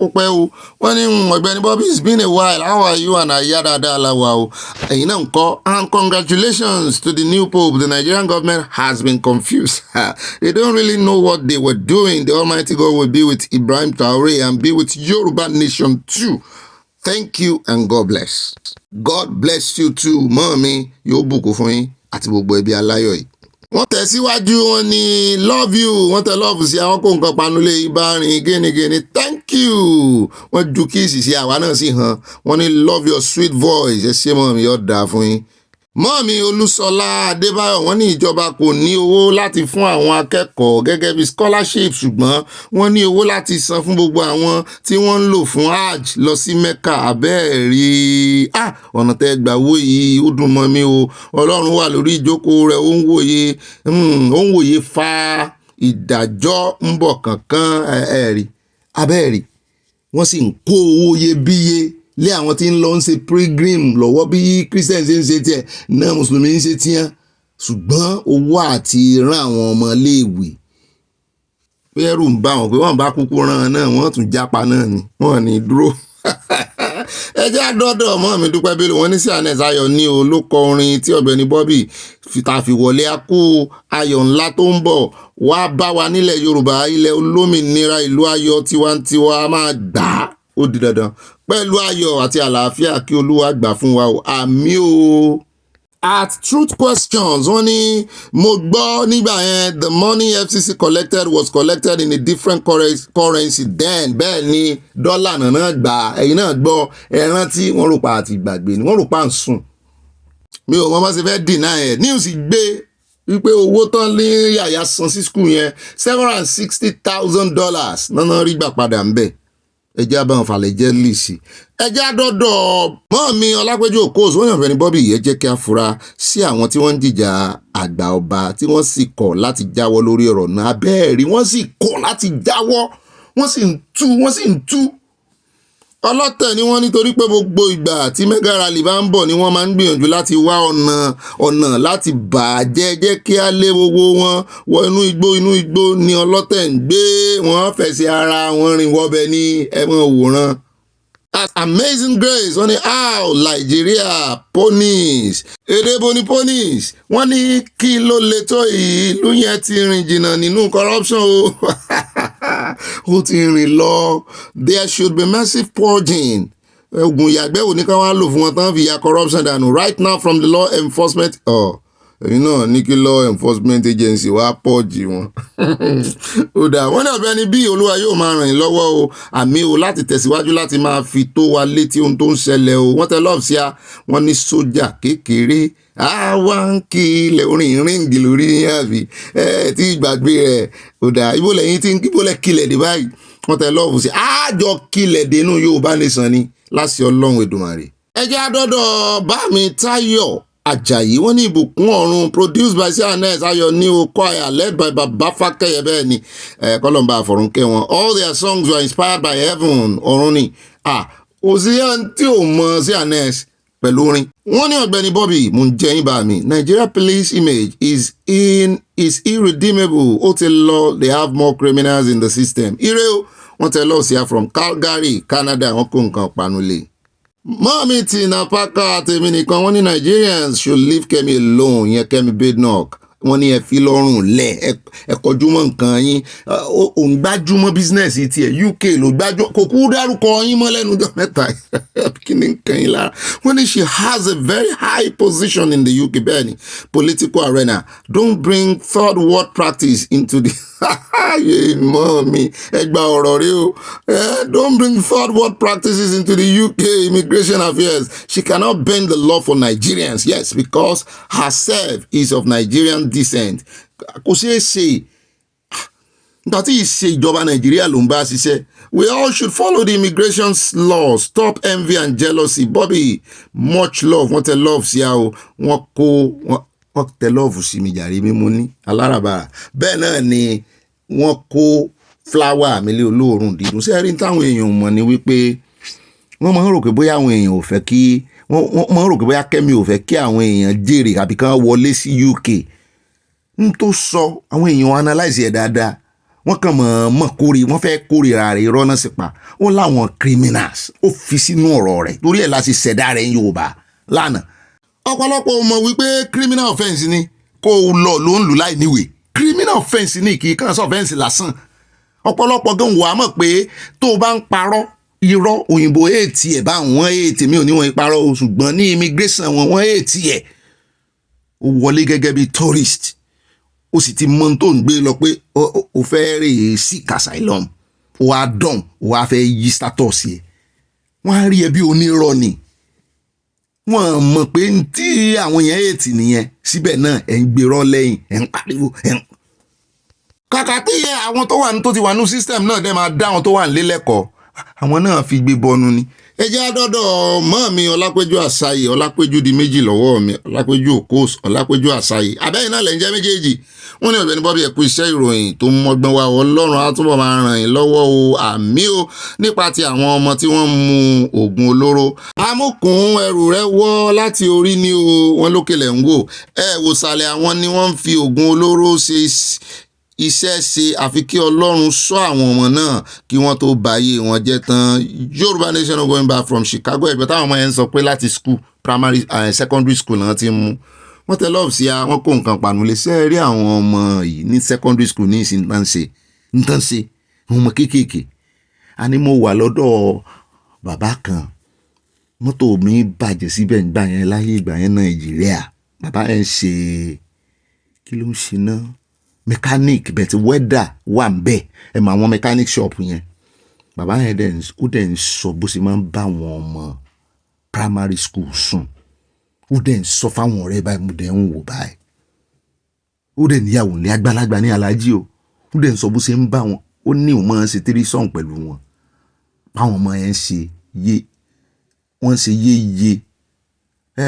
ó pẹ́ o wọ́n ní Ọ̀gbẹ́ni Bobby it's been a while how are you and ayá dáadáa aláwa o ẹ̀yin náà ń kọ́ and congratulations to the new pope the Nigerian government has been confused they don't really know what they were doing the Almighty God will be with Ibrahim Traore and be with Yoruba nation too thank you and God bless you too mọ́ọ̀mí yóò bùkún fún yín àti gbogbo ẹbí aláyọ̀ yìí. wọ́n tẹ̀síwájú wọn ní love you wọ́n tẹ love sí àwọn kó nǹkan panulé ìbárin gẹ́nigẹ́ni thank you wọ́n ju kíìsì sí àwa náà sí hàn wọ́n ní love your sweet voice ẹ ṣé mọ́ mi yóò dáa fún yín. mọ́ọ̀mí Olúṣọlá Adébáyọ̀ wọ́n ní ìjọba kò ní owó láti fún àwọn akẹ́kọ̀ọ́ gẹ́gẹ́ bí scholarship ṣùgbọ́n wọ́n ní owó láti san fún gbogbo àwọn tí wọ́n ń lò fún hajj lọ sí Mecca abẹ́ẹ̀rí ọ̀nà tẹ́ gbà wó yìí ó dùn mọ́ mi o Ọlọ́run wà lórí ìjókòó rẹ̀ ó ń wòye fa ìdájọ́ ń bọ̀ kankan abẹ́ẹ̀rí wọ́n sì ń kó owó iyebíye lé àwọn tí ń lọ ń ṣe pilgrim lọ́wọ́ bí Christian ṣe ń ṣe tiẹ̀ náà mùsùlùmí ń ṣe tiẹ̀ ṣùgbọ́n owó àti rán àwọn ọmọ léèwé pẹ́ẹ́rù ń bá wọn pé wọ́n bá kúkú rán náà wọ́n tún jápa náà ni wọ́n ní dúró. ẹjẹ́ àdọ́dọ̀ ọmọ mi Dúpẹ́ Bello wọ́n ní sí anes ayọ̀ ní o ló kọ orin tí Ọ̀gbẹ́ni Bobby ta fi wọlé akú ayọ̀ ńlá tó ń bọ̀ wá bá wa nílẹ̀ Yorùbá ilẹ̀ olómìnira ìlú ayọ̀ tiwantiwa máa gbà á ó di dandan pẹ̀lú ayọ̀ àti àlàáfíà kí Olúwa gbà fún wa o àmì o. At Truth Questions wọ́n ní mo gbọ́ nígbà yẹn the money EFCC collected was collected in a different currency then bẹ́ẹ̀ ni dọ́là náà gbà ẹ̀yin náà gbọ́ ẹ rántí wọ́n rò pa àti ìgbàgbé ni wọ́n rò pa ń sùn mi ò mọ̀ bá ṣe fẹ́ deny ẹ̀ news gbé wípé owó tán ní yàyà san sí school yẹn $760,000 náà rí gbà padà ń bẹ̀ ẹjẹ́ abáwọn falẹ̀ jẹ́ lìsì ẹjẹ́ àdọ́dọ̀ mọ́ọ̀mí Ọlápẹ́jọ́ Kos wọ́n yàn Ọ̀gbẹ́ni Bobby yẹn jẹ́ kí a fura sí àwọn tí wọ́n ń jìjà àgbà ọba tí wọ́n sì kọ̀ láti jáwọ́ lórí ọ̀rọ̀ náà abẹ́ẹ̀rí wọ́n sì kọ̀ láti jáwọ́ wọ́n sì ń tú ọlọ́tẹ̀ ni wọ́n nítorí pé gbogbo ìgbà tí mega rally bá ń bọ̀ ni wọ́n máa ń gbìyànjú láti wá ọ̀nà láti bàjẹ́ jẹ́ kí á lé gbogbo wọn wọ inú igbó ni ọlọ́tẹ̀ ń gbé wọ́n fẹ̀sẹ̀ ara wọn rìn wọ́bẹ̀ ní ẹ̀wọ̀n òwòrán. Amazing Grace wọ́n ní Nigeria ponies èdè boni ponies wọ́n ní kí ló lè tó ìlú yẹn ti rìn jìnnà nínú corruption o ó ti rìn lọ there should be massive purging oògùn ìyàgbẹ́ òní kan wá lò fún wọn tán fi ya corruption dànù right now from the law enforcement èyí náà ní kí law enforcement agency wá pọ̀jì wọn. Ó dà wọ́n ní Ọ̀gbẹ́ni bí Olúwa yóò máa ràn yín lọ́wọ́ o àmì o láti tẹ̀síwájú láti máa fi tó wa létí ohun tó ń ṣẹlẹ̀ o wọ́n tẹ lọ́ọ̀bù sí a wọ́n ní sójà kékeré àwa ń kilẹ̀ orin ríǹgì lórí yín àbí tí ìgbàgbé rẹ̀ ó dà ibo lẹ́yìn tí ibo lẹ́ kilẹ̀ dé báyìí wọ́n tẹ lọ́ọ̀bù sí àjọ kilẹ̀ dénú Yorùbá nation ni láti Ọlọ́run Èdùmàrè. ẹ jẹ́ àdọ́dọ̀ bá mi Táyọ̀ Àjàyí wọ́n ní ìbùkún ọ̀run produced by cns ayọ̀ ní o choir led by baba Fákẹ́yẹ bẹ́ẹ̀ ni kọ́lọ́mbà àfọ̀rúnkẹ́ wọn all their songs were inspired by heaven ọ̀run ni òsíyàn tí ò mọ cns pẹ̀lú orin. wọ́n ní Ọ̀gbẹ́ni Bobby mo ń jẹ́ yín bá mi Nigeria police image is irredeemable ó ti lọ they have more criminals in the system ire o wọ́n tẹ lọ́ọ̀ sí from Calgary Canada wọ́n kó nǹkan panulé. Mọ́mí Tina Parker tèmi nìkan wọ́n ní Nigerians should leave Kemi alone yẹn Kemi Badenoch wọ́n ní ẹ fi lọ́rùn lẹ̀ ẹ kọjúmọ́ nǹkan yín òun gbájúmọ́ bísínẹ́sì tiẹ̀ UK ló gbájúmọ́ kò kú dárúkọ yín mọ́ lẹ́nu ọjọ́ mẹ́ta kí ni nǹkan yín lára wọ́n ní she has a very high position in the UK bẹ́ẹ̀ ni political arena don't bring third world practice into the mọ́mí ẹ gba ọ̀rọ̀ rí o don't bring third world practices into the UK immigration affairs she cannot bend the law for Nigerians yes because herself is of Nigerian descent kò ṣeé ṣe nígbà tí ìṣe ìjọba Nàìjíríà ló ń bá ṣiṣẹ́ we all should follow the immigration laws stop envy and jealousy Bobby much love wọ́n tẹ love sí a o wọ́n tẹ love sí mi jàre mímú ní alárabàrà bẹ́ẹ̀ náà ni wọ́n kó fúláwà mi lé olóòórùn dídùn sí ẹ̀rí táwọn èèyàn mọ̀ ní wípé wọ́n máa ń rò pé bóyá àwọn èèyàn ò fẹ́ kí wọ́n máa ń rò pé bóyá Kẹ́mi ò fẹ́ kí àwọn èèyàn jèrè àbí kán wọlé sí UK n tó sọ àwọn èèyàn analyse ẹ̀ dáadáa wọ́n kàn mọ̀ wọ́n fẹ́ kórìíra rẹ̀ irọ́ náà sì pa ó láwọn criminals ó fi sínú ọ̀rọ̀ rẹ̀ torí ẹ̀ láti ṣẹ̀dá rẹ̀ ń Yorùbá lánàá ọ̀pọ̀lọpọ̀ mọ̀ wípé criminal offence ni kó o lọ ló ń lù láì níwèé criminal offence ni kì í kàn sí offence lásán ọ̀pọ̀lọpọ̀ gan wà á mọ̀ pé tó o bá ń parọ́ irọ́ òyìnbó èètì ẹ̀ bá wọn èètì mi ò ní wọn parọ́ o ṣùgbọ́n ní immigration wọn èètì ẹ̀ ó wọlé gẹ́gẹ́ bí tourist ó sì ti mọ tó ń gbé lọ pé ó fẹ́ rè é sí asylum ó wá dán ó wá fẹ́ yí status yẹ wọ́n á rí ẹ bí onírọ́ ni wọ́n mọ̀ pé tí àwọn yẹn èètì nìyẹn síbẹ̀ náà ẹ̀ ń gbérọ́ lẹ́yìn ẹ̀ ń pariwo ẹ̀ ń. kàkà tí àwọn tó wà ní tó ti wà ní system náà dẹ́ máa dá àwọn tó wà nílé lẹ́kọ̀ọ́ àwọn náà fi gbé bọnu ni. ẹ jẹ́ àdọ́dọ̀ mọ́ mi Ọlápẹ́jú Àsáyè Ọlápẹ́jú di méjì lọ́wọ́ mi Ọlápẹ́jú Òkòs Ọlápẹ́jú Àsáyè abẹ́yìn náà lẹ́ ń jẹ́ méjèèjì wọ́n ní Ọ̀gbẹ́ni Bobby ẹ̀kú iṣẹ́ ìròyìn tó mọ́gbọ́n wa Ọlọ́run á túbọ̀ máa ràn yín lọ́wọ́ o àmì o nípa ti àwọn ọmọ tí wọ́n mu oògùn olóró amúkùn ẹrù rẹ̀ wọ́ láti orí ni o wọ́n lókèlè ń wò wò sàlẹ̀ àwọn ni wọ́n ń fi oògùn olóró ṣe iṣẹ́ ṣe àfi kí Ọlọ́run ṣọ́ àwọn ọmọ náà kí wọ́n tó báyé wọn jẹ́ tán Yorùbá nation of going back from Chicago ẹ̀bẹ̀ táwọn ọmọ yẹn ń sọ pé láti school primary secondary school náà ti mú wọ́n tẹ lọ́ọ̀bù sí wọn kó nǹkan pànulẹ̀ ṣe rí àwọn ọmọ yìí ní secondary school ní ìsìn nǹkan ṣe ọmọ kéékèèké a ní mo wà lọ́dọ̀ bàbá kan mọ́tò mi bàjẹ́ síbẹ̀ nígbà yẹn láyé ìgbà yẹn Nàìjíríà bàbá yẹn ṣe kí ló ń ṣe náà mechanic bẹ̀tẹ̀ wẹ́dà wà ń bẹ̀ ẹ̀ mọ àwọn mechanic shop yẹn bàbá yẹn ó dẹ̀ ń sọ bó ṣe máa ń bá àwọn ọmọ primary school sùn ó dẹ̀ ń sọ fáwọn ọ̀rẹ́ báyìí mo dẹ̀ ń wò báyìí ó dẹ̀ níyàwó ní àgbàlagbà ní alájí o ó dẹ̀ ń sọ bó ṣe ń bá wọn ó ní òun máa ń ṣe tírísọ̀n pẹ̀lú wọn báwọn ọmọ yẹn wọ́n ṣe yéye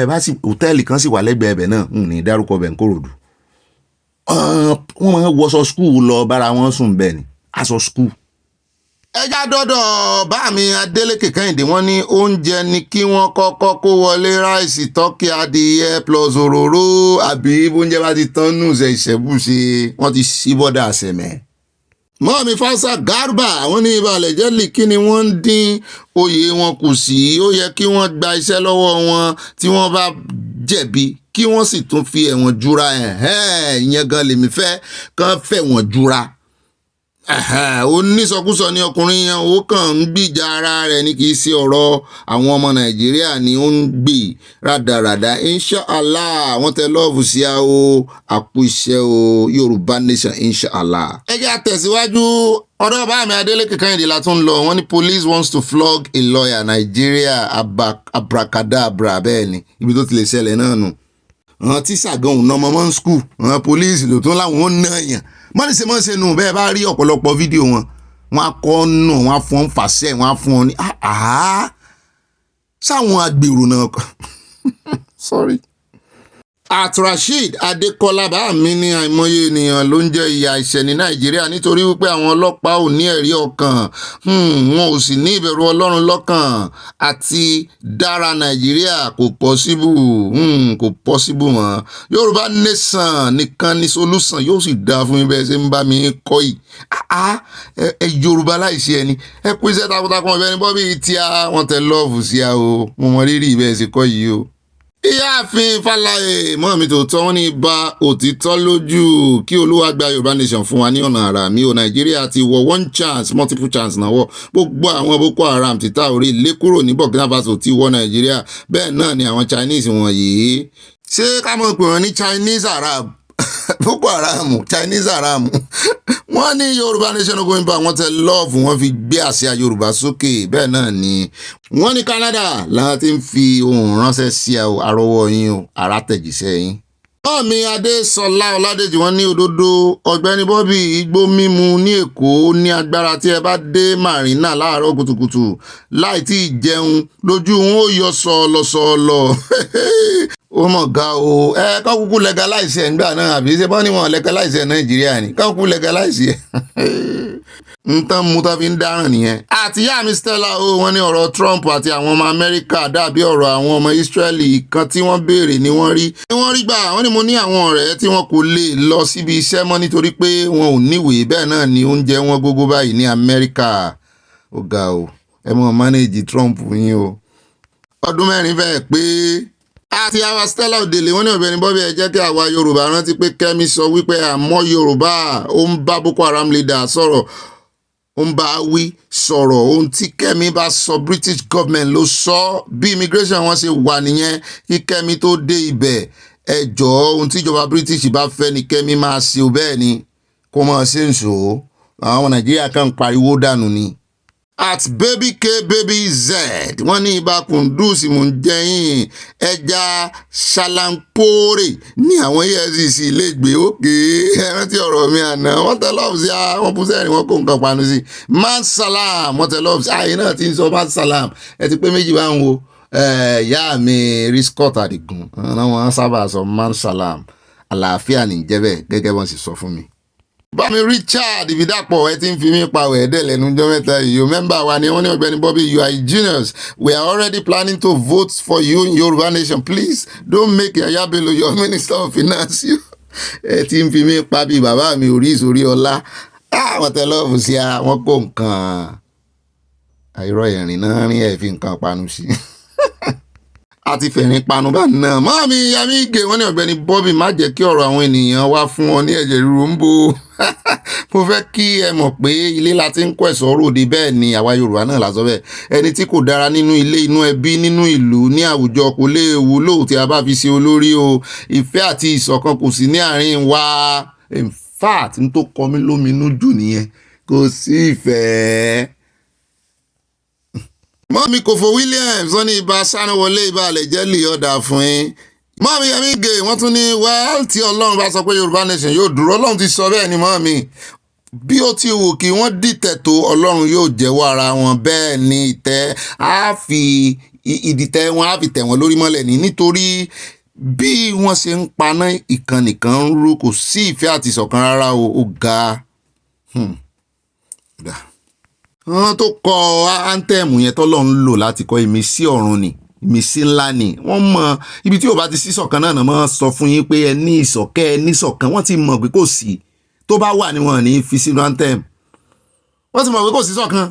bá sì hòtẹ́ẹ̀lì kan sì wà lẹ́gbẹ̀ẹ́ ẹbẹ̀ náà ń ní dárúkọ bẹ̀ ń Kòròdú wọ́n máa ń wọṣọ skul lọ bára wọn sùn bẹ́ẹ̀ ni aṣọ skul. ẹja dọ́dọ̀ bá mi Adélékè Kẹ́hìndé wọ́n ní oúnjẹ ni kí wọ́n kọ́kọ́ kó wọlé ráìsì tọ́kì adìyẹ plus òróró àbí oúnjẹ bá ti tán nù ṣe ìṣẹ́bùṣe wọ́n ti ṣí bọ́dà àṣẹmẹ́. mọ́ọ̀mí Fáṣà Garba àwọn ní ìbàlẹ̀ jẹ́lì kí ni wọ́n ń dín oyè wọn kù sí ó yẹ kí wọ́n gba iṣẹ́ lọ́wọ́ wọn tí wọ́n bá jẹ̀bi kí wọ́n sì tún fi ẹ̀wọ̀n jura ìyẹn gan lèmi fẹ́ kán fẹ̀wọ̀n jura onísọkúsọ ni ọkùnrin yẹn ó kàn ń gbìjà ara rẹ̀ ní kì í ṣe ọ̀rọ̀ àwọn ọmọ nàìjíríà ni ó ń gbè rádaràda. inshallah wọ́n tẹ lọ́ọ̀fù sí a o àpò iṣẹ́ o yorùbá nation inshallah. ẹ jẹ́ àtẹ̀síwájú ọ̀dọ̀ bá mi Adélékè Kẹ́hìndé la tún lọ. wọ́n ní police wants to flog a lawyer Nigeria abracadabra. bẹ́ẹ̀ ni ibi tó ti lè ṣẹlẹ̀ náà nù. àwọn tíṣà gan òun náà mọ́ school àwọn police ló tún láwọn ó ná yàn mọ́ni ṣe mọ́ ṣe nù. bẹ́ẹ̀ bá rí ọ̀pọ̀lọpọ̀ fídíò wọn á kọ́ nù wọn á fún ọ́n fàṣẹ wọn á fún ọ́n ní sáwọn agbèrò náà sorry. Rasheed Adékọ́lá bá mi ní àìmọye ènìyàn ló ń jẹ ìyà ìṣẹ́ ní Nàìjíríà nítorí wípé àwọn ọlọ́pàá ò ní ẹ̀rí ọkàn wọn ò sì ní ìbẹ̀rù Ọlọ́run lọ́kàn àti dára Nàìjíríà kò pọ́síbù mọ́. Yorùbá nation nìkan ni solution yóò sì dáa fún mi bẹ́ẹ̀ ṣe ń bá mi kọ́ yìí. ẹ Yorùbá láìsí ẹni ẹ kú iṣẹ́ takuntakun ọ̀bẹ ní bọ́bí tí wọ́n tẹ lọ́ọ̀fù sí a o mo mọ rírì bẹ́ẹ̀ ṣe kọ́ yìí o. Ìyáàfin Fáláyé mọ́ mi tó tọ́ wọ́n ní bá òtítọ́ lójú kí Olúwa gba Yorùbá nation fún wa ní ọ̀nà àrà mi ò Nàìjíríà ti wọ one chance multiple chance náà wọ̀ gbogbo àwọn Boko Haram ti ta orí ilé kúrò ní Burkina Faso ti wọ Nàìjíríà bẹ́ẹ̀ náà ni àwọn Chinese wọ̀nyí. ṣé ká mọ̀ pé wọ́n ní Chinese Arab Boko Haram Chinese Haram wọ́n ní Yorùbá nation going back wọ́n tẹ lọ́ọ̀fù wọ́n fi gbé àsíá Yorùbá sókè bẹ́ẹ̀ náà ni wọ́n ní Canada làwọn ti ń fi ohun ránṣẹ́ sí àrọ́wọ́ yín o ara tẹ̀jíṣẹ́ yín. Mọ́mí Adésọlá Ọládèjì wọ́n ní òdodo Ọ̀gbẹ́ni Bobby igbó mímu ní Èkó ní agbára tí ẹ bá dé Marina láàárọ̀ kùtùkùtù láì tí ì jẹun lójú wọn ó yọ sọ̀lọ̀sọ̀lọ̀ ó mọ̀ ga o kọ́ kúkú legalize ẹ̀ nígbà náà àbí ṣe bọ́ ni wọ́n legalize ẹ̀ Nàìjíríà ni kọ́ kúkú legalize ẹ̀ ń tán mú tó fi ń dáràn nìyẹn. àti ìyá mi Stella o wọ́n ní ọ̀rọ̀ Trump àti àwọn ọmọ Amẹ́ríkà dàbí ọ̀rọ̀ àwọn ọmọ Israeli kan tí wọ́n béèrè ni wọ́n rí gbà. wọ́n ní mo ní àwọn ọ̀rẹ́ tí wọ́n kò lè lọ síbi iṣẹ́ mọ́ nítorí pé wọn ò níwèé bẹ́ẹ̀ náà ni oúnjẹ wọn gógó báyìí ní Amẹ́ríkà. ó ga o ẹ mọ̀ manage Trump yín o ọdún mẹ́rin fẹ́ẹ̀ pé. àti àwa Stella Odele wọ́n ní Ọ̀gbẹ́ni Bobby ẹ jẹ́ kí àwa Yorùbá rántí pé Kẹ́mi sọ wípé àmọ́ Yorùbá ó ń bá Boko Haram leader sọ̀rọ̀ ó ń bá wí sọ̀rọ̀ ohun tí Kẹ́mi bá sọ British government ló sọ bí immigration wọn ṣe wà nìyẹn kí Kẹ́mi tó dé ibẹ̀ ẹ jọ̀ọ́ ohun tí ìjọba British bá fẹ́ ni Kẹ́mi máa ṣe ò bẹ́ẹ̀ ni kó máa ṣe ń ṣò ó àwọn ọmọ Nàìjíríà kan ń pariwo dànù ni. at baby k baby z wọ́n ní ibà kùndùsì mò ń jẹyìn ẹja ṣàlàǹpóòrè ní àwọn EFCC lè gbé òkè ẹrántí ọ̀rọ̀ mi àná wọ́n tẹ lọ́ọ̀bù sí àwọn búsẹ́rì wọn kó nǹkan panu sí man salam wọ́n tẹ lọ́ọ̀bù sí ààyè náà ti ń sọ man salam ẹ ti pé méjì bá ń wo ìyá mi Riscott Adigun àwọn sábà sọ man salam àlàáfíà ní jẹ́bẹ̀ gẹ́gẹ́ bọ́n sì sọ fún mi. Bámi Richard Ìbídàpọ̀ ẹ ti ń fi mí pa wẹ̀ẹ́dẹ̀ lẹ́nu ọjọ́ mẹ́ta yìí o mẹ́mbà wa ni wọ́n ní Ọ̀gbẹ́ni Bobby you are a genius we are already planning to vote for you in Yorùbá nation please don't make Yaya Bello your minister of finance ẹ ti ń fi mí pa bíi bàbá mi Oríṣi Oríọlá àwọn tẹ lọ́ọ̀fù sí àwọn kó nǹkan àìrọ̀ ẹ̀rìn náà rí ẹ̀ fi nǹkan panu sí àti fẹ̀rín panu bá náà mọ́mí yami ige wọ́n ní Ọ̀gbẹ́ni Bobby má jẹ́ kí ọ̀rọ̀ àwọn ènìyàn wá fún ọ ní ẹ̀jẹ̀ ríru ń bò mo fẹ́ kí ẹ mọ̀ pé ilé la ti ń kọ́ ẹ̀sọ́ ròde bẹ́ẹ̀ ni àwa Yorùbá náà lásọ bẹ́ẹ̀ ẹni tí kò dára nínú ilé inú ẹbí nínú ìlú ní àwùjọ kò lè wúlò tí a bá fi ṣe olórí o ìfẹ́ àti ìṣọ̀kan kò sí ní àárín wa in fact n tó kọ mí lóminú jù nìyẹn kò sí ìfẹ́. Mọ́mí Kòfó Williams wọ́n ní ibà sánáwọlé ibà àlẹ́jẹ́ lè ọ̀dà fún yín. Mọ́mí Yẹmí Gè wọ́n tún ní wẹ́ẹ́l tí Ọlọ́run bá sọ pé Yorùbá nation yóò dúró Ọlọ́run ti sọ bẹ́ẹ̀ ni mọ́mí. Bí ó ti wù kí wọ́n dìtẹ̀ tó Ọlọ́run yóò jẹ́wọ́ ara wọn bẹ́ẹ̀ ni ìdìtẹ̀ wọn á fi tẹ̀ wọ́n lórí mọ́lẹ̀ ní nítorí bí wọ́n ṣe ń paná ìkànnìkan ń rú kò sí ìfẹ́ àti ìṣọ̀kan rárá ó ga. Wọ́n tó kọ áńtẹ́ẹ̀mù yẹn tọ́lọ́ ń lò láti kọ ìmísí ọ̀run ni ìmísí ńlá ni wọ́n mọ ibi tí ò bá ti sí ìṣọ̀kan náà mọ́ sọ fún yín pé ẹ ní ìṣọ̀kẹ́ ẹ ní ìṣọ̀kan wọ́n ti mọ̀ pé kò sí tó bá wà ní wọn ní fi sínú áńtẹ́ẹ̀mù wọ́n ti mọ̀ pé kò sí ìṣọ̀kan.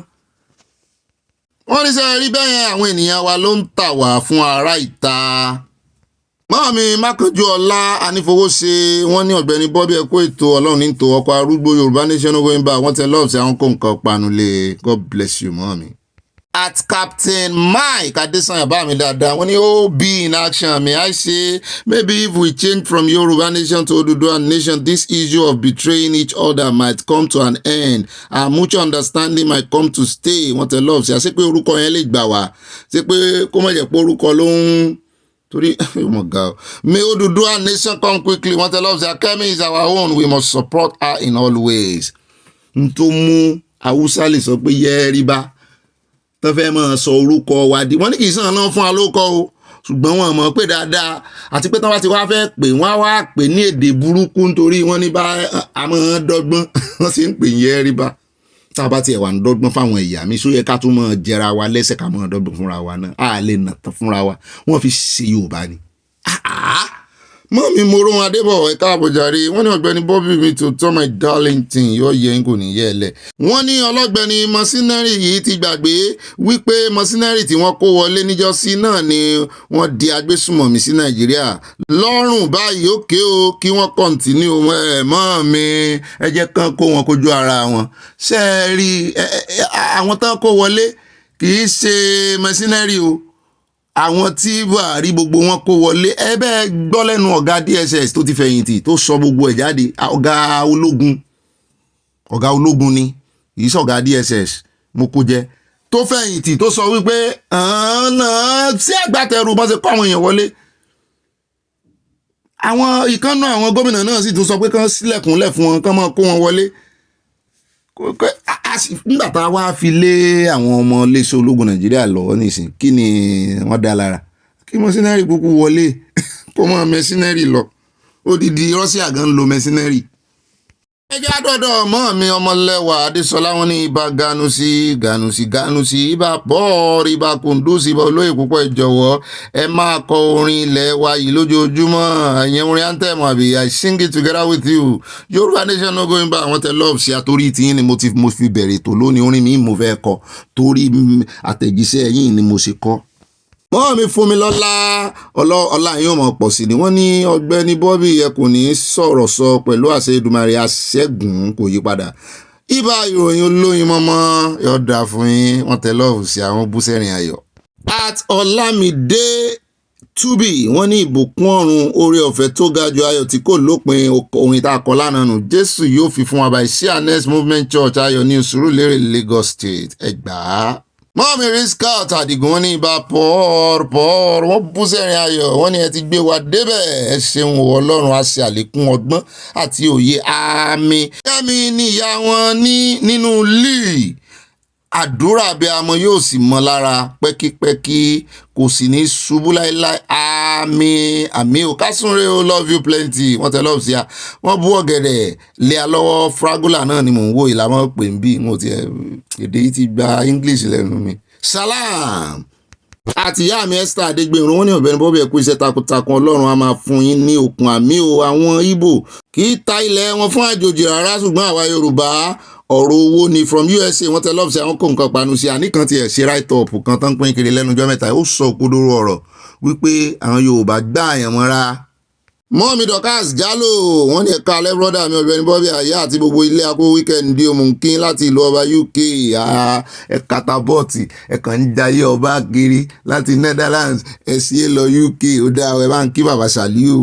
wọ́n ní sẹ́ rí bẹ́ẹ̀ àwọn ènìyàn wa ló ń tà wá fún ará ìta Mọ́ọ̀mí Mákànjú Ọlá Anífowóṣe wọ́n ní Ọ̀gbẹ́ni Bobby ẹ̀kú ètò Ọlọ́run ní tò ọkọ̀ arúgbó Yorùbá Nation no going back wọ́n tẹ lọ́ọ̀sì àwọn kó nǹkan panulé. God bless you mọ́ọ̀mí. At Captain Mike Adesanya bá mi dáadáa wọ́n ní ó be in action. May I say maybe if we change from Yoruba Nation to Oduduwa Nation, this issue of betraying each other might come to an end and mutual understanding might come to stay. Wọ́n tẹ lọ́ọ̀sì àṣẹ pé orúkọ yẹn lè gbà wá ṣé pé kó má jẹ́ pé orúkọ ló ń torí oh my God. May Oduduwa Nation come quickly. Wọ́n tẹ lọ́ọ̀sì Akemi is our own. We must support her in all ways. N tó mú Haúsá lè sọ pé Yẹ́ríbá tó fẹ́ mọ̀ sọ orúkọ wa di wọ́n ní kì í sàn náà fún alókọ o ṣùgbọ́n wọn mọ̀ pé dáadáa àti pé tán bá ti wá fẹ́ pè wọ́n wá pè ní èdè burúkú nítorí wọ́n ní bá àmọ́ dọ́gbọ́n wọ́n sì ń pè Yẹ́ríbá tá a bá tiẹ̀ wà ń dọ́gbọ́n fáwọn ẹ̀yà mi sóyẹ ká tún mọ̀ jẹra wa lẹ́sẹ̀ ká mọ̀ dọ́gbọ́n fúnra wa náà a lè nà tán fúnra wa wọ́n fi ṣe Yorùbá ni. Mọ́mí Moron Adébọ̀ ẹ̀ka àbọ̀jàre wọ́n ní Ọ̀gbẹ́ni Bobby mi tó tọ́ my darling thing yóò yẹ ń kò ní yẹ ẹlẹ̀. Wọ́n ní ọlọ́gbẹ́ni mọ́sínárì yìí ti gbàgbé wípé mọ́sínárì tí wọ́n kó wọlé níjọ́sí náà ni wọ́n di agbésùmọ̀mí sí Nàìjíríà lọ́rùn báyìí òkè o kí wọ́n kọ́ntínú mọ́ọ̀mí ẹ jẹ́ kán kó wọn kojú ara wọn. Ṣé ẹ rí àwọn tán kó wọlé kì í ṣe mọ́sínárì o àwọn tí Buhari gbogbo wọn kó wọlé ẹbẹ gbọ́ lẹ́nu ọ̀gá DSS tó ti fẹ̀yìntì tó sọ gbogbo ẹ̀ jáde ọ̀gá ológun ni yìí sọ̀gá DSS mo kó jẹ tó fẹ̀yìntì tó sọ wípé sí àgbàtẹrù bọ́n ṣe kó àwọn èèyàn wọlé àwọn ìkànnà àwọn gómìnà náà sì tún sọ pé kán sílẹ̀kùnlẹ̀ fún wọn kán máa kó wọn wọlé nígbà tá a wá fi lé àwọn ọmọ iléeṣẹ́ ológun Nàìjíríà lọ́wọ́ nísìn kí ni wọ́n dá lára kí mọ́sínárì kúkú wọlé kó mọ́ mẹ́sínárì lọ odidi Russia gan lo mẹ́sínárì. ẹjẹ́ àdọ́dọ̀ mọ́ mi ọmọlẹ́wà Adésọlá wọn ní ibà ganusi ibà pọ́ọ̀rì ibà kùndùsì ibà olóyè púpọ̀ ìjọ̀wọ́ ẹ máa kọ orin ilẹ̀ wa yìí lójoojúmọ́ ẹ̀yẹn orin anthem àbí I sing it together with you Yorùbá Nation no going back àwọn tẹ love sí àtórí tiyín ni mo fi bẹ̀rẹ̀ tó lónìí orin mi mo fẹ́ kọ torí àtẹ̀jíṣẹ́ yín ni mo ṣe kọ. Wọ́n mi fún mi lọ́lá ọlá yín ò mọ̀ pọ̀ sí ni wọ́n ní Ọ̀gbẹ́ni Bobby ẹ kò ní sọ̀rọ̀ sọ pẹ̀lú àṣẹ Èdùmàrè àṣẹ́gun kò yí padà ibà ìròyìn olóyin mọ́mọ́ yọ̀ọ̀dà fún yín wọ́n tẹ lọ́ọ̀fù sí àwọn búsẹ̀rìn ayọ̀. At Ọlámídé Túbì wọ́n ní ìbùkún ọ̀run oore ọ̀fẹ́ tó ga jù ayọ̀ tí kò lópin orin tá a kọ lánàá nù Jésù yóò fi fún wa by Sianes Movement Church ayọ̀ ní Sùúrùlérè Lagos State ẹgbàá. Mọ́mí Rizkat Àdìgún wọn ní ibà pọ́ọ̀rọ̀ wọ́n bú sẹ́rin ayọ̀ wọ́n ní ẹ ti gbé wa débẹ̀ ẹ ṣeun Ọlọ́run á ṣe àlékún ọgbọ́n àti òye àmín. Kẹ́mi ní ìyá wọn nínú líì àdúrà bí amọ yóò sì mọ lára pẹ́kípẹ́kí kò sì ní ṣubú láéláé àmín ò kásùnrè o love you plenty wọ́n tẹ lọ́ọ̀bù sí a wọ́n bú ọ̀gẹ̀dẹ̀ lé a lọ́wọ́ fragula náà ni mò ń wò ìlànà pè ń bí mo ti èdè yìí ti gba English lẹ́nu mi. Salam àti ìyá mi Esther Adégbèrún wọ́n ní Ọ̀gbẹ́ni Bobby ẹ̀kú iṣẹ́ takuntakun Ọlọ́run á máa fún yín ní okun àmì o àwọn Ìgbò kì í ta ilẹ̀ wọn fún àjòjì rárá ṣùgbọ́n àwa Yorùbá ọ̀rọ̀ owó ni from USA wọ́n tẹ lọ́ọ̀bù sí àwọn kò nǹkan panu sí àníkan tiẹ̀ ṣe right up kan tán pín kiri lẹ́nu ọjọ́ mẹ́ta ó sọ òkodoro ọ̀rọ̀ wípé àwọn Yorùbá gbá àyàn mọ́ra. Mọ́mí Dorcas Jalo wọ́n ní ẹ̀ka alẹ́ brọ́dà mi Ọ̀gbẹ́ni Bobby àyà àti gbogbo ilé akó wíkẹ́ndì òmùnkín láti ìlú ọba UK ẹ̀ka tabọ́ọ̀tì ẹ̀kan ń jayé ọba kiri láti Netherlands ẹ̀sìn lọ UK ó dá ẹ bá ń kí bàbá Ṣàlíù.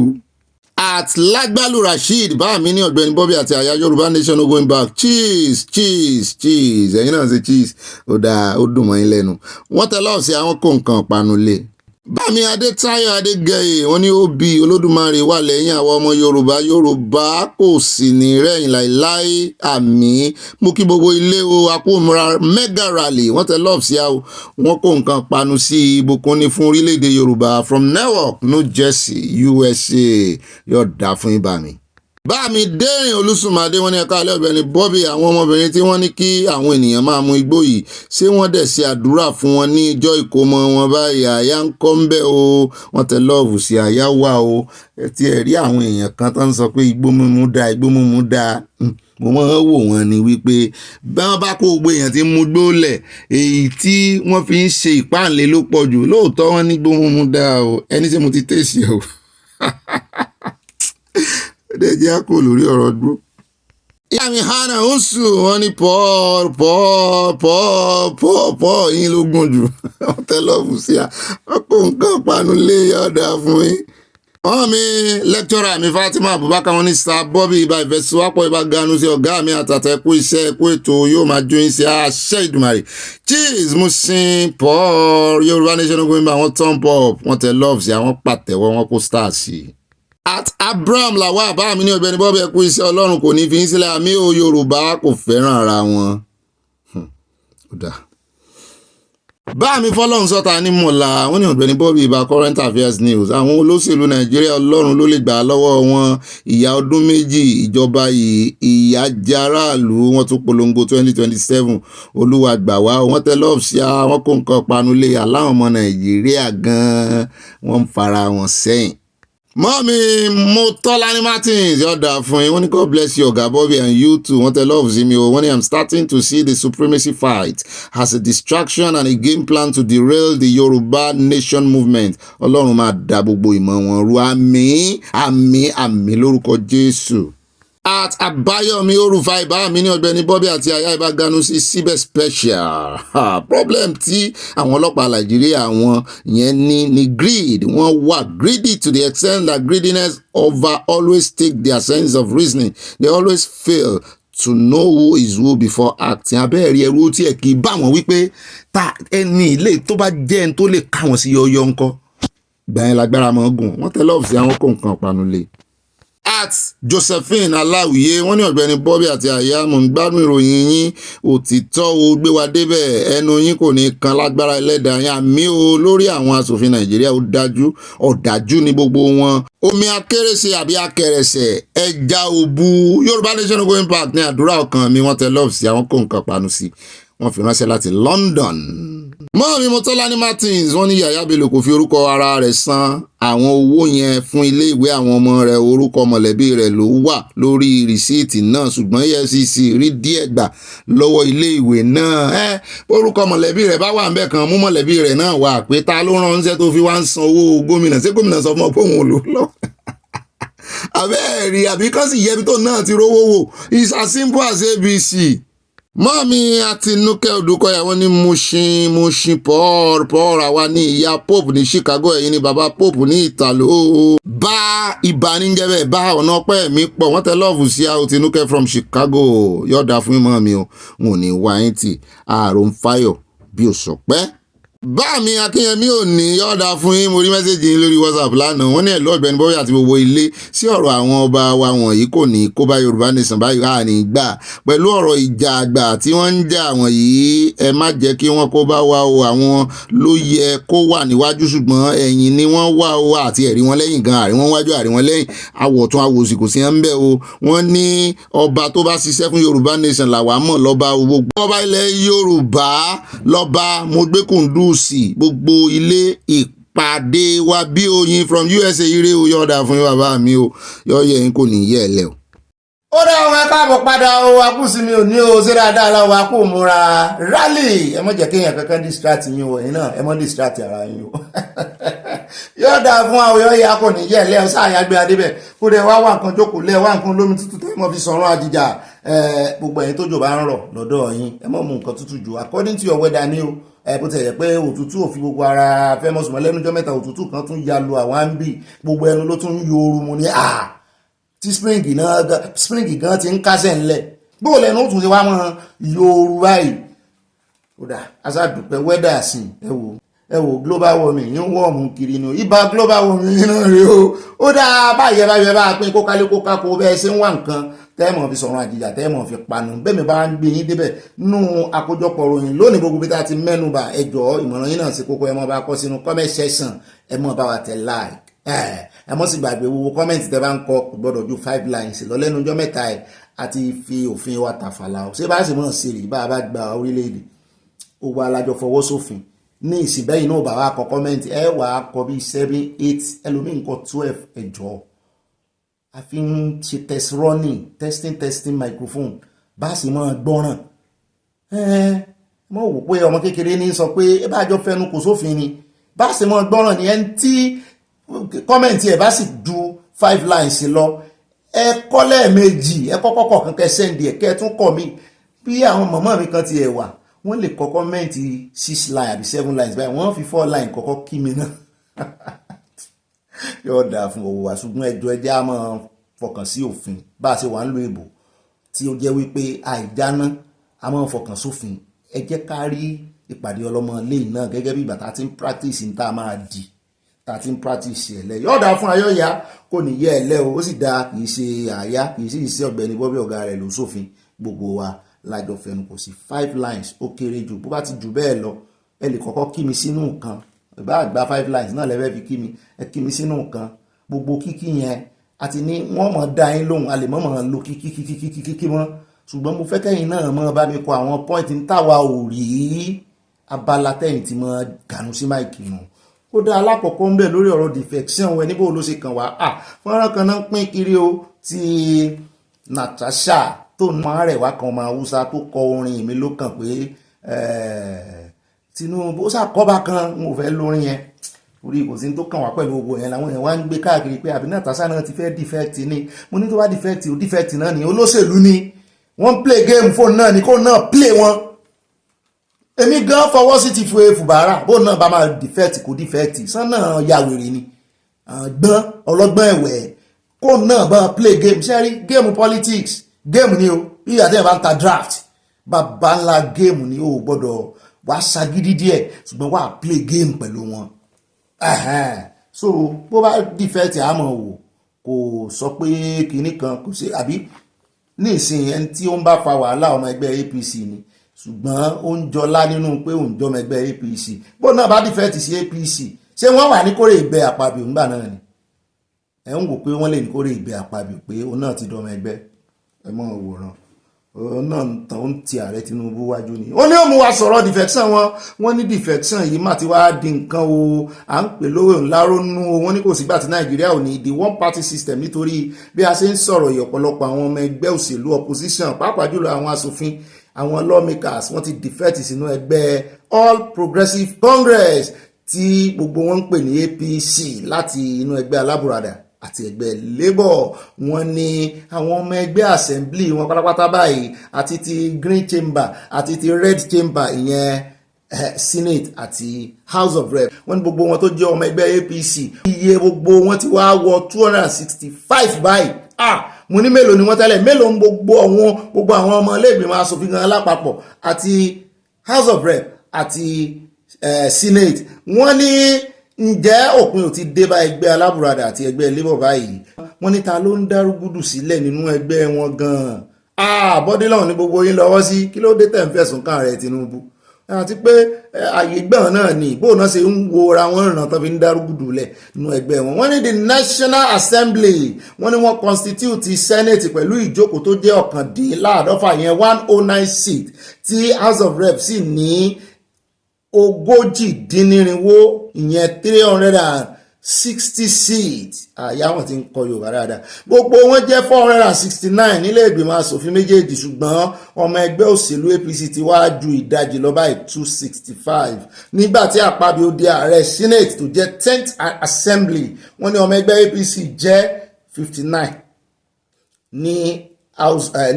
At Lágbálù Rasheed bá mi ní Ọ̀gbẹ́ni Bobby àti àyà Yorùbá Nation no going back cheese ẹ̀yin náà ṣe cheese ó dáa ó dùn mọ́ yín lẹ́nu wọ́n tẹ lọ́ọ̀ sí àwọn kó nǹkan panu lé. Bámi Adétáyọ̀ Adégẹyè wọ́n ní ó bí Olódùmarè wà lẹ́yìn àwọn ọmọ Yorùbá kò sì ní rẹ̀yìn láìláì àmín mú kí gbogbo ilé o akómọra mega rally wọ́n tẹ lọ́ọ̀bù sí àwọn wọ́n kó nǹkan panu sí ìbùkún ní fún orílẹ̀-èdè Yorùbá from Newark New Jersey USA yóò dá fún ibà mi. Bámi Dẹ́rìn Olúsùnmádé wọ́n ní ẹ̀ka alẹ́ Ọ̀gbẹ́ni Bobby àwọn ọmọbìnrin tí wọ́n ní kí àwọn ènìyàn máa mu igbó yìí ṣé wọ́n dẹ̀ ṣe àdúrà fún wọn ní ìjọ ìkómọ wọn báyìí àyà ń kọ́ ń bẹ́ o wọ́n tẹ lọ́ọ̀bù sí àyà wà o ẹ ti ẹ̀ rí àwọn èèyàn kan tó ń sọ pé igbó mímu dáa mo máa ń wò wọ́n ni wípé bí wọ́n bá kó gbogbo èèyàn tí ń mu gbó lẹ̀ èyí tí wọ́n fi ń ṣe ìpáǹlé ló pọ̀ jù lóòótọ́ wọn ní igbó mímu dáa o ẹni tí mo ti tẹ̀sí o Ẹ̀dẹ̀ jẹ́ àkó lórí ọ̀rọ̀ gbó. Ìyá mi hánà ń sùn wọ́n ní pọ̀ yín ló gùn jù. Wọ́n tẹ́ lọ́ọ̀fù sí à. Wọ́n kó nǹkan panu lé ọ̀dà fún yín. Wọ́n mi lecturer mi Fatima Abubakar wọn ní Sir Bobby ibà ìfẹsíwápọ̀ ibà ganu sí ọ̀gá mi àtàtà ẹ̀kú iṣẹ́ ẹ̀kú ètò yóò máa jó yín sí àṣẹ Ìdùmarè. Cheers Musin Paul Yorùbá Nation ogun bá wọn thumb up wọn tẹ love sí àwọn pàtẹ́wọ́ wọn kó star sí. At Abraham làwọn àbá mi ní Ọ̀gbẹ́ni Bobby ẹ̀kú iṣẹ́ Ọlọ́run kò ní fi ń sílẹ̀ àmì ò Yorùbá kò fẹ́ràn ara wọn. Ó dáa. Bá mi fọ́lọ́run sọ́ta ní mọ̀lá wọ́n ní Ọ̀gbẹ́ni Bobby ibà current affairs news àwọn olóṣèlú Nàìjíríà Ọlọ́run ló lè gbà lọ́wọ́ wọn ìyà ọdún méjì ìjọba yìí ìyà járàlú wọ́n tún polongo 2027 Olúwa gbà wá wọ́n tẹ lọ́ọ̀fù sí àwọn kó nǹkan panulé aláwọn ọmọ Nàìjíríà gan-an wọ́n ń fara wọn sẹ́yìn. Mọ́mí Motolani Martins yọ̀dà fún yín wọ́n ní God bless you Ọ̀gá Bobby and you too wọ́n tẹ love sí mi o wọ́n ní I'm starting to see the supremacy fight as a distraction and a game plan to derail the Yoruba nation movement Ọlọ́run máa da gbogbo ìmọ̀ wọn rú àmín lórúkọ Jésù. At Abayomi Orúfà ìbá mi ní Ọ̀gbẹ́ni Bobby àti àyà ìbá ganu sí síbẹ̀ special. Problem tí àwọn ọlọ́pàá Nàìjíríà wọn yẹn ní greed. Wọ́n wà greedy to the extent that greediness over always take their sense of reasoning. They always fail to know who is who before acting. Abẹ́ẹ̀rí ẹrú tí ẹ̀ kì í bá wọn wípé ta ẹni ilé tó bá jẹ́ ẹni tó lè ká wọn sí yọyọ ńkọ́. Gbà yẹn lágbára mọ́ gùn. Wọ́n tẹ lọ́ọ̀fù sí àwọn kó nǹkan panulé. At Josephine Aláwìyé wọ́n ní Ọ̀gbẹ́ni Bobby àti àyà mò ń gbádùn ìròyìn yín òtítọ́ o gbé wa débẹ̀ ẹnu yín kò ní kan lágbára ẹlẹ́dàá yín àmì o lórí àwọn asòfin Nàìjíríà ó dájú ọ̀dájú ní gbogbo wọn. Omi akérèsè àbí akẹrẹsẹ̀ ẹja òbu Yorùbá Nation Ogo Impact ní àdúrà ọkàn mi wọ́n tẹ love sí àwọn kó nǹkan panu sí wọ́n fi ránṣẹ́ láti London. Mọ́mí Motolani Martins wọ́n ní Yàyà Bello kò fi orúkọ ara rẹ̀ san àwọn owó yẹn fún ilé ìwé àwọn ọmọ rẹ̀ orúkọ mọ̀lẹ́bí rẹ̀ ló wà lórí rìsíìtì náà ṣùgbọ́n EFCC rí díẹ̀ gbà lọ́wọ́ ilé ìwé náà. Orúkọ mọ̀lẹ́bí rẹ̀ bá wà ńbẹ̀ kan mú mọ̀lẹ́bí rẹ̀ náà wà pé ta ló ránṣẹ́ tó fi wá ń san owó gómìnà ṣé gómìnà sọ fún ọ pé òun ò lò lọ. Àbẹ́ẹ̀rí àbí kán sì yẹbi tó náà ti rówó wò it's as simple as ABC. Mọ́mí Àtinúkẹ́ Odùkọ̀yà wọ́n ní Mushin Paul àwa ní ìyá Pope ní Chicago ẹ̀yin ní bàbá Pope ní Ìtàló. Bá ìbánijẹ́bẹ̀ bá ọ̀nà ọpẹ́ mi pọ̀ wọ́n tẹ lọ́ọ̀fù sí Àtinúkẹ́ from Chicago yọ̀ọ̀dà fún mọ́ mi o wọn ò ní wáyé tì ààrùn fáyọ̀ bí òṣọ̀pẹ́. Bá mi Akínyẹmí ò ní yọ̀ọ̀dà fún yín mo rí mẹ́sẹ̀jì yín lórí WhatsApp lánàá wọ́n ní ẹ̀lú Ọ̀gbẹ́ni Bobby àti gbogbo ilé sí ọ̀rọ̀ àwọn ọba wa wọ̀nyí kò ní kó bá Yorùbá Nation báyìí rà ní gbà pẹ̀lú ọ̀rọ̀ ìjà àgbà tí wọ́n ń jà wọ̀nyí ẹ má jẹ́ kí wọ́n kó bá wa o àwọn ló yẹ kó wà níwájú ṣùgbọ́n ẹ̀yìn ni wọ́n wà o àti ẹ̀rí wọn lẹ́yìn gan àrí wọn wájú àrí wọn lẹ́yìn àwọ̀tún àwòsì kò sí ẹ̀ ń bẹ̀ o wọ́n ní ọba tó bá ṣiṣẹ́ fún Yorùbá Nation làwa mọ̀ lọ́ba gbogbo ọba ilẹ̀ Yorùbá lọ́ba mo gbé kùndùsì gbogbo ilé ìpàdé wa bí oyin from USA ire o yọ̀ọ̀dà fún yín bàbá mi o yọ̀ọ̀yẹ̀ yín kò ní yẹ̀ ẹ̀ lẹ̀ o. Ó dá ọmọ ẹ káàbọ̀ padà o akúsí mi ò ní o ṣé dáadáa láwọn akó múra rally ẹ mọ̀ jẹ́ kéèyàn kankan distract yín o ẹ̀yin náà ẹ mọ̀ distract ara yín o. Yọ̀ọ̀dà fún àwọn yọ̀ọ̀yẹ̀ kò ní yẹ̀ ẹ̀ lẹ̀ o sáà yàgbé adébẹ̀ kó dẹ̀ wá nǹkan jókòó lẹ̀ wá nǹkan lómi tútù tẹ́ mọ̀ fi sọ̀rọ̀ àjìjà gbogbo ẹ̀yin tó jò bá ń rọ̀ lọ́dọ̀ yín ẹ mọ̀ mú nǹkan tútù jù according to your weather ni o bó ti yẹ pé òtútù ò fi gbogbo ara fẹ́ mọ́ sùnmọ́ lẹ́nujọ́ mẹ́ta òtútù kan tún ya lu àwọn àǹbì gbogbo ẹnu ló tún ń yooru mu ní tí spring gan ti ń kásẹ̀ ńlẹ̀ bó lẹ́nu ó tún ti wá mọ́ yooru báyìí. Kódà aṣáàdùpẹ́ wẹ́dà sí ẹ wò global warming yín wọ́ọ̀mù kiri ni ibà global warming yín náà rèé o ó dáa báyẹ̀ bá pín kókálé kókákó bẹ́ẹ̀ ṣe ń wá nǹkan tẹ́ẹ̀mọ̀ fi sọ̀rọ̀ àjìjà tẹ́ẹ̀mọ̀ fi panu bẹ́ẹ̀ mi bá ń gbé yín débẹ̀ nínú àkójọpọ̀ ròyìn lónìí gbogbo bí tá a ti mẹ́nuba ẹjọ́ ìmọ̀ràn yín náà sí kókó ẹ mọ́ bá kọ́ sínú comment section ẹ mọ́ bá wa tẹ̀ like ẹ mọ́ sì gbàgbé wo comment tẹ́ bá ń kọ kò gbọ́dọ̀ ju 5 lines lọ́lẹ́nu ọjọ́ mẹ́ta ẹ̀ àti fi òfin wa tàfàlà ọ̀ ṣé bá sì mọ̀ sí rí bá a bá gba orílẹ̀-èdè owó alájọ fọwọ́ sófin ní ìsìnbẹ́yìn náà bá wa kọ comment ẹ wà á kọ bí 7 8 ẹlòmíì nǹkan 12 ẹjọ́ a fi ń ṣe test running testing microphone bá sì máa gbọ́ràn mọ́ wò pé ọmọ kékeré ní sọ pé ẹ bá jọ fẹnu kò sófin ni bá sì máa gbọ́ràn ní ẹni tí kọ́mẹ̀ntì ẹ̀ bá sì ju 5 lines lọ ẹ kọ́ lẹ́ẹ̀mejì ẹ kọ́kọ́ kọ̀ọ̀kan kẹ́ sẹ́ndì ẹ̀ kẹ́ tún kọ̀ mí bí àwọn mọ̀mọ́ mi kan ti ẹ̀ wà wọ́n lè kọ́ kọ́mẹ̀ntì 6 lines àbí 7 lines báyìí wọ́n fi 4 lines kọ́kọ́ kí mi náà yóò dáa fún owó wa ṣùgbọ́n ẹjọ́ ẹjẹ́ á máa fọkàn sí òfin bá a ṣe wà ń lo èbò tí ó jẹ́ wípé àìdáná a máa fọkàn sófin ẹ jẹ́ ká rí ìpàdé ọlọ́mọ lẹ́yìn náà gẹ́gẹ́ bí ìgbà tá a ti ń practice ní tá a máa di tá a ti ń practice ẹ̀lẹ́ yóò dáa fún ayọ́ya kò ní yẹ ẹ̀lẹ́ o ó sì dáa kì í ṣe àyá kì í sì ṣe ọ̀gbẹ́ni bọ́bí ọ̀gá rẹ̀ ló sófin gbogbo wa lájọ fẹnu kò sí 5 lines ó kéré jù bó bá ti jù bẹ́ẹ̀ lọ ẹ lè kọ́kọ́ kí mi sínú nǹkan ìbá àgbà 5 lines náà lẹ́fẹ́ fi kí mi ẹ kí mi sínú nǹkan gbogbo kíkí yẹn àti ní wọ́n mọ̀ dá yín lóhùn a lè mọ̀ lo kíkí mọ́ ṣùgbọ́n mo fẹ́ kẹ́yìn náà mọ́ bá mi kọ àwọn point ń tàwa ò rí abala tẹ́yìn tí mo gànú sí máìkì nù ó dá alákọ̀ọ́kọ́ ń bẹ̀ lórí ọ̀rọ̀ defection wẹ níbo ló ṣe kàn wá fọ́nrán kan náà ń pín kiri o ti Natasha tó máa rẹ̀ wá kan ọmọ Haúsá tó kọ orin mi ló kàn pé Tinubu ó ṣàkọ́bá kan n ò fẹ́ lórin yẹn orí kò sí tó kàn wá pẹ̀lú gbogbo yẹn làwọn èèyàn wá ń gbé káàkiri pé àbí Natasha náà ti fẹ́ defect ni mo ní tó bá defect o defect náà ni olóṣèlú ni wọ́n play game fóònù náà ni kó náà play wọn èmi gan fọwọ́ sí ti fùbárà bó náà bá máa defect kò defect sánà ya wèrè ni gbọ́n ọlọ́gbọ́n ẹ̀wẹ̀ kó náà bá play game ṣẹ́rí game politics game ni o bí àtẹ̀yìn bá ń ta draft bàbá ńlá game ni o gbọ́dọ̀ wá ṣagídí díẹ̀ ṣùgbọ́n wá play game pẹ̀lú wọn so bó bá defect àmọ́ wò kò sọ pé kinní kan kò sí àbí ní ìsìn ẹni tí ó ń bá fa wàhálà ọmọ ẹgbẹ́ APC ni ṣùgbọ́n ó ń jọlá nínú pé òun jọmọ ẹgbẹ́ APC bó náà bá defect sí APC ṣé wọ́n wà ní kórè ìgbẹ́ àpabì ńgbà náà ni ẹ̀ ń wò pé wọ́n lè ní kórè ìgbẹ́ àpabì pé òun náà ti dọmọ ẹgbẹ́ ẹ mọ̀ òwòrán òun náà tàn ó ń ti ààrẹ Tinubu wájú ni ó ní ó mú wa sọ̀rọ̀ defection wọ́n ní defection yìí má ti wá di nǹkan o à ń pè lówó ńlá rónú o wọ́n ní kò sígbà tí Nàìjíríà ò ní the one party system nítorí bí a ṣe ń sọ̀rọ̀ yìí ọ̀pọ̀lọpọ̀ àwọn ọmọ ẹgbẹ́ òṣèlú opposition pàápàá jùlọ àwọn aṣòfin àwọn lawmakers wọ́n ti defect sínú ẹgbẹ́ All Progressive Congress tí gbogbo wọn ń pè ní APC láti inú ẹgbẹ́ alábùradà àti ẹgbẹ́ Labour wọ́n ní àwọn ọmọ ẹgbẹ́ assembly wọn pátápátá báyìí àti ti Green Chamber àti ti Red Chamber ìyẹn Senate àti House of Rep wọ́n ní gbogbo wọn tó jẹ́ ọmọ ẹgbẹ́ APC iye gbogbo wọn ti wá wọ 265 báyìí mo ní mélòó ni wọ́n tẹ́lẹ̀ mélòó ń gbogbo àwọn ọmọ ilé-ìgbìmọ̀ aṣòfin gan alápapọ̀ àti House of Rep àti Senate wọ́n ní ǹjẹ́ òpin ò ti dé bá ẹgbẹ́ alábùradà àti ẹgbẹ́ Labour báyìí wọ́n ní ta ló ń dárúgúdù sílẹ̀ nínú ẹgbẹ́ wọn gan-an bọ́dé lọ́wọ́ ní gbogbo yín lọ́wọ́ sí kí ló dé tẹ̀ ń fẹ̀sùn kàn rẹ̀ Tinubu àti pé àyè gbọ̀n náà ni bóun náà ṣe ń wo ra wọn ràn tán fi ń dárúgúdù lẹ̀ nínú ẹgbẹ́ wọn wọ́n ní the National Assembly wọ́n ní wọ́n constitute Senate pẹ̀lú ìjókòó tó jẹ́ 1,190 yẹn 109 seat tí House of Rep sì ní 140 ìyẹn 360 seats àyà wọn ti ń kọ Yorùbá dáadáa gbogbo wọn jẹ́ 469 nílé ìgbìmọ̀ asòfin méjèèjì ṣùgbọ́n ọmọ ẹgbẹ́ òṣèlú APC ti wá ju ìdajì lọ báyìí 265 nígbà tí Akpabio di ààrẹ Senate tó jẹ́ 10th Assembly wọ́n ní ọmọ ẹgbẹ́ APC jẹ́ 59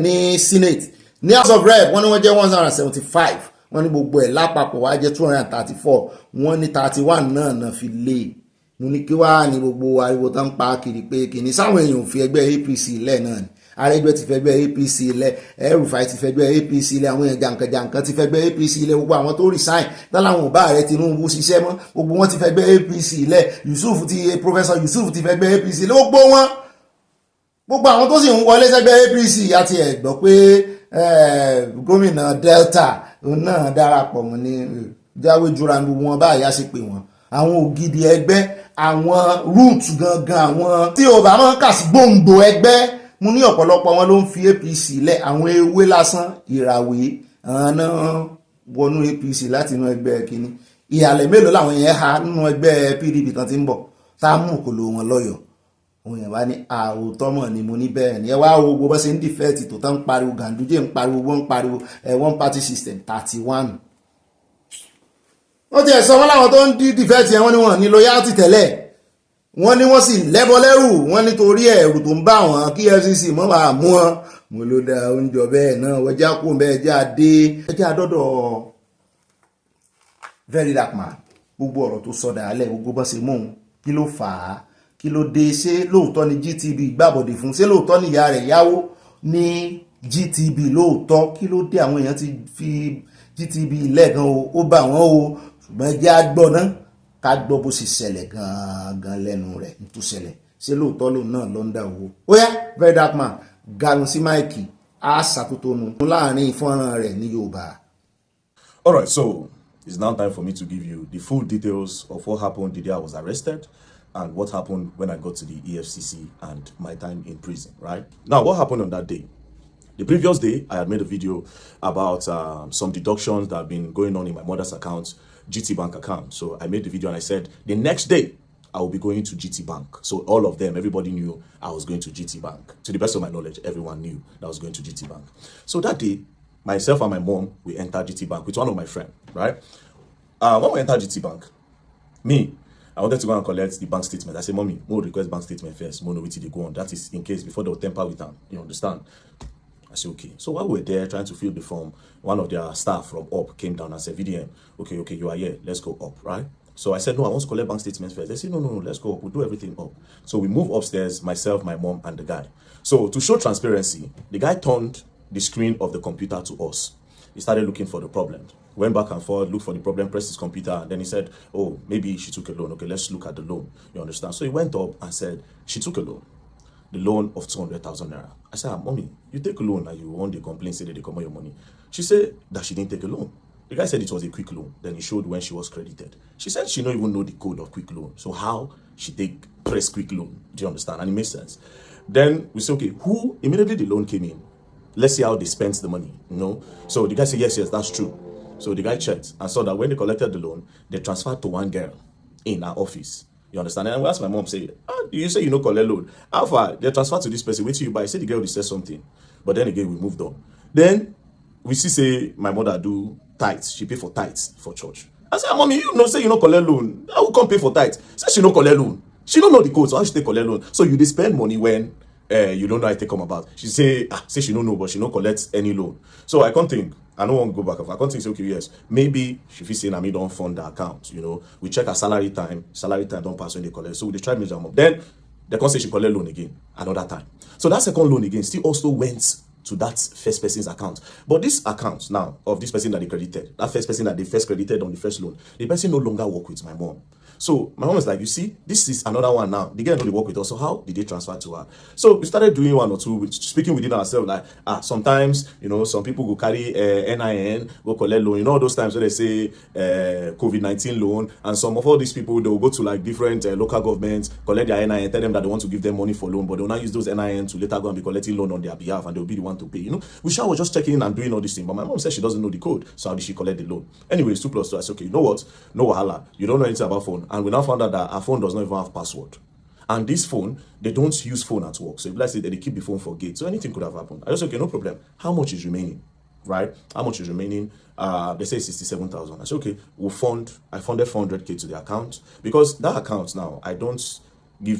ní Senate ní House of Rep wọ́n ní wọ́n jẹ́ 175 wọ́n ní gbogbo ẹ̀ lápapọ̀ wá jẹ́ 234 wọ́n ní 31 náà fi lé mo ní kí wá ní gbogbo ariwo tán pa kiri pé kìíní sáwọn èèyàn ò fi ẹgbẹ́ APC lẹ̀ náà ni Arẹ́gbẹ́ ti fẹ́gbẹ́ APC lẹ̀ El-Rufai ti fẹ́gbẹ́ APC lẹ̀ àwọn èèyàn jàǹkànjàǹkàn ti fẹ́gbẹ́ APC lẹ̀ gbogbo àwọn tó resign táláwọn ò bá ààrẹ Tinubu ṣiṣẹ́ mọ́ gbogbo wọn ti fẹ́gbẹ́ APC lẹ̀ Professor Yusuf ti fẹ́gbẹ́ APC lẹ̀ gbogbo àwọn tó sì ń wọlé sẹ́gbẹ́ APC àti ẹ̀gbọ́ pé gómìnà Delta òun náà darapọ̀ mọ́ ní jáwé jura gbogbo wọn báyìí á ṣe pé wọn àwọn ògidì ẹgbẹ́ àwọn root gangan àwọn tí o bá máa ń kà sí gbòǹgbò ẹgbẹ́ mo ní ọ̀pọ̀lọpọ̀ wọn ló ń fi APC lẹ̀ àwọn ewé lásán ìràwé àwọn náà wọnú APC láti inú ẹgbẹ́ kínní ìhàlẹ̀ mélòó làwọn yẹn ha nínú ẹgbẹ́ PDP tán ti ń bọ̀ tá a mú òkòlò wọn lọ́yọ̀ọ́ òun yẹn wá ní àwòtọ́ mọ̀ ni mo ní bẹ́ẹ̀ ni ẹ wá wo gbogbo bá ṣe ń dìfẹ́ẹ̀tì tó tán ń pariwo Ganduje ń pariwo wọ́n ń pariwo one party system 31. ó ti ẹ̀ sọ wọ́n láwọn tó ń dìfẹ́ẹ̀tì ẹ̀ wọ́n ní wọ́n ní loyalty tẹ́lẹ̀ wọ́n ní wọ́n sì lẹ́bọ lẹ́rù wọ́n nítorí ẹ̀rù tó ń bá wọn kí EFCC mọ́ máa mú wọn. mo ló da oúnjẹ bẹ́ẹ̀ náà wọ́n já kó bẹ́ẹ̀ já dé ẹjẹ́ àdọ́dọ̀ very dark man. gbogbo ọ̀rọ̀ tó sọ dàálẹ̀ gbogbo bọ́ sí mú un kí ló fà á kí ló dé ṣé lóòótọ́ ni GTB gbàbọ̀dè fún ṣé lóòótọ́ ni ìyá rẹ̀ yáwó ní GTB lóòótọ́ kí ló dé àwọn èèyàn ti fi GTB lẹ́ẹ̀kan ó bà wọ́n o ṣùgbọ́n ẹjẹ́ àgbọ̀ náà ká gbọ́ bó ṣe ṣẹlẹ̀ gangan lẹ́nu rẹ̀ tó ṣẹlẹ̀ ṣé lóòótọ́ lòun náà ló ń dá owó. ó yá very dark man garun sí máìkì á ṣàtúntònú láàrin ìfọ́nrán rẹ̀ ní Yorùbá. All right, so it's now time for me to give you the full details of what happened the day I was arrested and what happened when I got to the EFCC and my time in prison, right? Now, what happened on that day? The previous day, I had made a video about some deductions that have been going on in my mother's account, GT Bank account. So I made the video and I said, the next day, I will be going to GT Bank. So all of them, everybody knew I was going to GT Bank. To the best of my knowledge, everyone knew that I was going to GT Bank. So that day, myself and my mom, we entered GT Bank with one of my friends, right? When we entered GT Bank, I wanted to go and collect the bank statement. I said, Mommy, we'll request bank statement first. More know what they go on. That is in case before they will temper with them. You understand? I said, okay. So while we were there trying to fill the form, one of their staff from up came down and said, VDM, okay, you are here. Let's go up, right? So I said, no, I want to collect bank statements first. They said, no, let's go up. We'll do everything up. So we moved upstairs, myself, my mom, and the guy. So to show transparency, the guy turned the screen of the computer to us. He started looking for the problem. Went back and forth, looked for the problem, pressed his computer, and then he said, oh, maybe she took a loan. Okay, let's look at the loan. You understand? So he went up and said, she took a loan. The loan of 200,000 naira. I said, Mommy, you take a loan and you want the complaint, say that they come on your money. She said that she didn't take a loan. The guy said it was a quick loan. Then he showed when she was credited. She said she don't even know the code of quick loan. So how she press quick loan? Do you understand? And it makes sense. Then we said, okay, who immediately the loan came in? Let's see how they spent the money. You know? So the guy said, yes, that's true. So the guy checked and saw that when they collected the loan, they transferred to one girl in our office. You understand? And I asked my mom, say, you say you know collect loan. How far? They transferred to this person. Wait till you buy. I said the girl will say something. But then again, we moved on. Then we see say my mother do tithes. She pay for tithes for church. I said, Mommy, you know say you know collect loan. I will come pay for tithes. Say she no collect loan. She don't know the code, so how she take collect loan? So you spend money when you don't know how it come about. She say she don't know, but she no collect any loan. So I can't think. I don't want to go back. I can't think, say, okay, yes, maybe she feels saying I don't fund the account. You know, we check her salary time. Salary time don't pass when they collect. So they try to measure them up. Then they can't say she collect loan again another time. So that second loan again still also went to that first person's account. But this account now of this person that they credited, that first person that they first credited on the first loan, the person no longer work with my mom. So my mom is like, you see, this is another one now. The girl know they work with us. So how did they transfer to her? So we started doing one or two, speaking within ourselves, like, sometimes, you know, some people go carry NIN, go collect loan. You know, those times when they say COVID-19 loan, and some of all these people, they will go to like different local governments, collect their NIN, tell them that they want to give them money for loan, but they will not use those NIN to later go and be collecting loan on their behalf, and they will be the one to pay. You know, we was just checking in and doing all this thing, but my mom said she doesn't know the code. So how did she collect the loan? Anyways, 2 + 2. I said, okay, you know what? No wahala. You don't know anything about phone. And we now found out that our phone does not even have password. And this phone, they don't use phone at work. So if let's say that they keep the phone for gate, so anything could have happened. I just said, okay, no problem. How much is remaining? Right? How much is remaining? They say 67,000. I said, okay, I funded 400K to the account, because that account now, I don't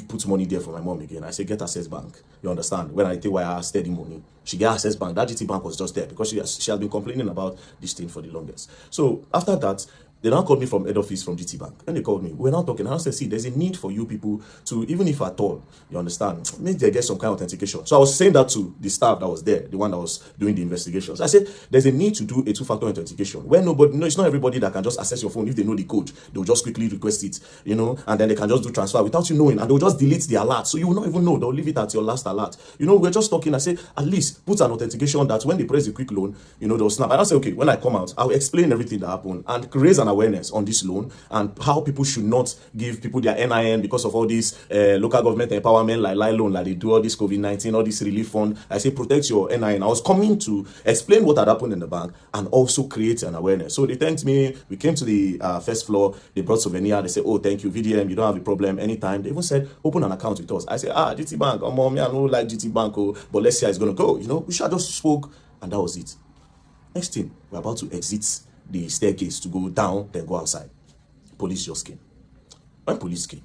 put money there for my mom again. I say, get Access Bank. You understand? When I take wire steady money, she get Access Bank. That GT Bank was just there because she has been complaining about this thing for the longest. So after that, they now called me from head office from GT Bank. And they called me. We're now talking. And I said, see, there's a need for you people to, even if at all, you understand, maybe they get some kind of authentication. So I was saying that to the staff that was there, the one that was doing the investigations. I said, there's a need to do a 2-factor authentication. Where nobody, no, it's not everybody that can just access your phone. If they know the code, they'll just quickly request it, you know, and then they can just do transfer without you knowing. And they'll just delete the alert. So you will not even know. They'll leave it at your last alert. You know, we're just talking. I said, at least put an authentication that when they press the quick loan, you know, they'll snap. And I say, okay, when I come out, I'll explain everything that happened and raise an awareness on this loan and how people should not give people their NIN because of all these local government empowerment like loan, like they do all this COVID-19, all this relief fund. I say protect your NIN. I was coming to explain what had happened in the bank and also create an awareness. So they thanked me. We came to the first floor. They brought souvenir. They said, oh, thank you, VDM. You don't have a problem anytime. They even said, open an account with us. I said, GT Bank. Oh, mom, I don't like GT Bank, but let's see how it's going to go. You know, we should just spoke and that was it. Next thing, we're about to exit the staircase to go down, then go outside. Police just came. When police came,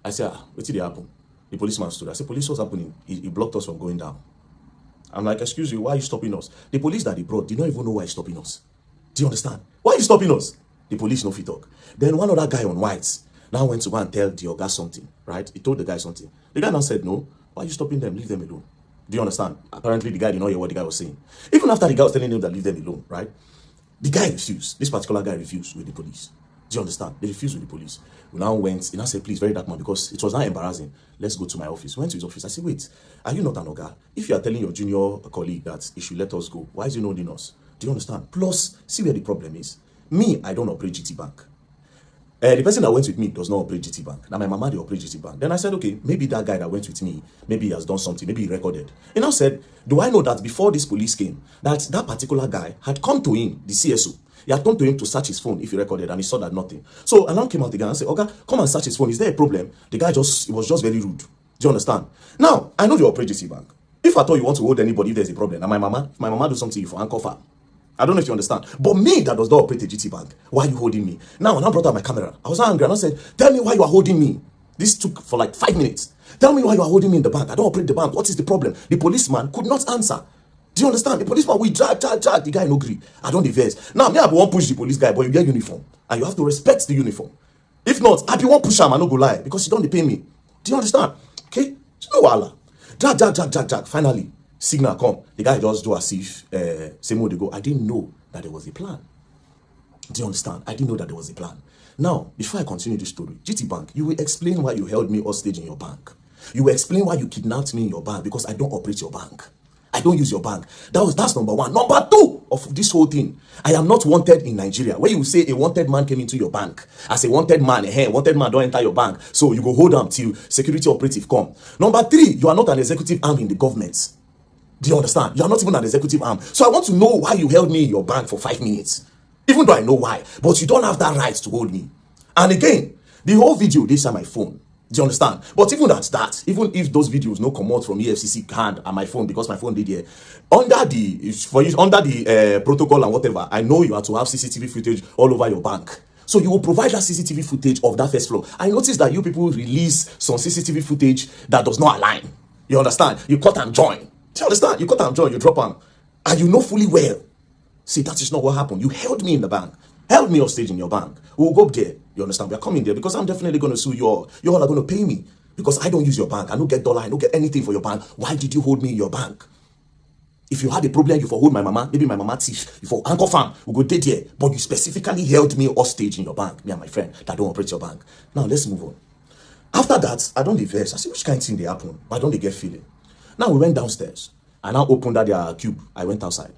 I said, what did happen? The policeman stood. I said, police, what's happening? He blocked us from going down. I'm like, excuse you, why are you stopping us? The police that he brought did not even know why he's stopping us. Do you understand? Why are you stopping us? The police no fit talk. Then one other guy on whites now went to go and tell the guy something, right? He told the guy something. The guy now said, no, why are you stopping them? Leave them alone. Do you understand? Apparently the guy did not hear what the guy was saying. Even after the guy was telling him that leave them alone, right? The guy refused. This particular guy refused with the police. Do you understand? They refused with the police. We now went, he now said, please, very dark man, because it was now embarrassing. Let's go to my office. We went to his office. I said, wait, are you not an Oga? If you are telling your junior colleague that he should let us go, why is he not holding us? Do you understand? Plus, see where the problem is. Me, I don't operate GT Bank. The person that went with me does not operate GT Bank. Now, my mama, they operate GT Bank. Then I said, okay, maybe that guy that went with me, maybe he has done something, maybe he recorded. He now said, do I know that before this police came, that particular guy had come to him, the CSO, he had come to him to search his phone if he recorded, and he saw that nothing. So, and now came out again and said, okay, come and search his phone. Is there a problem? The guy was just very rude. Do you understand? Now, I know you operate GT Bank. If I thought you want to hold anybody, if there's a problem, and if my mama do something, you for handcuff her. I don't know if you understand. But me that does not operate a GT Bank, why are you holding me? Now, when I brought out my camera, I was angry and I said, tell me why you are holding me. This took for like 5 minutes. Tell me why you are holding me in the bank. I don't operate the bank. What is the problem? The policeman could not answer. Do you understand? The policeman, we drag. The guy no agree. I don't diverse. Now, me, I won't push the police guy, but you get uniform. And you have to respect the uniform. If not, I be one push him, I no go lie. Because he don't pay me. Do you understand? Okay? No wala. Drag. Finally, signal come. The guy just do as if, same way they go. I didn't know that there was a plan. Do you understand? I didn't know that there was a plan. Now, before I continue the story, GT Bank, you will explain why you held me hostage in your bank. You will explain why you kidnapped me in your bank, because I don't operate your bank. I don't use your bank. That's number one. Number two of this whole thing, I am not wanted in Nigeria. Where you say a wanted man came into your bank. As a wanted man, wanted man don't enter your bank. So you go hold on till security operative come. Number three, you are not an executive arm in the government. Do you understand? You are not even an executive arm. So I want to know why you held me in your bank for 5 minutes. Even though I know why. But you don't have that right to hold me. And again, the whole video, this is my phone. Do you understand? But even at that, even if those videos no come out from EFCC hand and my phone, because my phone did here, under the protocol and whatever, I know you have to have CCTV footage all over your bank. So you will provide that CCTV footage of that first floor. I noticed that you people release some CCTV footage that does not align. You understand? You cut and join. Do you understand? You cut and join, you drop them. And you know fully well. See, that is not what happened. You held me in the bank. Held me hostage in your bank. We'll go up there. You understand? We are coming there because I'm definitely going to sue you all. You all are going to pay me because I don't use your bank. I don't get dollar. I don't get anything for your bank. Why did you hold me in your bank? If you had a problem, you for hold my mama. Maybe my mama thief. You for anchor farm. We go dead there. But you specifically held me hostage in your bank. Me and my friend that don't operate your bank. Now let's move on. After that, I don't diverse. I see which kind of thing they happen. But I don't get feeling. Now we went downstairs. I now opened that their cube. I went outside.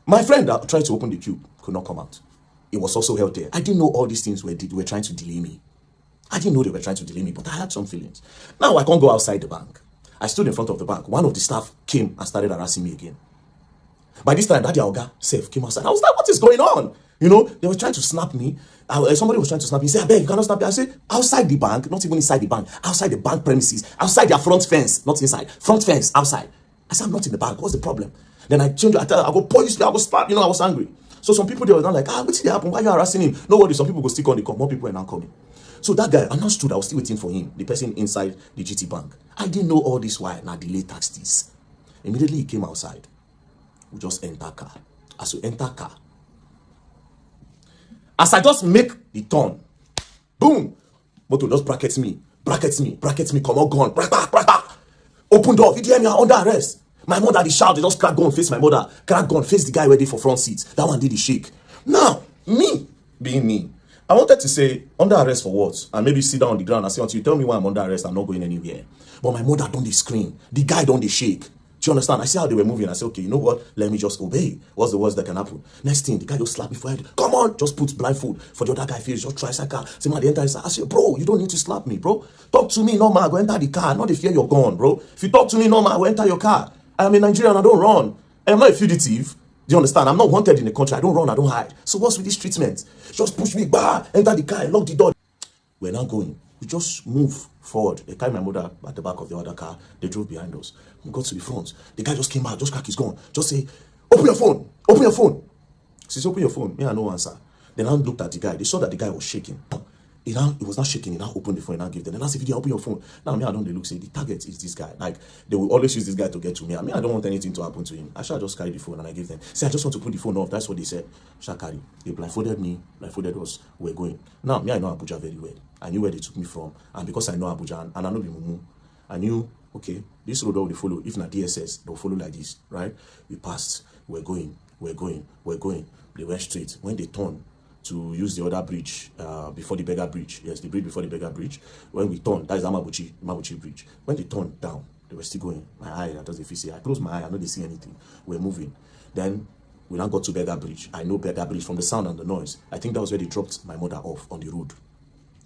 My friend that tried to open the cube could not come out. It was also held there. I didn't know all these things were trying to delay me. I didn't know they were trying to delay me, but I had some feelings. Now I can't go outside the bank. I stood in front of the bank. One of the staff came and started harassing me again. By this time, that Oga self came outside. I was like, what is going on? You know, they were trying to snap me. Somebody was trying to snap me. He said, I beg, you cannot snap me. I said, outside the bank, not even inside the bank, outside the bank premises, outside their front fence, not inside, front fence, outside. I said, I'm not in the bank. What's the problem? Then I changed. I go police. I go slap. You know, I was angry. So some people, they were not like, what did happen? Why are you harassing him? No worries. Some people go stick on the call. More people are now coming. So that guy, I now stood. I was still waiting for him. The person inside the GT Bank. I didn't know all this while. Now delay taxes. Immediately he came outside. We just enter car. As we enter car, as I just make the turn, boom, motor just brackets me. Come on, gun. Open door. If you hear me, I'm under arrest. My mother, the shout, they just crack gun, face my mother. Crack gun, face the guy ready for front seats. That one did the shake. Now, me, being me, I wanted to say, under arrest for what? And maybe sit down on the ground and say, until you tell me why I'm under arrest, I'm not going anywhere. But my mother don't they scream. The guy don't they shake. Do you understand? I see how they were moving. I said, okay, you know what? Let me just obey. What's the worst that can happen? Next thing, the guy just slapped me for head. Come on, just put blindfold for the other guy face. Just try car. Say, man, the enter inside. I said, bro, you don't need to slap me, bro. Talk to me normal. Go enter the car. Not if you're gone, bro. If you talk to me normal, go enter your car. I am a Nigerian, I don't run. I am not a fugitive. Do you understand? I'm not wanted in the country. I don't run, I don't hide. So what's with this treatment? Just push me, enter the car, lock the door. We're not going. We just move forward. They carried my mother at the back of the other car. They drove behind us. We got to the front. The guy just came out, just crack his gun. Just say, open your phone. Open your phone. She said, open your phone. Me, I no answer. Then I looked at the guy. They saw that the guy was shaking. It was not shaking. He now opened the phone and now give them. And I said, if you open your phone, now me, I don't look, say the target is this guy. Like they will always use this guy to get to me. I mean, I don't want anything to happen to him. I shall just carry the phone and I give them. Say, I just want to put the phone off. That's what they said. Shall carry. They blindfolded me, blindfolded us. We're going. Now, me, I know Abuja very well. I knew where they took me from. And because I know Abuja and I know the Mumu, I knew, okay, this road will follow. If not DSS, they'll follow like this, right? We passed. We're going. They went straight. When they turned to use the other bridge before the beggar bridge. Yes, the bridge before the beggar bridge. When we turned, that is Mabuchi bridge. When they turned down, they were still going. My eye, that was the EFCC. I closed my eye, I know they see anything. We're moving. Then we now got to beggar bridge. I know beggar bridge from the sound and the noise. I think that was where they dropped my mother off on the road.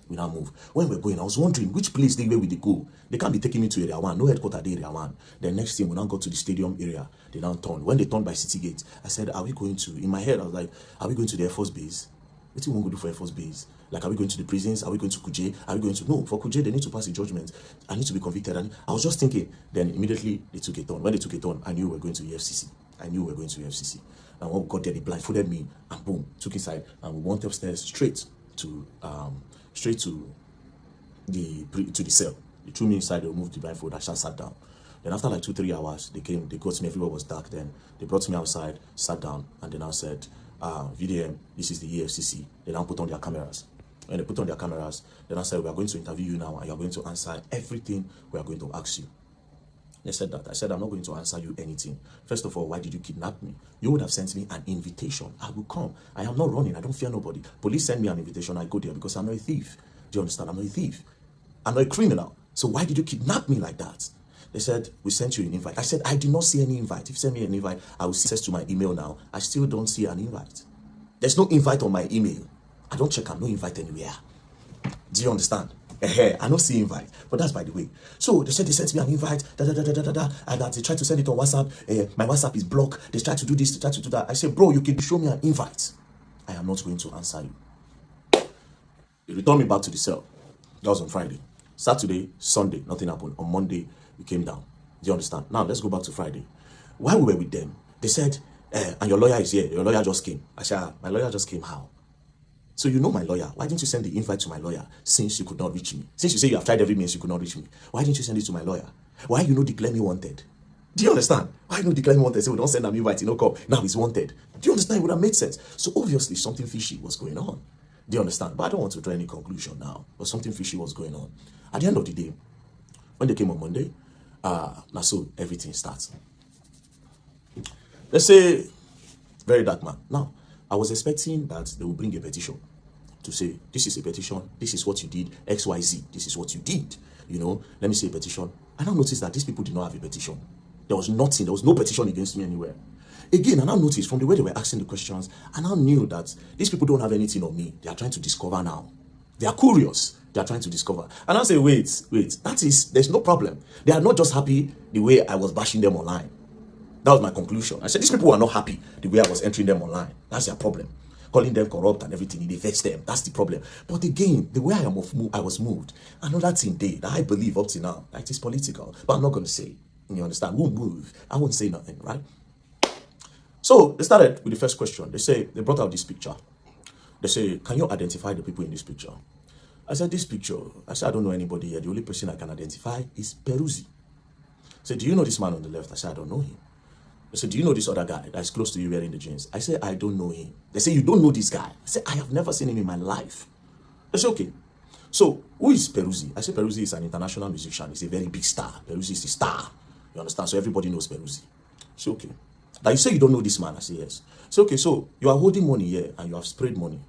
We now move. When we're going, I was wondering which place where will they go. They can't be taking me to area 1. No headquarters at area 1. The next thing, we now go to the stadium area. They now turn. When they turned by City Gate, I said, are we going to, in my head, I was like, are we going to the Air Force Base? What do you want to do for Air Force Base? Like, are we going to the prisons? Are we going to Kuje? Are we going to... No, for Kuje, they need to pass a judgment. I need to be convicted. And I was just thinking. Then immediately, they took a turn. When they took a turn, I knew we were going to EFCC. And when we got there, they blindfolded me. And boom, took inside. And we went upstairs straight to the cell. They threw me inside. They removed the blindfold. I just sat down. Then after like 2-3 hours, they came. They got me. Everywhere was dark. Then they brought me outside, sat down, and then I said... VDM, this is the EFCC. They now put on their cameras. When they put on their cameras, then I said, we are going to interview you now and you are going to answer everything we are going to ask you. They said that. I said, I'm not going to answer you anything. First of all, why did you kidnap me? You would have sent me an invitation. I will come. I am not running. I don't fear nobody. Police send me an invitation. I go there because I'm not a thief. Do you understand? I'm not a thief. I'm not a criminal. So why did you kidnap me like that? They said, we sent you an invite. I said, I did not see any invite. If you send me an invite, I will see access to my email now. I still don't see an invite. There's no invite on my email. I don't check. I'm no invite anywhere. Do you understand? I don't see invite. But that's by the way. So they said they sent me an invite, and that they tried to send it on WhatsApp. My WhatsApp is blocked. They tried to do this, they tried to do that. I said, bro, you can show me an invite. I am not going to answer you. They returned me back to the cell. That was on Friday. Saturday, Sunday, nothing happened. On Monday, we came down. Do you understand? Now, let's go back to Friday. While we were with them, they said, and your lawyer is here. Your lawyer just came. I said, my lawyer just came. How? So you know my lawyer. Why didn't you send the invite to my lawyer since you could not reach me? Since you say you have tried every means, you could not reach me. Why didn't you send it to my lawyer? Why you declare me wanted? Do you understand? Why you declare me wanted? Say we don't send an invite, come. Now he's wanted. Do you understand? It would have made sense. So obviously something fishy was going on. Do you understand? But I don't want to draw any conclusion now. But something fishy was going on. At the end of the day, when they came on Monday, now so everything starts. Let's say, very dark man. Now, I was expecting that they will bring a petition to say, this is a petition, this is what you did, XYZ, this is what you did. Let me say a petition. I now noticed that these people did not have a petition. There was nothing, there was no petition against me anywhere. Again, I now noticed from the way they were asking the questions, I now knew that these people don't have anything on me. They are trying to discover now. They are curious. They are trying to discover. And I say, wait, there's no problem. They are not just happy the way I was bashing them online. That was my conclusion. I said, these people are not happy the way I was entering them online. That's their problem. Calling them corrupt and everything, it affects them. That's the problem. But again, the way I was moved, another thing that I believe up to now, it is political. But I'm not going to say, you understand, won't move. I won't say nothing, right? So they started with the first question. They brought out this picture. They say, can you identify the people in this picture? I said, this picture, I don't know anybody here. The only person I can identify is Peruzzi. I said, do you know this man on the left? I said, I don't know him. They said, do you know this other guy that's close to you wearing the jeans? I said, I don't know him. They say, you don't know this guy? I said, I have never seen him in my life. They said, okay. So, who is Peruzzi? I said, Peruzzi is an international musician. He's a very big star. Peruzzi is a star. You understand? So everybody knows Peruzzi. I said, okay. Now you say you don't know this man. I said, yes. So, okay, so you are holding money here and you have sprayed money.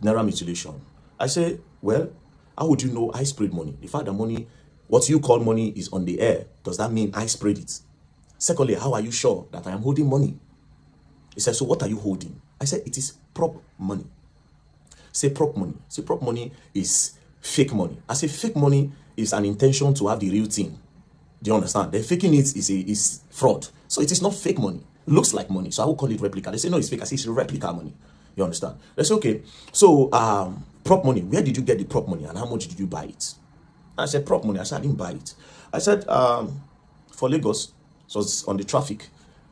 Naira mutilation. I say, well, how would you know I sprayed money? The fact that money, what you call money, is on the air, does that mean I sprayed it? Secondly, how are you sure that I am holding money? He said, so what are you holding? I said, it is prop money. Say prop money. Say prop money is fake money. I say fake money is an intention to have the real thing. Do you understand? The faking it is fraud. So it is not fake money. It looks like money. So I will call it replica. They say, no, it's fake. I say it's replica money. You understand? They say, okay. So prop money. Where did you get the prop money and how much did you buy it? I said, prop money. I said, I didn't buy it. I said, for Lagos, so it's on the traffic.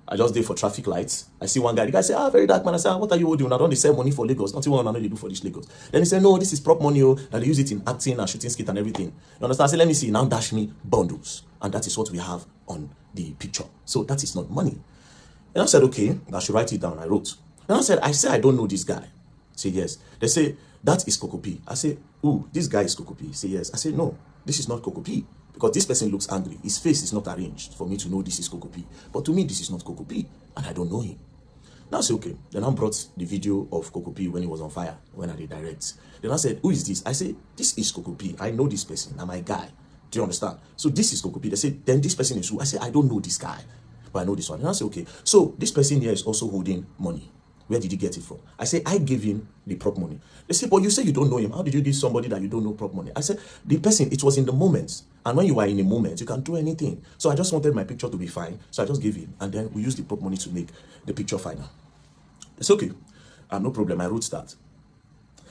I just did for traffic lights. I see one guy. The guy said, very dark man. I said, what are you doing? I don't sell money for Lagos. Not even what they do for this Lagos. Then he said, no, this is prop money. And they use it in acting and shooting skit and everything. You understand? I said, let me see. Now dash me bundles. And that is what we have on the picture. So that is not money. And I said, okay, I should write it down. I wrote. And I said, I don't know this guy. Say yes. They say, that is Kokopi. I say, ooh, this guy is Kokopi. Say yes. I say, no, this is not Kokopi. Because this person looks angry. His face is not arranged for me to know this is Kokopi. But to me, this is not Kokopi. And I don't know him. Now I say, okay. Then I brought the video of Kokopi when he was on fire, when I did direct. Then I said, who is this? I say, this is Kokopi. I know this person. I'm my guy. Do you understand? So this is Kokopi. They say, then this person is who? I say, I don't know this guy. But I know this one. And I say, okay. So this person here is also holding money. Where did he get it from? I say, I gave him the prop money. They say, but you say you don't know him. How did you give somebody that you don't know prop money? I said, the person, it was in the moment. And when you are in a moment, you can do anything. So I just wanted my picture to be fine. So I just gave him. And then we used the prop money to make the picture final. It's okay. No problem. I wrote that.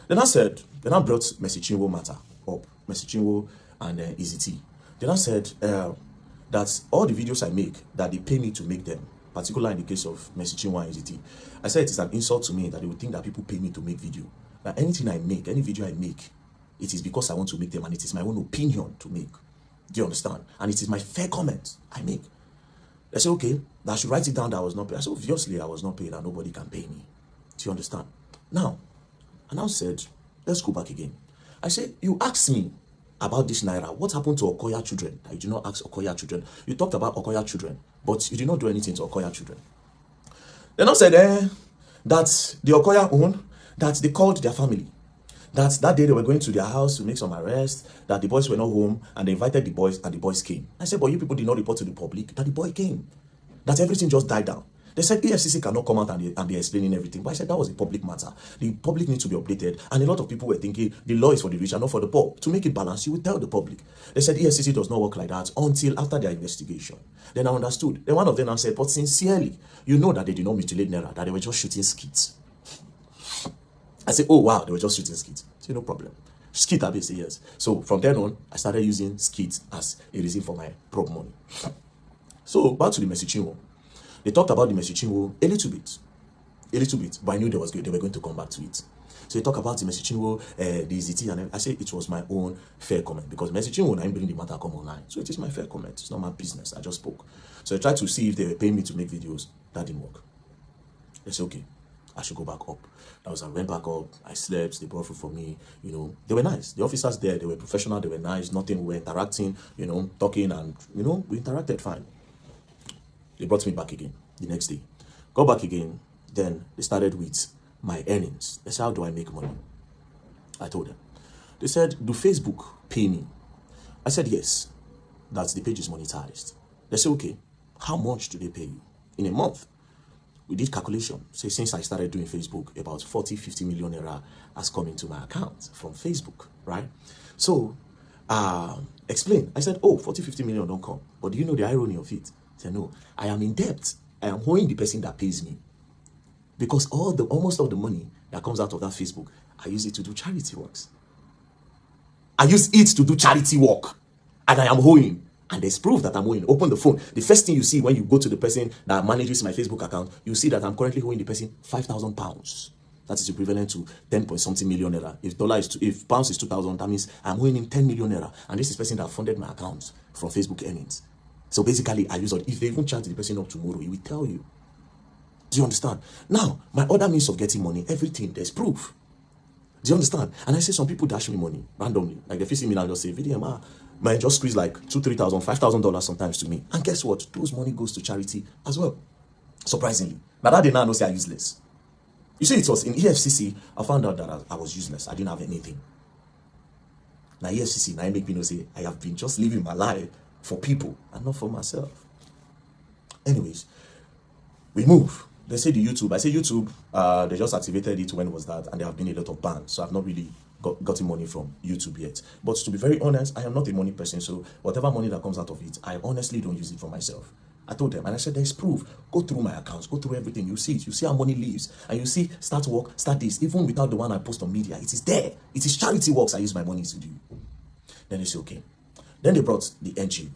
Then I brought Mercy Chinwo matter up. Mercy Chinwo and Easy T. Then I said that all the videos I make, that they pay me to make them, particularly in the case of Mercy Chinwo and Easy T. I said it is an insult to me that they would think that people pay me to make video. That anything I make, any video I make, it is because I want to make them and it is my own opinion to make. Do you understand? And it is my fair comment I make. They say, okay, I should write it down that I was not paid. I said, obviously I was not paid and nobody can pay me. Do you understand? Now, I now said, let's go back again. I said, you asked me about this Naira. What happened to Okoya children? You did not ask Okoya children. You talked about Okoya children, but you did not do anything to Okoya children. Then I said that the Okoya own, that they called their family. That day they were going to their house to make some arrests, that the boys were not home, and they invited the boys, and the boys came. I said, but you people did not report to the public that the boy came. That everything just died down. They said EFCC cannot come out and they're explaining everything. But I said that was a public matter. The public needs to be updated. And a lot of people were thinking the law is for the rich and not for the poor. To make it balanced, you would tell the public. They said EFCC does not work like that until after their investigation. Then I understood. Then one of them said, but sincerely, you know that they did not mutilate Naira, that they were just shooting skits. I said, oh wow, they were just shooting skits. I said, no problem. Skit, I say yes. So from then on, I started using skits as a reason for my prop money. So back to the Mercy Chinwo. They talked about the Mercy Chinwo a little bit, but I knew they were going to come back to it. So they talk about the Mercy Chinwo, the ZT, and I said it was my own fair comment because Mercy Chinwo, I bring the matter come online. So it is my fair comment. It's not my business. I just spoke. So I tried to see if they were paying me to make videos. That didn't work. They said, okay, I should go back up. I went back up. I slept. They brought food for me. You know, they were nice. The officers there, they were professional. They were nice. Nothing. We were interacting. You know, talking, and you know, we interacted fine. They brought me back again the next day. Go back again. Then they started with my earnings. They said, how do I make money? I told them. They said, do Facebook pay me? I said, yes. That the page is monetized. They said, okay, how much do they pay you? In a month. We did calculation. So since I started doing Facebook, about 40-50 million naira has come into my account from Facebook, right? So, explain. I said, oh, 40-50 million don't come. But do you know the irony of it? I said, no, I am in debt. I am owing the person that pays me. Because almost all the money that comes out of that Facebook, I use it to do charity works. I use it to do charity work. And I am owing. And there's proof that I'm owing. Open the phone. The first thing you see when you go to the person that manages my Facebook account, you see that I'm currently owing the person £5,000. That is equivalent to 10-point-something million naira. If pounds is 2,000, that means I'm owing him 10 million naira. And this is the person that funded my account from Facebook earnings. So basically, I use it. If they even charge the person up tomorrow, he will tell you. Do you understand? Now, my other means of getting money, everything, there's proof. Do you understand? And I say some people dash me money randomly. Like if you see me now, just say, VDM, man, just squeeze like $2,000, $3,000, $5,000 sometimes to me. And guess what? Those money goes to charity as well. Surprisingly. But that day now, I know say I'm useless. You see, it was in EFCC, I found out that I was useless. I didn't have anything. Now EFCC, now I make me know say, I have been just living my life for people and not for myself. Anyways, we move. They say the YouTube. I say YouTube, they just activated it when was that, and there have been a lot of bans. So I've not really gotten money from YouTube yet. But to be very honest, I am not a money person. So whatever money that comes out of it, I honestly don't use it for myself. I told them, and I said, there's proof. Go through my accounts, go through everything. You see it. You see how money leaves. And you see, start work, start this. Even without the one I post on media, it is there. It is charity works I use my money to do. Then they say, okay. Then they brought the NGO.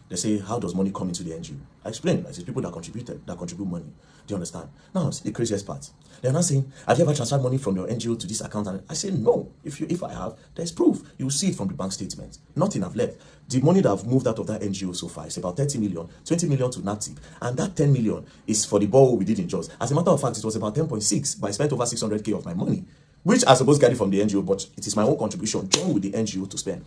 They say, how does money come into the NGO? I explained. I said, people that contribute money. Do you understand? Now, see the craziest part. They're not saying, have you ever transferred money from your NGO to this account? And I say, no. If I have, there's proof. You will see it from the bank statement. Nothing I've left. The money that I've moved out of that NGO so far is about 30 million, 20 million to NATIP. And that 10 million is for the borrow we did in Jos. As a matter of fact, it was about 10.6, but I spent over 600K of my money, which I suppose get it from the NGO, but it is my own contribution joined with the NGO to spend.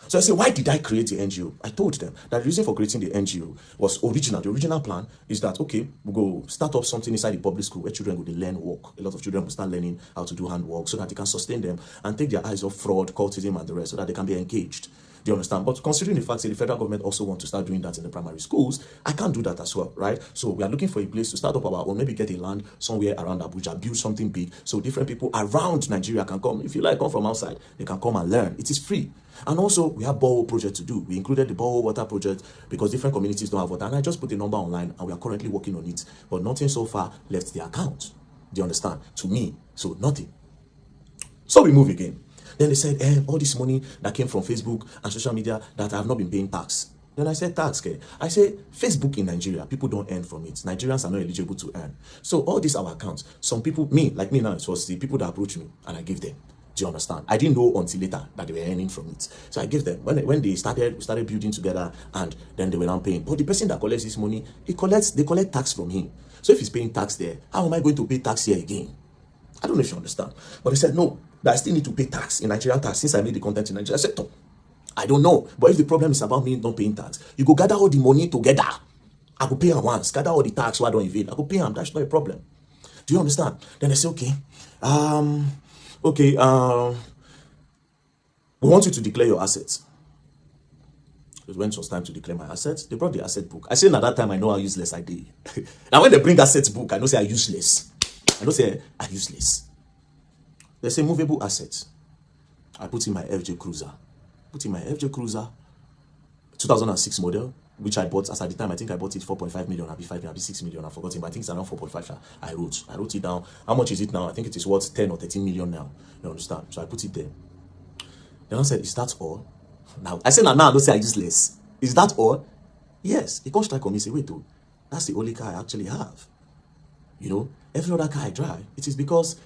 So I say, why did I create the NGO? I told them that the reason for creating the NGO was original. The original plan is that, okay, we'll go start up something inside the public school where children will learn work. A lot of children will start learning how to do handwork so that they can sustain them and take their eyes off fraud, cultism, and the rest so that they can be engaged. Do you understand? But considering the fact that the federal government also wants to start doing that in the primary schools, I can't do that as well, right? So we are looking for a place to start up our own, maybe get a land somewhere around Abuja, build something big so different people around Nigeria can come. If you like, come from outside, they can come and learn. It is free. And also, we have borehole project to do. We included the borehole water project because different communities don't have water. And I just put a number online and we are currently working on it. But nothing so far left the account. Do you understand? To me, so nothing. So we move again. Then they said, all this money that came from Facebook and social media that I have not been paying tax. Then I said, tax, okay? I say, Facebook in Nigeria, people don't earn from it. Nigerians are not eligible to earn. So all these our accounts, some people, like me now, it was the people that approached me and I gave them. Do you understand? I didn't know until later that they were earning from it. So I gave them. When they started, we started building together and then they were not paying. But the person that collects this money, they collect tax from him. So if he's paying tax there, how am I going to pay tax here again? I don't know if you understand. But they said, no, that I still need to pay tax in Nigerian tax since I made the content in Nigeria. I said, no, I don't know. But if the problem is about me not paying tax, you go gather all the money together. I go pay him once. Gather all the tax so I don't evade. I go pay him. That's not a problem. Do you understand? Then they say, okay, we want you to declare your assets. When it was time to declare my assets, they brought the asset book. I said at that time, I know how useless I did. Now when they bring assets book, I know say I'm useless. I don't say I'm useless. They say movable assets. I put in my FJ Cruiser. 2006 model, which I bought as at the time. I think I bought it 4.5 million, maybe 5 million, maybe 6 million. I forgot it, but I think it's around 4.5. I wrote it down. How much is it now? I think it is worth 10 or 13 million now. You understand? So I put it there. Then I said, is that all? Now I said, now I don't say I'm useless. Is that all? Yes. He comes strike on me and say, wait, that's the only car I actually have. You know, every other car I drive, it is because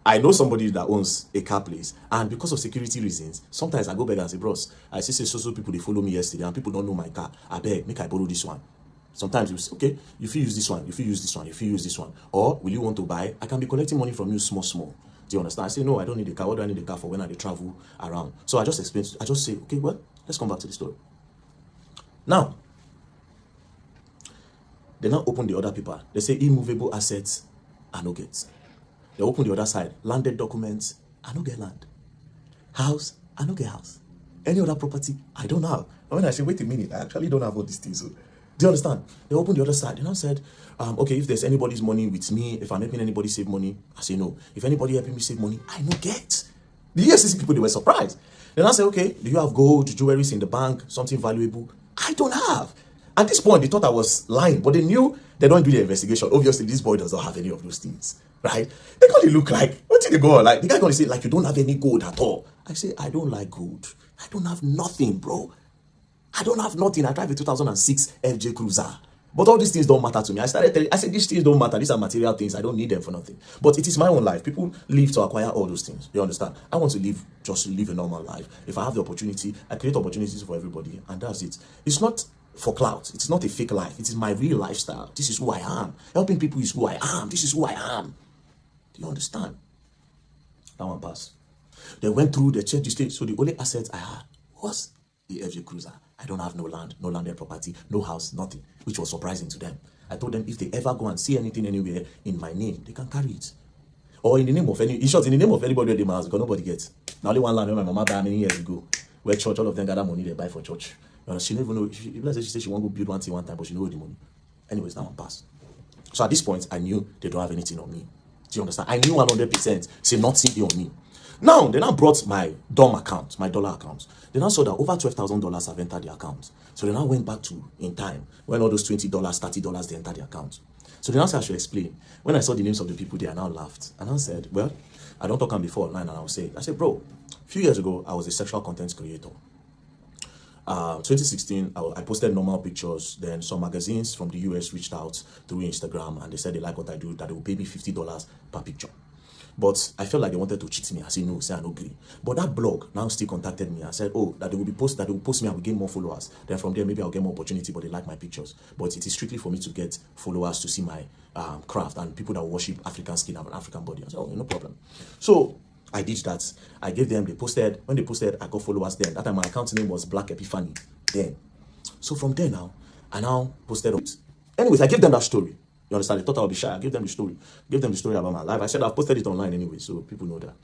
I know somebody that owns a car place, and because of security reasons, sometimes I go back and say, bros, I see so people, they follow me yesterday, and people don't know my car. I beg, make I borrow this one. Sometimes you say, okay, if you use this one, if you use this one, if you use this one, or will you want to buy? I can be collecting money from you small. Do you understand? I say, no, I don't need a car. What do I need a car for when I travel around? So I just explain, I just say, okay, well, let's come back to the story. Now, they now open the other paper. They say immovable assets, I no get. They open the other side. Landed documents, I no get land. House, I no get house. Any other property, I don't have. And when I say, wait a minute, I actually don't have all these things. So, do you understand? They opened the other side. They now said, okay, if there's anybody's money with me, if I'm helping anybody save money, I say no. If anybody helping me save money, I no get. The EFCC people, they were surprised. Then I say, okay, do you have gold, jewelry in the bank, something valuable? I don't have. At this point, they thought I was lying, but they knew they don't do the investigation. Obviously, this boy does not have any of those things, right? They gonna look like, what did they go on? Like, the guy gonna say, like, you don't have any gold at all. I say, I don't like gold. I don't have nothing, bro. I don't have nothing. I drive a 2006 FJ Cruiser. But all these things don't matter to me. I said, these things don't matter. These are material things. I don't need them for nothing. But it is my own life. People live to acquire all those things. You understand? I want to live a normal life. If I have the opportunity, I create opportunities for everybody. And that's it. It's not for clout. It's not a fake life. It is my real lifestyle. This is who I am. Helping people is who I am. This is who I am. Do you understand? That one passed. They went through, they checked the state. So the only assets I had was the FJ Cruiser. I don't have no land, no landed property, no house, nothing, which was surprising to them. I told them if they ever go and see anything anywhere in my name, they can carry it. Or in the name of in short, in the name of anybody at the house, because nobody gets. Now only one land where my mama died many years ago, where church, all of them gather money they buy for church. She never know. She said she want to build one thing one time, but she know the money. Anyways, that one passed. So at this point, I knew they don't have anything on me. Do you understand? I knew 100%. Say nothing on me. Now, they now brought my DOM account, my dollar account. They now saw that over $12,000 have entered the account. So they now went back to in time when all those $20, $30 they entered the account. So they now said I should explain. When I saw the names of the people there, I now laughed. And I said, well, I don't talk on before online, and I said, bro, a few years ago, I was a sexual content creator. 2016, I posted normal pictures. Then some magazines from the US reached out through Instagram and they said they like what I do, that they will pay me $50 per picture. But I felt like they wanted to cheat me. I said no, say I no agree. But that blog now still contacted me and said, oh, that they will post me, I will gain more followers. Then from there, maybe I'll get more opportunity, but they like my pictures. But it is strictly for me to get followers to see my craft and people that worship African skin and African body. I said, oh, no problem. So I did that. I gave them, they posted. When they posted, I got followers then. That time my account name was Black Epiphany then. So from there now, I now posted it. Anyways, I gave them that story. You understand? They thought I would be shy. I gave them the story. Gave them the story about my life. I said I've posted it online anyway, so people know that.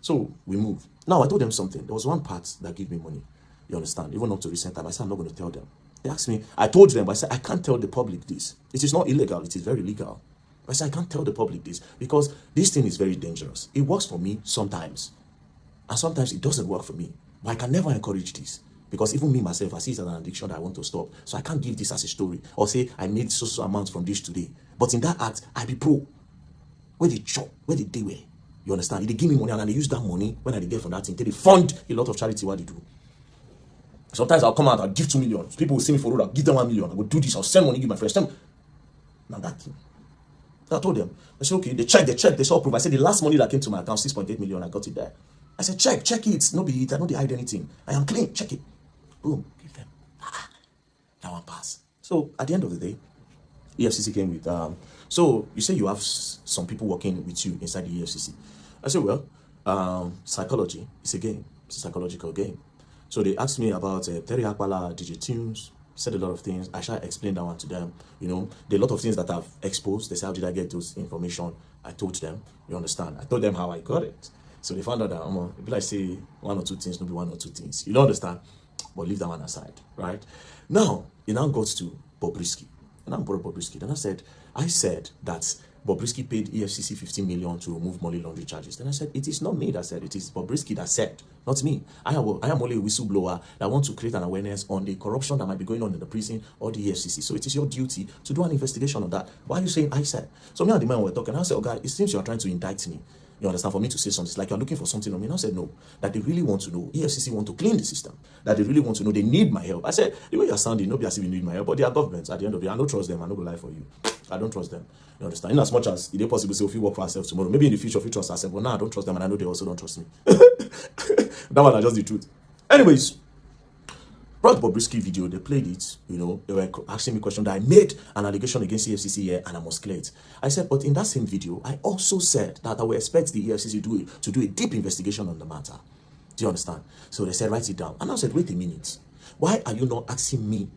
So we moved. Now I told them something. There was one part that gave me money. You understand? Even up to recent time, I said I'm not going to tell them. They asked me. I told them. I said I can't tell the public this. It is not illegal. It is very legal. I said I can't tell the public this because this thing is very dangerous. It works for me sometimes, and sometimes it doesn't work for me. But I can never encourage this. Because even me, myself, I see it as an addiction that I want to stop. So I can't give this as a story or say I made so amount from this today. But in that act, I be pro. Where they chop, where they do where. You understand? They give me money and they use that money when I get from that thing. They fund a lot of charity what they do. Sometimes I'll come out, I'll give 2 million. People will see me for road, I'll give them 1 million. I will do this, I'll send money, give my friends. Now that thing. I told them. I said, okay, they checked, they saw proof. I said the last money that came to my account, 6.8 million, I got it there. I said, check it. No be it, I don't hide anything. I am clean, check it. Boom, give them. That one pass. So at the end of the day, EFCC came with, so you say you have some people working with you inside the EFCC. I said, well, psychology is a game. It's a psychological game. So they asked me about Terry Akpala, DJ Tunes, said a lot of things. I shall explain that one to them. You know, there are a lot of things that I've exposed. They said, how did I get those information? I told them, you understand? I told them how I got it. So they found out that, if I say 1 or 2 things, maybe 1 or 2 things. You don't understand? But leave that one aside, right? Now, it now goes to Bobrisky. And I brought Bobrisky. Then I said that Bobrisky paid EFCC 15 million to remove money laundering charges. Then I said, it is not me that said, it is Bobrisky that said, not me. I am only a whistleblower that wants to create an awareness on the corruption that might be going on in the prison or the EFCC. So it is your duty to do an investigation on that. Why are you saying I said? So me and the man were talking. I said, oh God, it seems you are trying to indict me. You understand? For me to say something, it's like you're looking for something on me. And I said, no, that they really want to know. EFCC want to clean the system. That they really want to know. They need my help. I said, the way you're sounding, nobody as if you need my help, but they are governments at the end of the day. I don't trust them. I don't go lie for you. I don't trust them. You understand? In as much as it is possible to say, if we work for ourselves tomorrow, maybe in the future, if we trust ourselves, but now I don't trust them and I know they also don't trust me. That one is just the truth. Anyways, brought Bobrisky video, they played it, you know, they were asking me questions that I made an allegation against EFCC here and I must clear it. I said, but in that same video, I also said that I will expect the EFCC to do a deep investigation on the matter. Do you understand? So they said, write it down. And I said, wait a minute. Why are you not asking me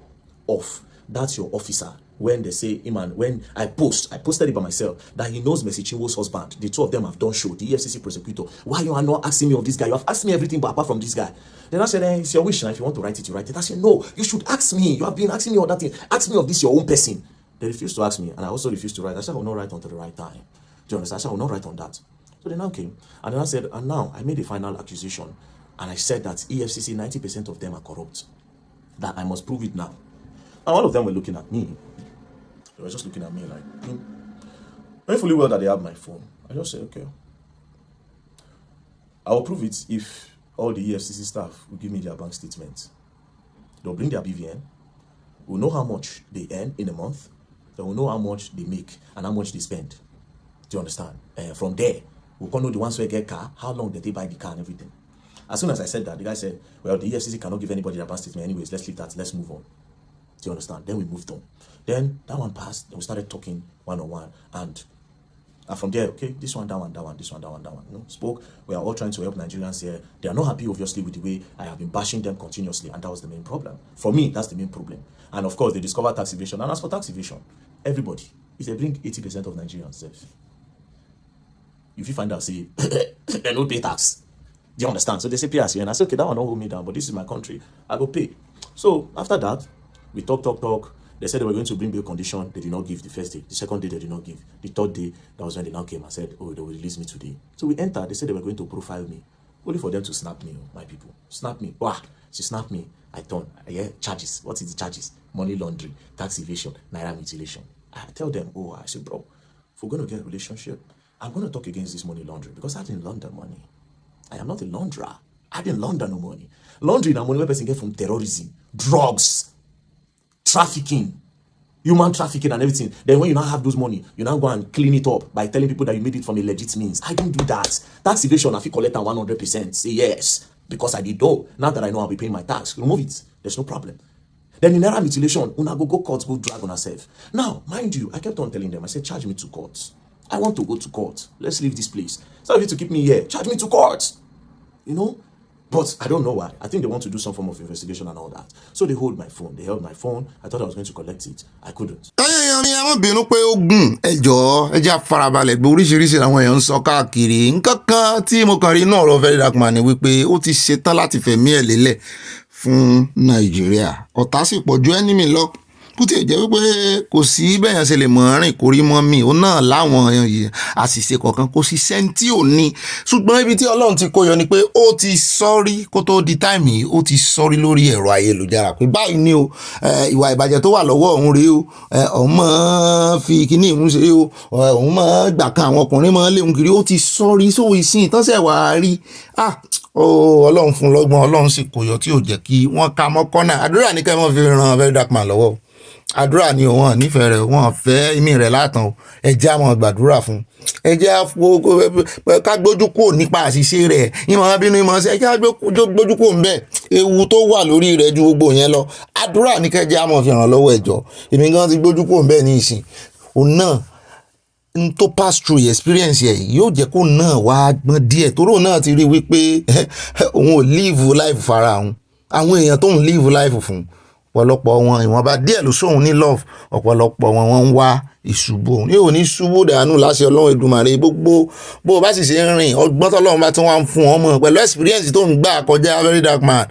off? That's your officer. When they say, Iman, when I posted it by myself, that he knows Mercy Chinwo's husband. The two of them have done show, the EFCC prosecutor. Why you are not asking me of this guy? You have asked me everything but apart from this guy. Then I said, it's your wish now. If you want to write it, you write it. I said, no, you should ask me. You have been asking me all that thing. Ask me of this, your own person. They refused to ask me, and I also refused to write. I said, I will not write until the right time. Do you understand? I said, I will not write on that. So they now came, and then I said, and now I made a final accusation, and I said that EFCC, 90% of them are corrupt. That I must prove it now. And all of them were looking at me. They were just looking at me like, very fully well that they have my phone. I just said, okay. I will prove it if all the EFCC staff will give me their bank statements. They'll bring their BVN. We'll know how much they earn in a month. They will know how much they make and how much they spend. Do you understand? From there, we'll know the ones who get car, how long did they buy the car and everything. As soon as I said that, the guy said, well, the EFCC cannot give anybody their bank statement anyways. Let's leave that. Let's move on. Do you understand? Then we moved on. Then that one passed. Then we started talking one-on-one. And from there, okay, this one, that one, that one, this one, that one, that one. You know, spoke. We are all trying to help Nigerians here. They are not happy, obviously, with the way I have been bashing them continuously. And that was the main problem. For me, that's the main problem. And of course, they discovered tax evasion. And as for tax evasion, everybody, if they bring 80% of Nigerians, if you find out, say, they don't pay tax. Do you understand? So they say, pay us here. And I said, okay, that one don't hold me down, but this is my country. I go pay. So after that, we talk. They said they were going to bring bail condition. They did not give the first day. The second day, they did not give. The third day, that was when they now came and said, oh, they will release me today. So we entered. They said they were going to profile me. Only for them to snap me, my people. Snap me. Wow. She snapped me. I turned. I hear charges. What is the charges? Money laundering, tax evasion, naira mutilation. I tell them, oh, I said, bro, if we're going to get a relationship, I'm going to talk against this money laundering because I didn't launder money. I am not a launderer. I didn't launder no money. Laundry na money where person get from terrorism, drugs, trafficking, human trafficking and everything. Then when you now have those money, you now go and clean it up by telling people that you made it from a legit means. I don't do that. Tax evasion, I feel collect 100%. Say yes, because I did know. Now that I know I'll be paying my tax, remove it. There's no problem. Then in naira mutilation, una go court, go drag on herself. Now, mind you, I kept on telling them, I said, charge me to court. I want to go to court. Let's leave this place. It's not to keep me here. Charge me to court. You know? But I don't know why. I think they want to do some form of investigation and all that. So they hold my phone. They held my phone. I thought I was going to collect it. I couldn't. ẹyẹ ni ẹ má bínú pé ó gùn ẹ jọ̀ọ́ ẹ jẹ́ àfarabalẹ̀ gbé oríṣiríṣi àwọn èèyàn ń sọ káàkiri nǹkan kan tí mo kàn rí inú ọ̀rọ̀ Very Dark Man ni wípé ó ti ṣetán láti fẹ̀mí ẹ̀ lélẹ̀ fún Nàìjíríà ọ̀tá sì pọ̀ ju enemy lọ bó tiẹ̀ jẹ́ wípé kò sí bẹ́yàn ṣe lè mọ̀ rìn kórí mọ́ mi òun náà láwọn àṣìṣe kọ̀ọ̀kan kò sí sẹ́ńtì òní ṣùgbọ́n ibi tí Ọlọ́run ti kó yọ ni pé ó ti sọ́rí kó tó di táìmì yìí ó ti sọ́rí lórí ẹ̀rọ ayélujára pé báyìí ni o ìwà ìbàjẹ́ tó wà lọ́wọ́ òun rèé o òun máa fi kíní ìhun ṣe o òun máa gbà kan àwọn ọkùnrin máa léwu kiri ó ti sọ́rí sóò ìsìn ìtọ́sẹ̀ wà á rí Ọlọ́run fún lọ́gbọ́n Ọlọ́run sì kó yọ tí ò jẹ́ kí wọ́n ká mọ́ kọ́nà àdúrà ní kẹ́ mọ́ fi ran Very Dark Man lọ́wọ́ àdúrà ni òun nífẹ̀ẹ́ rẹ̀ wọ́n fẹ́ ìmí rẹ̀ látàn o ẹjẹ́ àwọn gbàdúrà fún ẹjẹ́ ká gbójú kúrò nípa àṣìṣe rẹ̀ ìmọ̀ bínú ìmọ̀ sí ẹjẹ́ gbójú kúrò ń bẹ̀ ewu tó wà lórí rẹ̀ ju gbogbo yẹn lọ àdúrà ní kẹ́jẹ́ àmọ̀ fi ràn lọ́wọ́ ẹ̀jọ́ èmi gan ti gbójú kúrò ń bẹ̀ ní ìsìn òun náà n tó pass through experience yẹ yóò jẹ́ kó náà wá gbọ́n díẹ̀ tóró náà ti rí wípé òun ò live life fara òun àwọn èèyàn tó ń live life fún ọ̀pọ̀lọpọ̀ wọn ìwọ̀nba díẹ̀ ló sóhun ní love ọ̀pọ̀lọpọ̀ wọn ń wá ìṣubú òun yóò ní ṣubú dànù láṣẹ Ọlọ́run Èdùmàrè gbogbo bó o bá sì ṣe ń rìn ọgbọ́n tọ́lọ́run bá tí wọ́n á fún ọmọ pẹ̀lú experience tó ń gbà kọjá Very Dark Man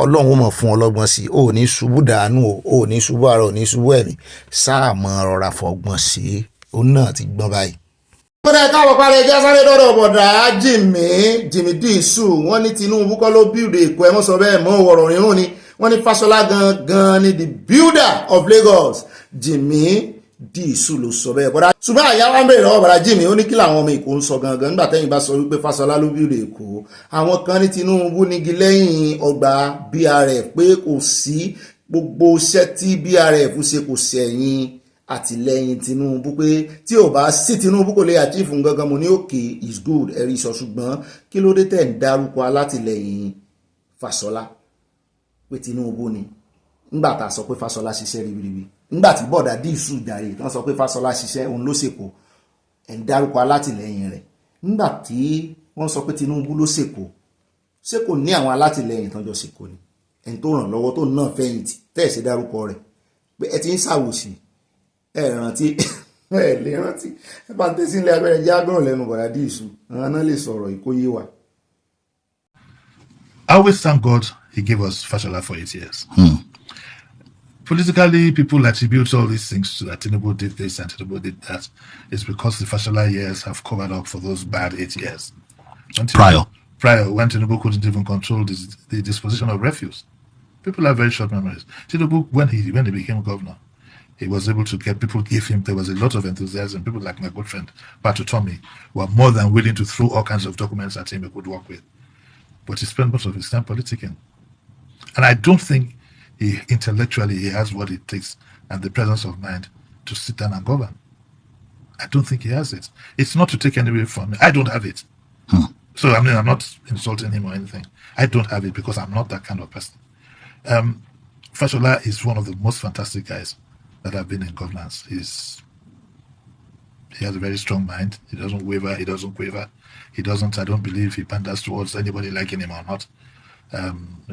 Ọlọ́run ó mọ̀ fún ọlọ́gbọ́n sí ò ní ṣubú dànù ò ní ṣubú ara ò ní ṣubú ẹ̀mí sáà mọ́ rọra fọgbọ́n sí òun náà ti gbọ́n báyìí. wọ́n dẹ̀ káwọ̀ parí ẹjẹ́ sáré dọ́dọ̀ bọ̀dà Jimmy Disu wọ́n ní Tinubu kọ́ ló build Èkó ẹ̀ mọ́ sọ bẹ́ẹ̀ mọ́ ọ̀rọ̀ rírùn ni wọ́n ní Fashola gangan ni the builder of Lagos Jimmy Disu ló sọ bẹ́ẹ̀ bọ́dà ṣùgbọ́n àyà wa ń bèèrè lọ́wọ́ bọ̀dà Jimmy ó ní kí làwọn ọmọ Èkó ń sọ gangan nígbà tẹ́yìn bá sọ wípé Fashola ló build Èkó àwọn kan ní Tinubu nígi lẹ́yìn ọgbà BRF pé kò sí gbogbo iṣẹ́ tí BRF ṣe kò sẹ́yìn àtìlẹ́yìn Tinubu pé tí ò bá sí Tinubu kò lè achieve gangan mo ní òkè is good ẹ̀rí sọ ṣùgbọ́n kí ló dé tẹ̀ ń dárúkọ alátìlẹ́yìn Fashola pé Tinubu ni nígbà tá a sọ pé Fashola ṣiṣẹ́ ribiribi nígbà tí bọ̀dà Disu jàre tán sọ pé Fashola ṣiṣẹ́ òun ló ṣèkó ẹ̀ ń dárúkọ alátìlẹ́yìn rẹ̀ nígbà tí wọ́n sọ pé Tinubu ló ṣèkó ṣé kò ní àwọn alátìlẹ́yìn tán jọ ṣèkó ni ẹni tó ràn lọ́wọ́ tó náà fẹ̀yìntì tẹ́ ẹ̀ ṣe dárúkọ rẹ̀ pé ẹ ti ń ṣàwòsí ẹ rántí ẹ lè rántí ẹ bá ń tẹ́sí ilé abẹ́rẹ́ jẹ́ agbọ́n lẹ́nu bọ̀dà Disu àwọn náà lè sọ̀rọ̀ ìkóyé wa. I always thank God he gave us Fashola for 8 years. Politically, people attribute all these things to that Tinubu did this and Tinubu did that. It's because the Fashola years have covered up for those bad 8 years. Prior, when Tinubu couldn't even control the disposition of refuse. People have very short memories. Tinubu, when he became governor, he was able to get people, there was a lot of enthusiasm. People like my good friend, Patu Tommy, were more than willing to throw all kinds of documents at him he could work with. But he spent most of his time politicking. And I don't think intellectually he has what it takes and the presence of mind to sit down and govern. I don't think he has it. It's not to take any away from me. I don't have it. So I'm not insulting him or anything. I don't have it because I'm not that kind of person. Fashola is one of the most fantastic guys that have been in governance. He has a very strong mind. He doesn't waver. He doesn't quaver. I don't believe he panders towards anybody liking him or not.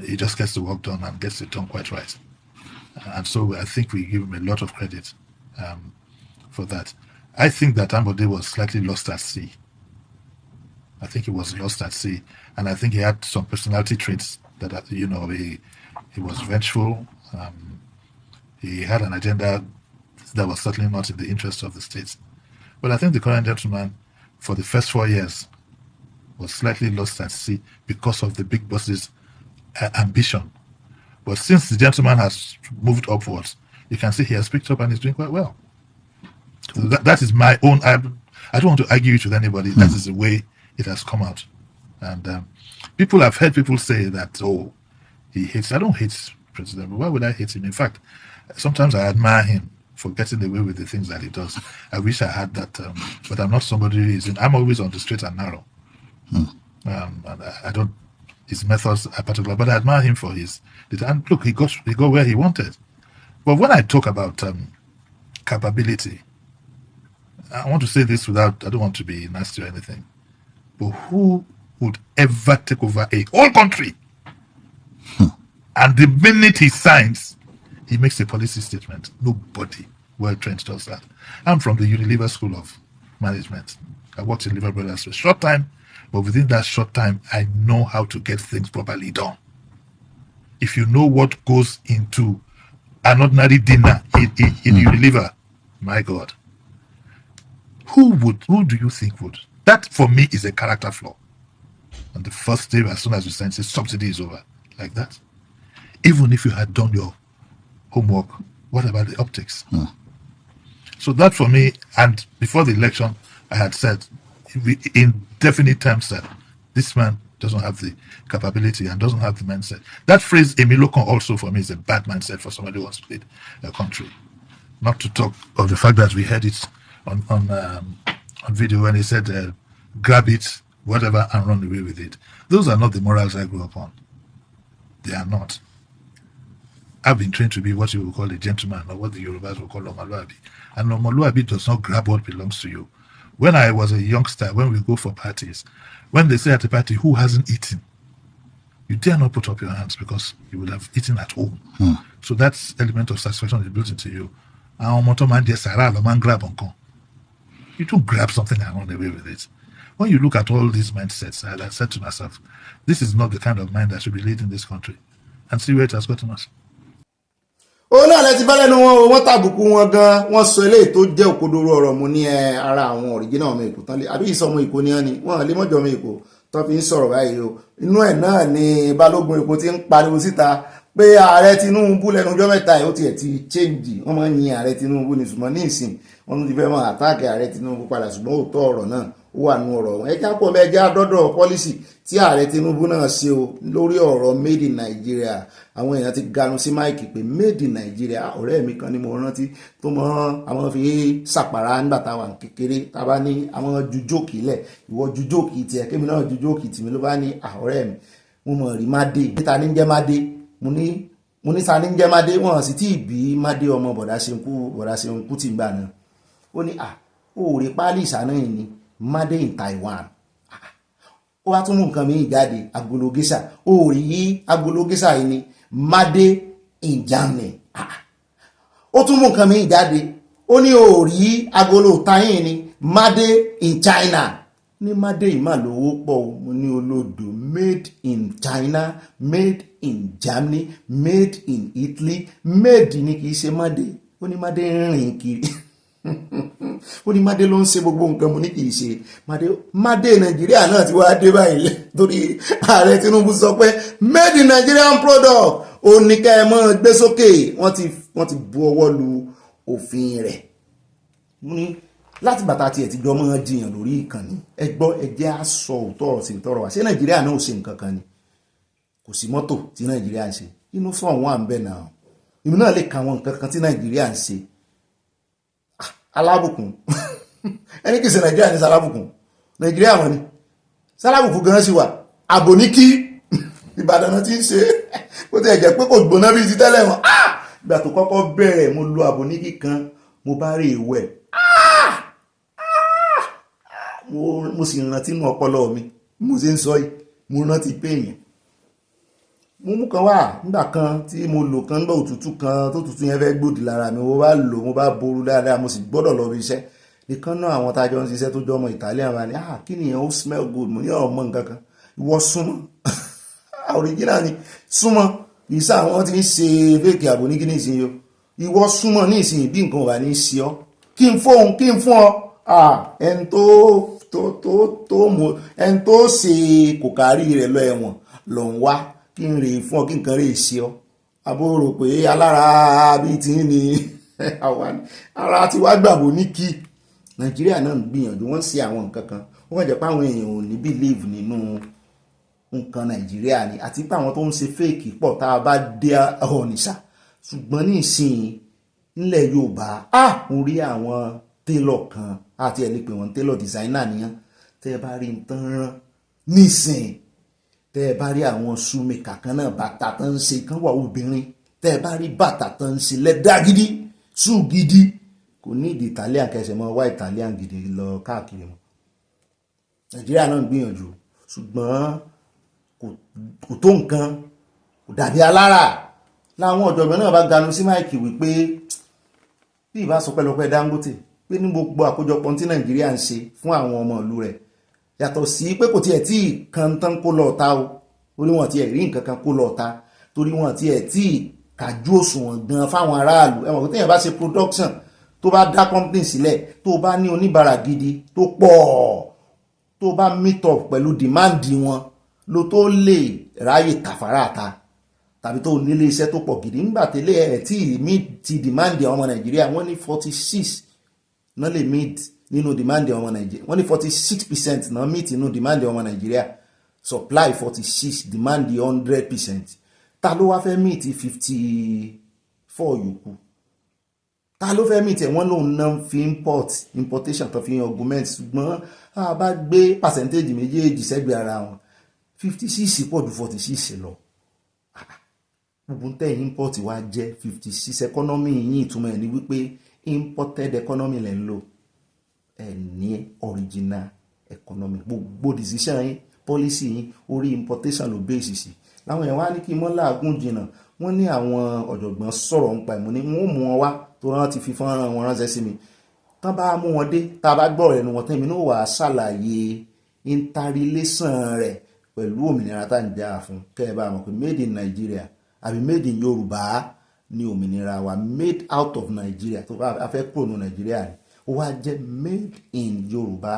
He just gets the work done and gets it done quite right. And so I think we give him a lot of credit for that. I think that Ambode was slightly lost at sea. I think he was lost at sea. And I think he had some personality traits that, he was vengeful. He had an agenda that was certainly not in the interest of the state. But I think the current gentleman, for the first 4 years, was slightly lost at sea because of the big boss's ambition. But since the gentleman has moved upwards, you can see he has picked up and is doing quite well. So that is my own. I don't want to argue it with anybody. That is the way it has come out. And people, I've heard people say that, oh, he hates. I don't hate President. Why would I hate him? In fact, sometimes I admire him for getting away with the things that he does. I wish I had that, but I'm not somebody who is. I'm always on the straight and narrow. And I don't. His methods are particular, but I admire him for his. And look, he got where he wanted. But when I talk about capability, I want to say this without. I don't want to be nasty or anything. But who would ever take over a whole country? And the minute he signs, he makes a policy statement. Nobody well-trained does that. I'm from the Unilever School of Management. I worked in Lever Brothers for a short time, but within that short time, I know how to get things properly done. If you know what goes into an ordinary dinner in Unilever, my God, who do you think would? That, for me, is a character flaw. And the first day, as soon as you sense it, subsidy is over. Like that. Even if you had done your homework, what about the optics? So that for me, and before the election, I had said in definite terms that this man doesn't have the capability and doesn't have the mindset. That phrase, Emilokon, also for me is a bad mindset for somebody who wants to lead a country. Not to talk of the fact that we heard it on video when he said, grab it, whatever, and run away with it. Those are not the morals I grew up on. They are not. I've been trained to be what you would call a gentleman, or what the Yorubas would call Omoluabi. And Omoluabi does not grab what belongs to you. When I was a youngster, when we go for parties, when they say at a party, who hasn't eaten? You dare not put up your hands because you would have eaten at home. So that element of satisfaction is built into you. You don't grab something and run away with it. When you look at all these mindsets, I said to myself, this is not the kind of mind that should be leading this country. And see where it has gotten us. ó náà lẹ ti bá lẹ́nu wọn o, wọ́n tàbùkù wọn gan, wọ́n sọ eléyìí tó jẹ́ òkodoro ọ̀rọ̀ mu ní ara àwọn òrìjínà ọmọ Èkó tán lé àbí ìsọmọ Èkó ni wọ́n ni wọ́n lè mọ́jọ́ ọmọ Èkó tó fi ń sọ̀rọ̀ báyìí o. Inú ẹ̀ náà ni Balógun Èkó ti ń pariwo síta pé ààrẹ Tinubu lẹ́nu ọjọ́ mẹ́ta ẹ̀ ó tiẹ̀ ti change. Wọ́n máa ń yin ààrẹ Tinubu ní ṣùgbọ́n ní ìsìn wọ́n tún ti fẹ́ máa àtáàkì ààrẹ Tinubu padà, ṣùgbọ́n òótọ́ ọ̀rọ̀ náà ó wà nínú ọ̀rọ̀ wọn. Ẹjá pọ̀ mẹ́já dọ́dọ̀ pọ́lísì tí ààrẹ Tinubu náà ṣe o lórí ọ̀rọ̀ made in Nigeria. Àwọn èèyàn ti ganu sí máìkì pé made in Nigeria. Ọ̀rẹ́ mi kan ni mo rántí tó mọ́ àwọn fi sàpàrà nígbà táwa kékeré, tábà ní àwọn jujókì lẹ̀, ìwọ jujókì tiẹ̀ kémi náà jujókì tìmí, ló bá ní ọ̀rẹ́ mi mo mọ̀ rí Mádé níta ní jẹ́ Mádé, mo ní sa ní jẹ́ Mádé, wọ́n sì tí ì bí Mádé ọmọ bọ̀dá ṣeun kú tì gbà náà. Ó ní ó rí páálí ìṣáná yìí ni Made in Taiwan. Ó wá tún mú nǹkan mi jáde, agolo gésà. Ó rí agolo gésà yìí ni Made in Germany. Ó tún mú nǹkan mi jáde, ó ní ó rí agolo tayin ni Made in China. Ní Made yìí mà lówó pọ̀, mo ní olódò. Made in China, made in Germany, made in Italy. Made ni kì í ṣe Made. Ó ní Made ń rìn kiri. Ó ní Mádé ló ń ṣe gbogbo nǹkan, mo ní kì í ṣe Mádé Nàìjíríà náà ti wá dé báyìí torí ààrẹ Tinubu sọ pé made in Nigerian product ó ní ká ẹ mọ́ gbé sókè. Wọ́n ti bu ọwọ́ lu òfin rẹ̀. Mo ní láti bàtà tiẹ̀ ti jọ mọ́ jiyàn lórí ìkànnì, ẹ gbọ́ ẹ jẹ́ á sọ òótọ́ ọ̀rọ̀ sí ìtọ́rọ̀ wá. Ṣé Nàìjíríà náà ò ṣe nǹkan kan ni? Kò sí mọ́tò tí Nàìjíríà ń ṣe, inú fún àwọn àǹbẹ̀ náà ìmú náà lè ka àwọn nǹkan kan tí Nàìjíríà ń ṣe. Alábùkún ẹni kìí ṣe Nàìjíríà ní sálábùkún, Nàìjíríà wọn ni sálábùkún gan sí wà. Àbòníkí Ìbàdàn náà ti ń ṣe, ó ti ẹ̀jẹ̀ pé kò gbóná bí ti tẹ́lẹ̀ wọn. Ìgbà tó kọ́kọ́ bẹ̀rẹ̀ mo lo àbòníkí kan, mo bá rí ìwẹ̀, mo sì rántí inú ọpọlọ mi mo ṣe ń sọ yìí, mo rántí pé èèyàn mo mú kan wà nígbà kan tí mo lò kan nígbà òtútù kan tó tútù yẹn fẹ́ gbòdì lára mi, mo bá lò, mo bá boru dáadáa, mo sì gbọ́dọ̀ lọ bí iṣẹ́. Nìkan náà àwọn tájọ ń ṣiṣẹ́ tó jọ ọmọ Italian wa ni kí nìyẹn ó smell good, mo ní ọmọ nǹkan kan, ìwọ súnmọ́ original ni súnmọ́ ìsá àwọn tí ń ṣe fake àbòníkí ní ìsinyìí, ìwọ súnmọ́ ní ìsinyìí bí nǹkan wà ní ṣe ọ́, kí n fún ọ ẹni tó ṣe kò kárí rẹ̀ lọ ẹ̀wọ̀n lọ ń wá, kí n rè fún ọ, kí nǹkan rè ṣe ọ. Àbúrò pé alára bíi tí ní ara ti wá gbàgbó ní kí Nàìjíríà náà ń gbìyànjú, wọ́n ń ṣe àwọn nǹkan kan, wọ́n kàn jẹ́ pé àwọn èèyàn ò ní believe nínú nǹkan Nàìjíríà ni àti pé àwọn tó ń ṣe fake pọ̀ tá a bá dé Ọ̀nìṣà ṣùgbọ́n ní ìsìn nílẹ̀ Yorùbá mo rí àwọn tailor kan àti ẹ̀ lè pè wọ́n tailor designer nìyẹn tẹ́ ẹ bá rí nǹkan rán nísìn tẹ́ ẹ bá rí àwọn shoemaker kan náà bàtà tó ń ṣe kan wà obìnrin tẹ́ ẹ bá rí bàtà tó ń ṣe lẹ́dà gidi shoe gidi kò ní ìdí Italian kẹsẹ̀ mọ́ wá Italian gidi lọ káàkiri mọ́ Nàìjíríà náà ń gbìyànjú ṣùgbọ́n kò tó nǹkan kò dàbí alára láwọn ọ̀jọ̀gbọ́n náà bá ganu sí máìkì wípé bí ìbá sọ pẹ́lọpẹ́ Dangote pé ní gbogbo àkójọpọ̀ tí Nàìjíríà ń ṣe fún àwọn ọmọ ìlú rẹ̀ yàtọ̀ sí pé kò tiẹ̀ tí kan tán kó lọ ta o torí wọn tiẹ̀ rí nǹkan kan kó lọ ta torí wọn tiẹ̀ tí kájú òṣùwọ̀n gan fáwọn aráàlú ẹ̀wọ̀n kò téèyàn bá ṣe production tó bá dá company sílẹ̀ tó bá ní oníbàárà gidi tó pọ̀ tó bá meet up pẹ̀lú demand wọn ló tó lè ráyè tàfàrà ta tàbí tó nílé iṣẹ́ tó pọ̀ gidi nígbà tẹ́lẹ̀ ẹ̀ tí meet ti demand àwọn ọmọ Nàìjíríà wọ́n ní 46 náà lè meet nínú demand ọmọ Nàìjíríà wọ́n ní 46% náà meet nínú demand ọmọ Nàìjíríà supply 46 demand 100% ta ló wá fẹ́ meet 54 yòókù ta ló fẹ́ meet ẹ̀ wọ́n lòun náà fi importation tó fi augment ṣùgbọ́n a bá gbé percentage méjèèjì sẹ́gbẹ̀ẹ́ ara wọn 56 pọ̀ ju 46 lọ gbogbo tẹ́ import wa jẹ́ 56 economy yìí ìtumọ̀ ẹ̀ ní wípé imported economy lẹ́ ń lò ẹ̀ ní original economy gbogbo decision yín policy yín orí importation ló base sí láwọn èèyàn wá ní kí mọ́ làágùn jìnnà wọ́n ní àwọn ọ̀jọ̀gbọ́n sọ̀rọ̀ ń pa ìmú ní wọ́n mú wọn wá tó rán ti fi fọ́nrán wọn ránṣẹ́ sí mi tán bá mú wọn dé tá a bá gbọ́ ẹnu wọn tán èmi náà wà á ṣàlàyé interrelation rẹ̀ pẹ̀lú òmìnira tá à ń jà fún kẹ́ ẹ bá mọ̀ pé made in Nigeria àbí made in Yorùbá ní òmìnira wa made out of Nigeria tó bá fẹ́ kúrò ní Nigeria ni ó wá jẹ́ made in Yorùbá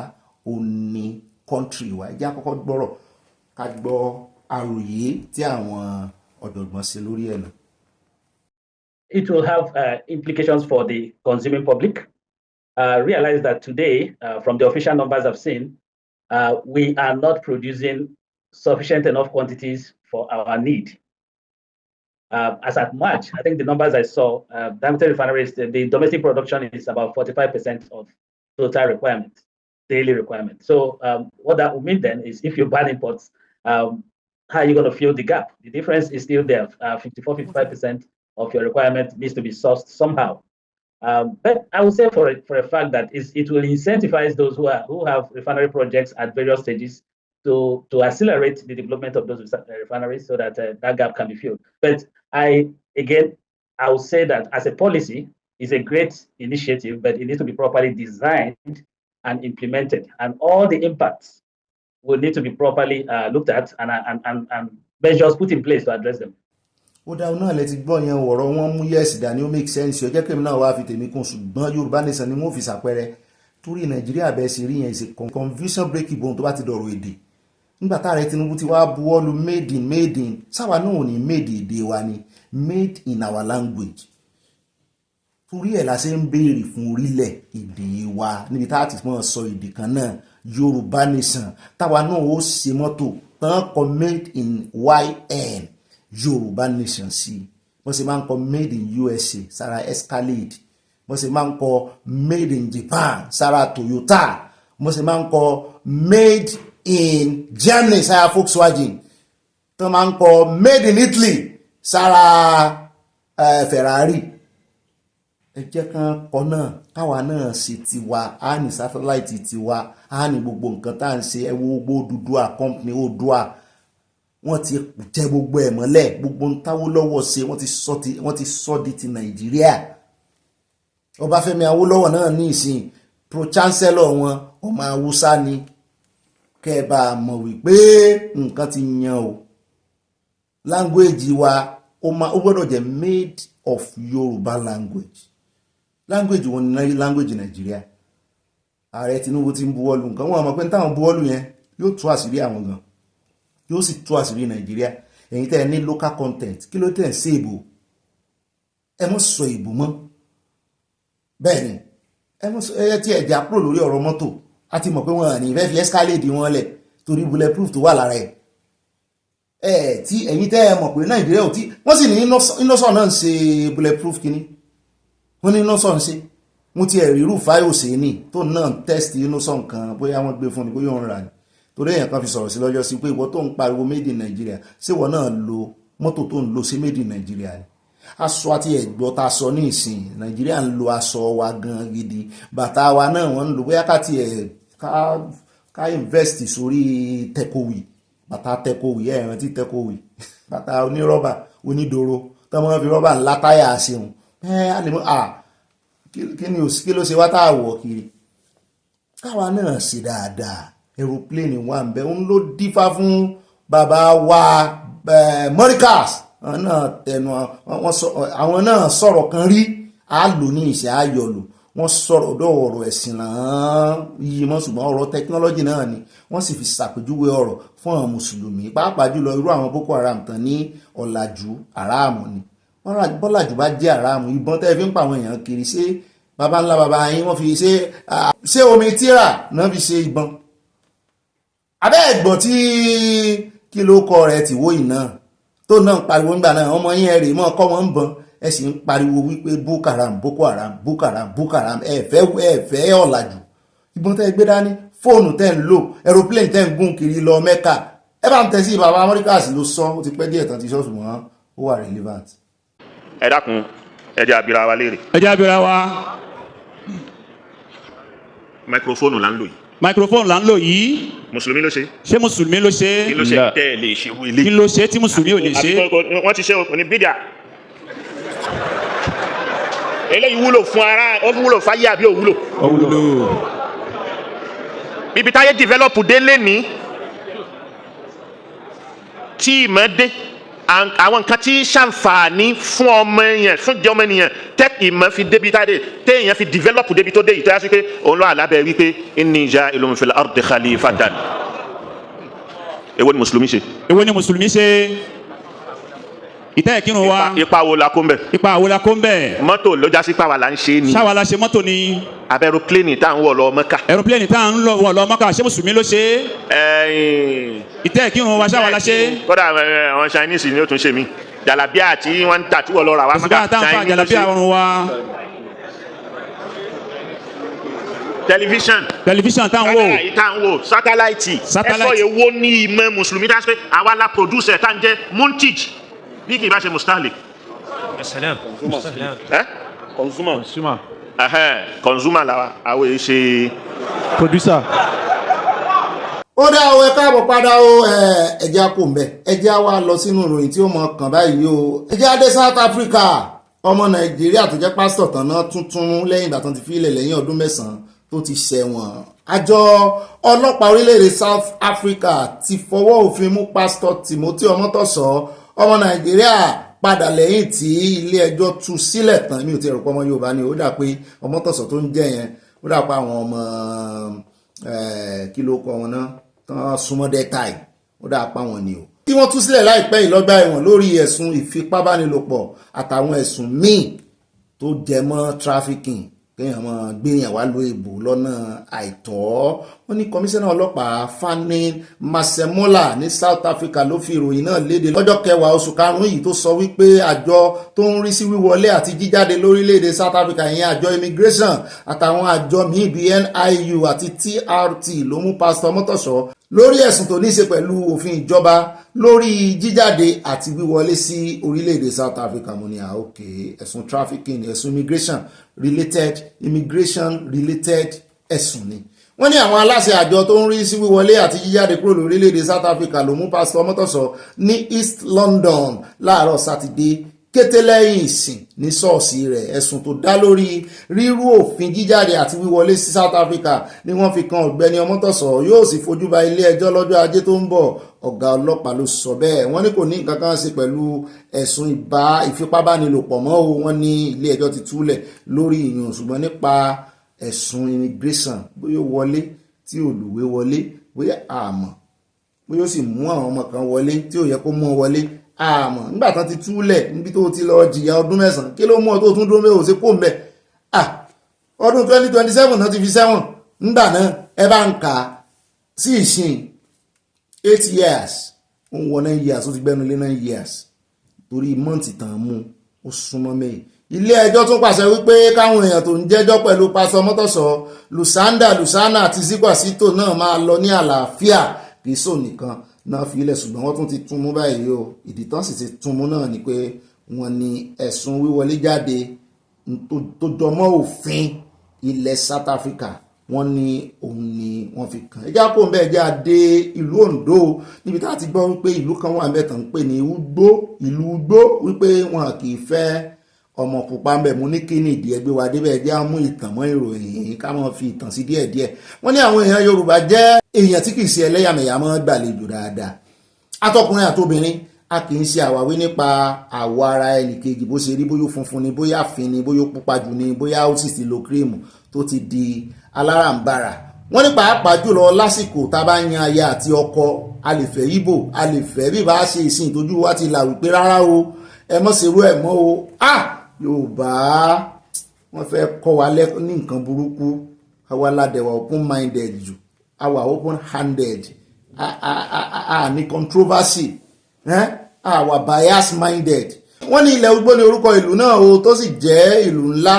ó ní country wa ẹjẹ́ àkọ́kọ́ gbọ́rọ̀ ká gbọ́ àròyé tí àwọn ọ̀jọ̀gbọ́n ṣe lórí ẹ̀ náà. It will have implications for the consuming public. Realize that today, from the official numbers I've seen, we are not producing sufficient enough quantities for our need. As at March, I think the numbers I saw, Dangote refineries, the domestic production is about 45% of total requirement, daily requirement. So what that would mean then is if you ban imports, how are you going to fill the gap? The difference is still there. 54-55% of your requirement needs to be sourced somehow. But I would say for a fact that it will incentivize those who have refinery projects at various stages to accelerate the development of those refineries so that that gap can be filled. But I would say that as a policy, it's a great initiative, but it needs to be properly designed and implemented. And all the impacts will need to be properly looked at and measures put in place to address them. ó dáhùn náà lẹ ti gbọ́ yẹn ọ̀rọ̀ wọn mú yẹ́sì dání ó make sense ó jẹ́ kí èmi náà wá fi tèmi kún ṣùgbọ́n Yorùbá nation ni wọ́n fi ṣàpẹẹrẹ torí Nàìjíríà bẹ́ẹ̀ sì rí yẹn ìṣe confusion break ìbọn tó bá ti dọ̀rọ̀ èdè nígbà tá ààrẹ Tinubu ti wá buwọ́lu made in sáwa náà ò ní made èdè wa ni made in our language torí ẹ̀ la ṣe ń béèrè fún orílẹ̀ èdè wa níbi tá a ti mọ̀ sọ èdè kan náà Yorùbá nation táwa náà ó ṣe mọ́tò tán kọ made in YN Yorùbá nation sí wọ́n sì máa ń kọ made in USA sára Escalade wọ́n sì máa ń kọ made in Japan sára Toyota wọ́n sì máa ń kọ made in Germany sára Volkswagen tó máa ń kọ made in Italy sára Ferrari ẹ jẹ́ kán kọ náà káwa náà ṣe tiwa á ní satellite tiwa á ní gbogbo nǹkan tá à ń ṣe ẹ wo gbogbo Odùduwà company Oòduà wọ́n ti jẹ gbogbo ẹ̀ mọ́lẹ̀ gbogbo ń táwó lọ́wọ́ ṣe wọ́n ti sọ di ti Nàìjíríà Ọbáfẹ́mi Awólọ́wọ̀ náà ní ìsìn pro chancellor wọn ọmọ Haúsá ni kẹ́ ẹ bá mọ̀ wípé nǹkan ti yan o language wa ó gbọ́dọ̀ jẹ́ made of Yorùbá language wọn ní language Nàìjíríà ààrẹ Tinubu ti ń buwọ́lù nǹkan wọn mọ̀ pé táwọn buwọ́lù yẹn yóò tú àṣírí àwọn gan yóò sì tú àṣírí Nàìjíríà ẹ̀yin tẹ́ ẹ ní local content kí ló tẹ̀ ń ṣe ìbò ẹ mọ́ sọ ìbò mọ́ bẹ́ẹ̀ ni ẹ tí ẹ̀jẹ̀ àpò lórí ọ̀rọ̀ mọ́tò a ti mọ̀ pé wọ́n ní ìfẹ́ fi Escalade wọn lẹ̀ torí bulletproof tó wà lára ẹ̀ tí ẹ̀yin tẹ́ ẹ mọ̀ pé Nàìjíríà ò tí wọ́n sì ní innocent náà ń ṣe bulletproof kínní wọ́n ní innocent ń ṣe mo ti ẹ̀rí Rufai Oseni tó náà test innocent kan bóyá wọ́n gbé fún ni bóyá òun rà ní torí èèyàn kan fi sọ̀rọ̀ sí lọ́jọ́ sí pé ìwọ tó ń pariwo made in Nigeria ṣé ìwọ náà lo mọ́tò tó ń lo sí made in Nigeria ni aṣọ àti ẹ̀gbọ́ ta sọ ní ìsìn Nàìjíríà ń lo aṣọ wa gan gidi bàtà wa náà wọ́n ń lo bóyá ká tiẹ̀ ká invest sórí tẹkọwì bàtà tẹkọwì ẹ̀ràn tí tẹkọwì bàtà onírọ́bà onídòrò tó máa fi rọ́bà ńlá táyà ṣeun a lè mọ kí ló ṣe wá tá a wọ̀ kiri káwa náà ṣe dáadáa aeroplane wà ń bẹ ń ló dífá fún bàbá wa Morikas àwọn náà sọ̀rọ̀ kan rí a lò ní ìṣẹ́ ayọ̀lò wọ́n sọ̀rọ̀ ọ̀rọ̀ ẹ̀sìn náà yìí mọ́ ṣùgbọ́n ọ̀rọ̀ tẹkinọ́lọ́jì náà ni wọ́n sì fi ṣàpèjúwe ọ̀rọ̀ fún àwọn mùsùlùmí pàápàá jùlọ irú àwọn Boko Haram tán ní ọ̀làjú àràmù ni bọ́làjú bá jẹ́ àràmù ìbọn tẹ́ fi ń pa àwọn èèyàn kiri ṣé baba ńlá baba yín wọ́n fi ṣe omi tíra náà fi ṣe ìbọn abẹ́ ẹ̀gbọ́n tí kí ló kọ rẹ̀ ti wó iná tó náà ń pariwo ńgbà náà ọmọ yín ẹ̀rì mọ́ kọ́ wọn ń bọ́n ẹ sì ń pariwo wípé Boko Haram Boko Haram Boko Haram Boko Haram ẹ̀fẹ́ ọ̀làjú ìbọn tẹ́ gbé dání fóònù tẹ́ ń lò aeroplane tẹ́ ń gùn kiri lọ Mẹ́kà ẹ bá ń tẹ́ sí bàbá Amẹ́ríkà ló sọ ó ti pẹ́ díẹ̀ tán ti sọ́ọ̀sù wọn ó wà relevant. ẹ dákun ẹ jẹ́ abira wa léèrè. ẹ jẹ́ abira wa. máikrófóònù là ń lò yìí. microphone là ń lò yìí. mùsùlùmí ló ṣe. ṣé mùsùlùmí ló ṣe. kí ló ṣe tẹ́ ẹ lè ṣe wílé. kí ló ṣe tí mùsùlùmí ò lè ṣe. wọ́n ti ṣe òní bídà. eléyìí wúlò fún ara ó wúlò fáyé àbí òwúlò. òwúlò. ibi táyé develop dé lénìí tí ìmọ̀ dé àwọn nǹkan tí ṣàǹfààní fún ọmọ èèyàn fún ìjọ ọmọ ènìyàn tech ìmọ̀ fi débi táyé téèyàn fi develop débi tó dé yìí tó yá sí pé òun lọ́wọ́ àlábẹ́ wípé inni ja'ilun fil ardi khalifatan. èwo ni mùsùlùmí ṣe. èwo ni mùsùlùmí ṣe. ìtẹ́ ìkírun wa. ipa wo la kó ń bẹ̀. ipa wo la kó ń bẹ̀. mọ́tò ló já sí pàwọ́ là ń ṣe ni. ṣáwa la ṣe mọ́tò ni. abẹ́ aeroplane tá à ń wọ̀ lọ Mẹ́kà. aeroplane tá à ń wọ̀ lọ Mẹ́kà ṣé mùsùlùmí ló ṣe. ìtẹ́ ìkírun wa ṣáwa la ṣe. kódà àwọn Chinese ni ó tún ṣe mí jàlábíà tí wọ́n ń tà tí wọ́n lọ rà wá Mẹ́kà. tẹlifíṣàn tá à ń wò. tá à ń wò sátáláìtì. ẹ̀fọ́ yẹn wo ní ìmọ̀ mùsùlùmí tá a ṣe àwa la producer tá à ń jẹ́ Muntij bí kì í bá ṣe mustahlik. consumer la àwọn èyí ṣe. producer. ó dá o ẹ káàbọ̀ padà o ẹ̀jẹ̀ kò ń bẹ̀ ẹ̀jẹ̀ wa lọ sínú ìròyìn tí ó mọ kàn báyìí o ẹ̀jẹ̀ adé South Africa ọmọ Nàìjíríà tó jẹ́ pásítọ̀ tán náà tuntun lẹ́yìn ìgbà tán ti fi ilẹ̀ lẹ́yìn ọdún 9 tó ti ṣẹ̀wọ̀n àjọ ọlọ́pàá orílẹ̀-èdè South Africa ti fọwọ́ òfin mú pásítọ̀ Timothy Ọmọ́tọ̀sọ́ ọmọ Nàìjíríà padà lẹ́yìn tí ilé ẹjọ́ tú sílẹ̀ tán mi ò ti rò pé ọmọ Yorùbá ni ó dà pé Ọmọ́tọ̀sọ́ tó ń jẹ́ yẹn ó dà pé àwọn ọmọ kí ló kọ wọn náà tán súnmọ́ dẹ́tàì ó dà pé àwọn ni o tí wọ́n tú sílẹ̀ láìpẹ́ yìí lọ́gbà ẹ̀wọ̀n lórí ẹ̀sùn ìfipábánilòpọ̀ àtàwọn ẹ̀sùn míì tó jẹ mọ́ trafficking kéèyàn máa gbéyàn wá lo ìbò lọ́nà àìtọ́ wọ́n ní kọmíṣánná ọlọ́pàá Fanny Masemola ní South Africa ló fi ìròyìn náà léde lọ́jọ́ 10 oṣù karùn-ún yìí tó sọ wípé àjọ tó ń rí sí wíwọlé àti jíjáde lórílẹ̀‐èdè South Africa ìyẹn àjọ immigration àtàwọn àjọ míì bíi NIU àti TRT ló mú pásítọ̀ Ọmọ́tọ̀sọ́ lórí ẹ̀sùn tó ní í ṣe pẹ̀lú òfin ìjọba lórí jíjáde àti wíwọlé sí orílẹ̀-èdè South Africa mo ní òkè ẹ̀sùn trafficking ẹ̀sùn immigration related ẹ̀sùn ni wọ́n ní àwọn aláṣẹ àjọ tó ń rí sí wíwọlé àti jíjáde kúrò lórílẹ̀-èdè South Africa ló mú pásítọ̀ Ọmọ́tọ̀sọ́ ní East London láàárọ̀ sátidé kété lẹ́yìn ìsìn ní ṣọ́ọ̀ṣì rẹ̀ ẹ̀sùn tó dá lórí rírú òfin jíjáde àti wíwọlé sí South Africa ni wọ́n fi kan Ọ̀gbẹ́ni Ọmọ́tọ̀sọ́ yóò sì fojú ba ilé ẹjọ́ lọ́jọ́ ajé tó ń bọ̀ ọ̀gá ọlọ́pàá ló sọ bẹ́ẹ̀ wọ́n ní kò ní nǹkan kan ṣe pẹ̀lú ẹ̀sùn ìfipábánilòpọ̀ mọ́ o wọ́n ní ilé ẹjọ́ ti túlẹ̀ lórí ìyún ṣùgbọ́n nípa ẹ̀sùn immigration bóyá wọlé tí olùwé wọlé bóyá àmọ́ bóyá ó sì mú àwọn ọmọ kan wọlé tí ò yẹ kó mú wọlé àmọ́ nígbà tán ti túlẹ̀ níbi tó ti lọ jìyà ọdún 9 kí ló mú ọ tó tún dúró mẹ́wòó sí kó ń bẹ̀ ọdún 2027 náà ti fi sẹ́wọ̀n nígbà náà ẹ bá ń kà sí ìsìn 8 years ó ń wọ 9 years ó ti gbẹ́nu lé 9 years torí mọ́ǹtì tàn mú ó súnmọ́ mẹ́yìn. ilé ẹjọ́ tún pàṣẹ wípé káwọn èèyàn tó ń jẹ́jọ́ pẹ̀lú pásọ mọ́tòsọ Lusana àti Zikwasito náà máa lọ ní àlàáfíà kì í sọ nìkan náà fi ilẹ̀ ṣùgbọ́n wọ́n tún ti tún mú báyìí o. ìdí tán sì ti tún mú náà ni pé wọ́n ní ẹ̀sùn wíwọlé jáde tó jọmọ́ òfin ilẹ̀ South Africa wọ́n ní òun ni wọ́n fi kàn. ẹjá kó ń bẹ́ẹ̀ jẹ́ adé ìlú Ondo níbi tá a ti gbọ́ wípé ìlú kan wà mẹ́tàn ń pè ní ìlú Ugbó wípé wọn kì í fẹ́ ọmọ pupa ń bẹ̀ mú ní kíní ìdí ẹgbẹ́ wa débẹ̀ jẹ́ àmú ìtàn mọ́ ìròyìn ká mọ́ fi ìtàn sí díẹ̀díẹ̀. wọ́n ní àwọn èèyàn Yorùbá jẹ́ èèyàn tí kì í ṣe ẹlẹ́yàmẹ̀yà mọ́ gbàlejò dáadáa. atọkùnrin àtobìnrin a kì í ṣe àwáwí nípa àwọ̀ ara ẹnìkejì bó ṣe rí bóyá funfun ni bóyá fin ni bóyá pupa jù ni bóyá ó sì ti lo kírìmù tó ti di aláràǹbarà. wọ́n ní pàápàá jùlọ lásìkò tá a bá yan aya àti ọkọ a lè fẹ́ Ìgbò a lè fẹ́ bí bá ṣe ìsìn ìtọ́jú wa ti là wípé rárá o ẹ mọ́ ṣerú ẹ̀ mọ́ o. Yorùbá wọ́n fẹ́ kọ́ wa ní nǹkan burúkú àwa ládẹ̀wà open minded jù àwa open handed ní controversy àwa bias minded. wọ́n ní ilẹ̀ Ugbó ní orúkọ ìlú náà o tó sì jẹ́ ìlú ńlá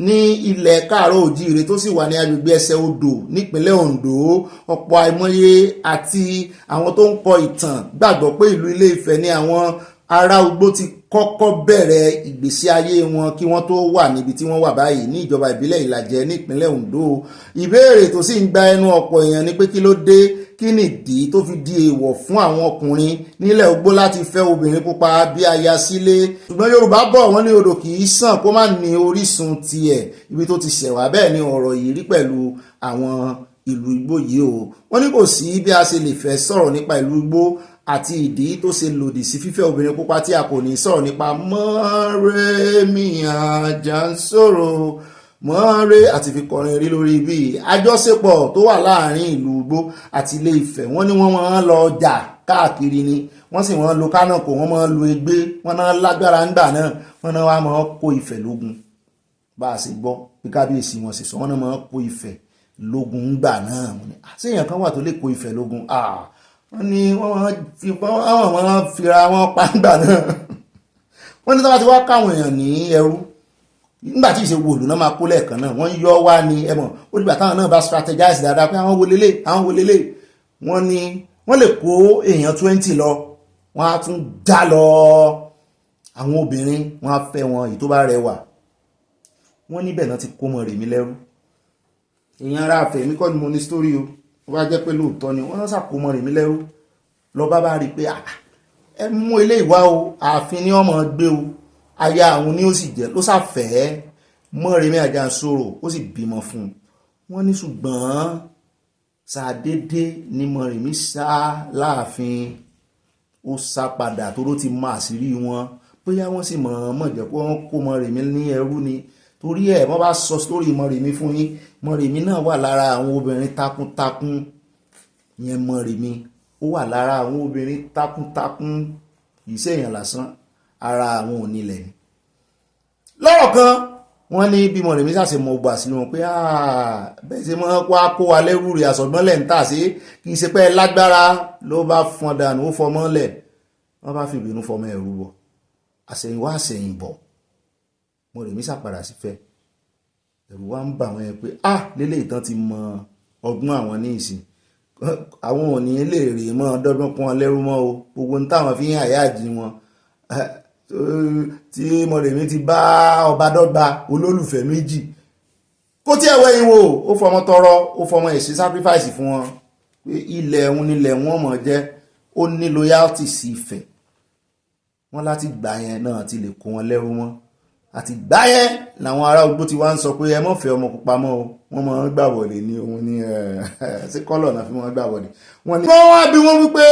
ní ilẹ̀ káàárọ̀ òjíire tó sì wà ní agbègbè ẹsẹ̀ odò nípínlẹ̀ Ondo. ọ̀pọ̀ àìmọye àti àwọn tó ń kọ ìtàn gbàgbọ́ pé ìlú Ilé Ifẹ̀ ní àwọn ará Ugbó ti kọ́kọ́ bẹ̀rẹ̀ ìgbésí ayé wọn kí wọ́n tó wà níbi tí wọ́n wà báyìí ní ìjọba ìbílẹ̀ Ìlàjẹ nípínlẹ̀ Ondo. ìbéèrè tó sì ń gba ẹnu ọ̀pọ̀ èèyàn ni pé kí ló dé kí nìdí tó fi di èèwọ̀ fún àwọn ọkùnrin nílẹ̀ Ugbó láti fẹ́ obìnrin pupa bí aya sílé. ṣùgbọ́n Yorùbá bọ̀ wọ́n ní odò kì í sàn kó má ní orísun tiẹ̀ ibi tó ti ṣẹ̀wá bẹ́ẹ̀ ni ọ̀rọ̀ yìí rí pẹ̀lú àwọn ìlú Igbó yìí o. wọ́n ní kò sí bí a ṣe lè fẹ́ sọ̀rọ̀ nípa ìlú Igbó àti ìdí tó ṣe lòdì sí fífẹ́ obìnrin pupa tí a kò ní sọ̀rọ̀ nípa Mọ́rẹ́mí Àjànsòrò Mọ́rẹ́ àti fi kọrin rí lórí bí àjọṣepọ̀ tó wà láàrin ìlú Ugbó àti Ilé Ifẹ̀. wọ́n ní wọ́n máa ń lọ jà káàkiri ni wọ́n sì wọ́n lo kánàkò wọ́n máa ń lo egbé wọ́n náà lágbára ńgbà náà wọ́n náà wá máa kó Ifẹ̀ lógun bá a sì gbọ́ bí kábíyèsí wọn sì sọ wọ́n náà máa kó Ifẹ̀ lógun ńgbà náà. àti èèyàn kan wà tó lè kó Ifẹ̀ lógun wọ́n ní wọ́n fira wọn pàǹgbà náà. wọ́n ní tọ́wọ́ ti wá káwọn èèyàn ní ẹrú nígbà tí ìṣe wòlù náà máa kó lẹ́ẹ̀kan náà wọ́n yọ wá ní ẹ̀mọ̀ ó dìgbà táwọn náà bá strategize dáadáa pé àwọn wọlélé wọ́n ní wọ́n lè kó èèyàn 20 lọ wọ́n á tún já lọ àwọn obìnrin wọ́n á fẹ́ wọn èyí tó bá rẹwà. wọ́n níbẹ̀ náà ti kó mọ rèmí lẹ́rú. èèyàn ara àfẹ́ mi kọ́ ni mo ní story o wọ́n bá jẹ́ pé lóòótọ́ ni wọ́n náà sàkómọ rèmí lẹ́rú lọ bá rí i pé ẹ mú ilé ìwá o ààfin ni ọmọ gbé o aya àwọn ni ó sì jẹ́ ló sàfẹ́ Mọ́rẹ́mí Àjànsòrò ó sì bímọ fún un. wọ́n ní ṣùgbọ́n ṣàdédé ni Mọ́rẹ́mí sá láàfin ó sá padà tó ló ti mọ àṣírí wọn bóyá wọ́n sì mọ̀ jẹ́ pé wọ́n kó Mọ́rẹ́mí ní ẹrú ni torí ẹ̀ wọ́n bá sọ sórí Mọ́rẹ́mí fún yín Mọ́rẹ́mí náà wà lára àwọn obìnrin takuntakun yẹn Mọ́rẹ́mí ó wà lára àwọn obìnrin takuntakun kìí ṣèyàn lásán ara àwọn onílẹ̀ ni. lọ́rọ̀ kan wọ́n ní bí Mọ́rẹ́mí ṣàṣẹ mọ ọgbà sínú wọn pé bẹ́ẹ̀ ṣe mọ́ wá kó wa lẹ́rú rẹ̀ àsọ̀gbọ́n lẹ̀ ń tà sí kì í ṣe pé lágbára ló bá fọn dànù ó fọmọ́ lẹ̀ wọ́n bá fi ìbínú fọmọ ẹ̀rú bọ̀ àṣẹ̀yìnwá àṣẹ̀yìnbọ̀ Mọ́rẹ́mí ṣàpadà sí fẹ́ ẹ̀rù wa ń bà wọ́n yẹn pé lélẹ̀ ìtàn ti mọ ọgbọ́n àwọn ní ìsìn àwọn ò ní lè rè mọ́ dọ́gbọ́n pọ́n lẹ́rú mọ́ o gbogbo ní táwọn fi ń àyáàjì wọn tí Mọ́rẹ́mí ti bá ọba dọ́gba olólùfẹ́ méjì kó tí ẹ̀wẹ́ yìí wò ó fọmọ tọrọ ó fọmọ ẹ̀sìn sacrifice fún wọn pé ilẹ̀ òun nílẹ̀ wọn mọ̀ jẹ́ ó ní loyalty sí Ifẹ̀ wọn láti gbà yẹn náà ti lè kó wọn lẹ́rú wọn àti gbáyẹ́ làwọn ará Ugbó ti wá ń sọ pé ẹ mọ́ fẹ́ ọmọ pupa mọ́ o wọ́n mọ́ gbàbọ̀dé ní òun ní sí kọ́lọ̀ náà fi wọ́n gbàbọ̀dé wọ́n ní. wọ́n wá bí wọ́n wípé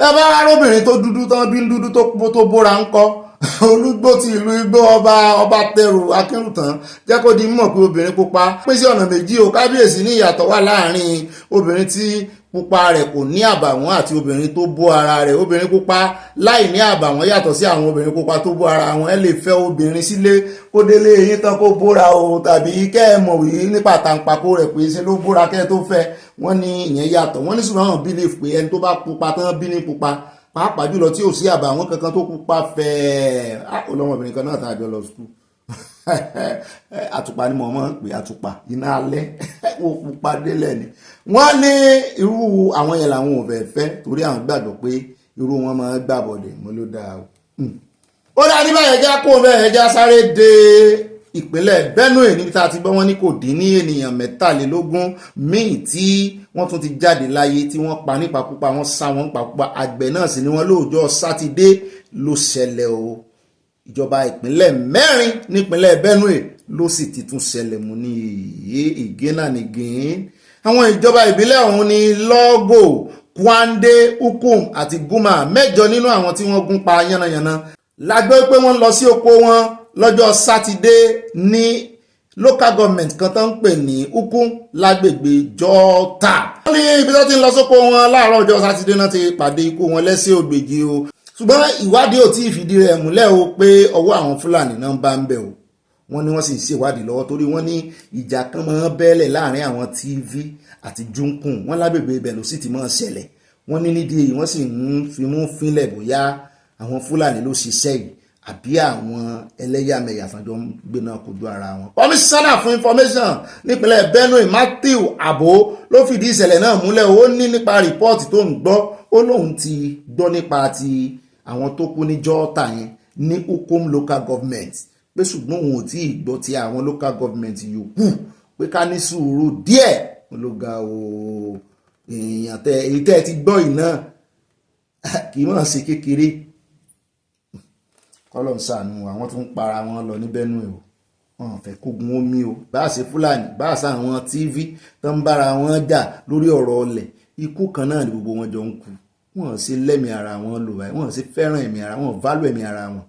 ẹ bá arábìnrin tó dúdú tán bí dúdú tó bóra ń kọ́ Olúgbó ti ìlú Igbó ọba tẹrù Akínrùtàn jẹ́ kó di mọ̀ pé obìnrin pupa pín sí ọ̀nà méjì o kábíyèsí ní ìyàtọ̀ wà láàrin obìnrin tí pupa rẹ̀ kò ní àbàwọ́n àti obìnrin tó bó ara rẹ̀ obìnrin pupa láì ní àbàwọ́n yàtọ̀ sí àwọn obìnrin pupa tó bó ara wọn ẹ lè fẹ́ obìnrin sílé kó délé eyín tán kó bóra o tàbí kẹ́ ẹ mọ̀ wí nípa tàǹpàkó rẹ̀ pé ṣe ló bóra kẹ́ ẹ tó fẹ́ wọ́n ní ìyẹn yàtọ̀ wọ́n ní ṣùgbọ́n àwọn bílíf pé ẹni tó bá pupa tán bí ní pupa pàápàá jùlọ tí ò sí àbàwọ́n kankan tó pupa fẹ́ẹ́ ọlọ́mọbìnrin kan náà tá a jọ lọ sùkúl àtùpà ni mo mọ̀ pé àtùpà iná alẹ́ ó pupa délẹ̀ ni wọ́n ní irú àwọn yẹn làwọn ò fẹ́ torí àwọn gbàgbọ́ pé irú wọn máa gbàbọ̀dẹ̀ mọ́ ló dáa o. ó dá ní báyẹn já kó bẹ́ẹ̀ já sáré dé ìpínlẹ̀ Benue níbi tá a ti gbọ́ wọn ní kò dín ní ènìyàn 23 míì tí wọ́n tún ti jáde láyé tí wọ́n pa nípakúpa wọ́n sá wọn nípakúpa àgbẹ̀ náà sì ni wọ́n lóòjọ́ sátidé ló ṣẹlẹ̀ o ìjọba ìpínlẹ̀ 4 nípínlẹ̀ Benue ló sì ti tún ṣẹlẹ̀ mú ní ìgénà nìgín àwọn ìjọba ìbílẹ̀ ọ̀hún ní Lọ́gò Kwande Ukum àti Guma 8 nínú àwọn tí wọ́n gún pa yánnayànna lágbé pé wọ́n lọ sí oko wọn lọ́jọ́ sátidé ní local government kan tó ń pè ní Ukum lágbègbè Jọ́ta. wọ́n ní ibi tó ti ń lọ sóko wọn láàárọ̀ ọjọ́ sátidé náà ti pàdé ikú wọn lẹ́sẹ̀ ògbèjì o ṣùgbọ́n ìwádìí ò tí ì fìdí rẹ̀ múlẹ̀ o pé ọwọ́ àwọn Fúlàní náà bá ń bẹ̀ o wọ́n ní wọ́n sì ń ṣèwádìí lọ́wọ́ torí wọ́n ní ìjà kan máa ń bẹ́ẹ̀lẹ̀ láàrin àwọn TV àti Junkun wọ́n lágbègbè ibẹ̀ ló sì ti máa ṣẹlẹ̀ wọ́n ní nídìí èyí wọ́n sì ń fimú fínlẹ̀ bóyá àwọn Fúlàní ló ṣiṣẹ́ yìí àbí àwọn ẹlẹ́yàmẹ̀yà sanjọ ń gbéná kojú ara wọn. Kọmíṣánná fún information nípínlẹ̀ Benue Matthew Abo ló fìdí ìṣẹ̀lẹ̀ náà múlẹ̀ ó ní nípa rìpọ́ọ̀tì tó ń gbọ́ ó lóun ti gbọ́ nípa ti àwọn tó kú ní Jọ́ta yẹn ní Ukum local government pé ṣùgbọ́n òun ò tí ì gbọ́ ti àwọn local government yòókù pé ká ní sùúrù díẹ̀ ológa o èèyàn èyí tẹ́ ẹ ti gbọ́ iná kì í mọ̀ sí kékeré kọ́lọ̀ ń sànù àwọn tó ń para wọn lọ ní Benue o wọn fẹ́ kógun omi o bá ṣe Fúlàní bá ṣe àwọn TV tó ń bára wọn jà lórí ọ̀rọ̀ ọlẹ̀ ikú kan náà ni gbogbo wọn jọ ń kú wọn sì lẹ́mìí ara wọn lò báyìí wọn sì fẹ́ràn ẹ̀mí ara wọn válù ẹ̀mí ara wọn.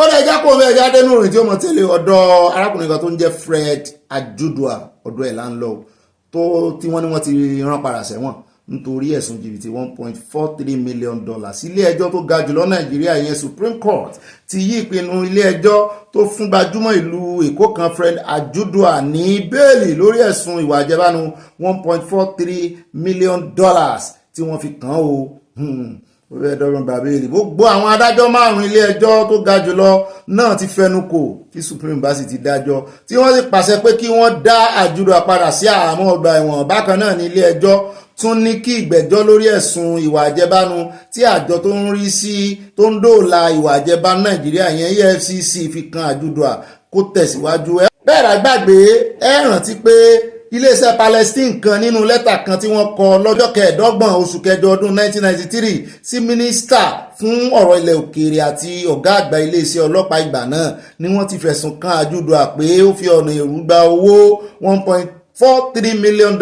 ó lè já kó bẹ́ẹ̀ já dénú rìn tí ó mọ̀ tẹ́lẹ̀ ọ̀dọ̀ arákùnrin kan tó ń jẹ́ Fred Ajudua ọ̀dọ̀ ẹ̀ là ń lọ tí wọ́n ní wọ́n ti rán padà sẹ́wọ̀n nítorí ẹ̀sùn jìbìtì $1.43 million ilé ẹjọ́ tó ga jùlọ Nàìjíríà yẹn Supreme Court ti yí ìpinnu ilé ẹjọ́ tó fún gbajúmọ̀ ìlú Èkó kan Fred Ajudua ní bẹ́ẹ̀lì lórí ẹ̀sùn ìwà àjẹbánu $1.43 million tí wọ́n fi kàn ó dọ́gbọ̀n bàbéèlì gbogbo àwọn adájọ́ 5 ilé ẹjọ́ tó ga jùlọ náà ti fẹnu kò tí Supreme bá sì ti dájọ́ tí wọ́n sì pàṣẹ pé kí wọ́n dá Ajudua padà sí àhámọ́ ọgbà ẹ̀wọ̀n bákan náà ní ilé ẹjọ́ tún ní kí ìgbẹ́jọ́ lórí ẹ̀sùn ìwà àjẹbánu tí àjọ tó ń rí sí tó ń dóòlà ìwà àjẹbánu Nàìjíríà yẹn EFCC fi kan Ajudua kó tẹ̀síwájú bẹ́ẹ̀ rà gbàgbé ẹ rántí pé iléeṣẹ́ Palestine kan nínú lẹ́tà kan tí wọ́n kọ lọ́jọ́ 25 oṣù kẹjọ ọdún 1993 sí mínísítà fún ọ̀rọ̀ ilẹ̀ òkèèrè àti ọ̀gá àgbà iléeṣẹ́ ọlọ́pàá ìgbà náà ni wọ́n ti fẹ̀sùn kan Ajudua pé ó fi ọ̀nà èrú gba owó $1.43 million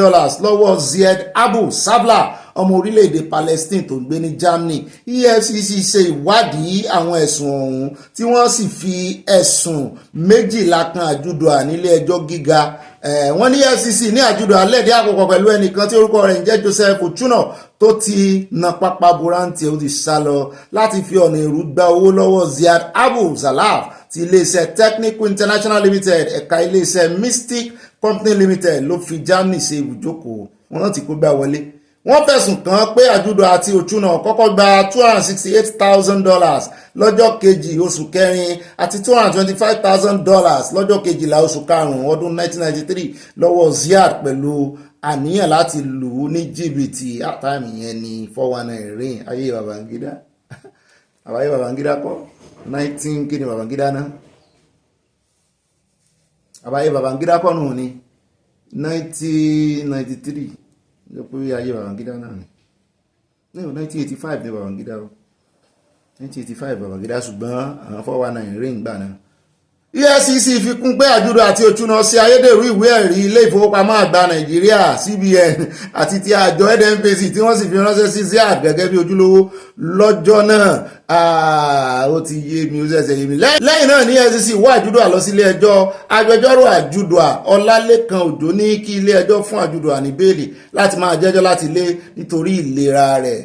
lọ́wọ́ Ziad Abu Sabla ọmọ orílẹ̀-èdè Palestine tó ń gbé ní Germany. EFCC ṣe ìwádìí àwọn ẹ̀sùn ọ̀hún tí wọ́n sì fi ẹ̀sùn 12 kan Ajudua nílé ẹjọ́ gíga wọ́n ní EFCC ní Ajudua lẹ́ẹ̀dí àpapọ̀ pẹ̀lú ẹnìkan tí orúkọ rẹ̀ ń jẹ́ Joseph Ochuno tó ti na pápá buranti ó ti sá lọ láti fi ọ̀nà èrú gba owó lọ́wọ́ Ziad Abu Salaf ti iléeṣẹ́ Technical International Limited ẹ̀ka iléeṣẹ́ Mystic Company Limited ló fi Germany ṣe ibùjókòó wọn náà ti kó gbà wọlé. Wọ́n fẹ̀sùn kàn pé Ajudua àti Ochuno kọ́kọ́ gba $268,000 lọ́jọ́ kejì oṣù kẹrin àti $225,000 lọ́jọ́ kejìlá oṣù karùn-ún ọdún 1993 lọ́wọ́ Ziad pẹ̀lú àníyàn láti lù ú ní jìbìtì àtàmì yẹn ní 419 rìn ayé Babangida àbáyé Babangida kọ́ 19 kí ni Babangida náà àbáyé Babangida kọ́ nù ní 1993 ló pé ayé Babangida náà ni 1985 ní Babangida o 1985 Babangida ṣùgbọ́n àwọn 419 ring gbà náà. EFCC fi kún pé Ajudua àti Ochuno ṣe ayédèrú ìwé ẹ̀rí ilé ìfowópamọ́ àgbà Nàìjíríà CBN àti ti àjọ NNPC tí wọ́n sì fi ránṣẹ́ sí Ziad gẹ́gẹ́ bí ojúlówó lọ́jọ́ náà ó ti yé mi ó ṣẹ̀ṣẹ̀ yé mi. lẹ́yìn náà ní EFCC wá Ajudua lọ sí ilé ẹjọ́ agbẹjọ́rò Ajudua Ọlálékan Òjó ní kí ilé ẹjọ́ fún Ajudua ní bẹ́ẹ̀lì láti máa jẹ́jọ́ láti lé nítorí ìlera rẹ̀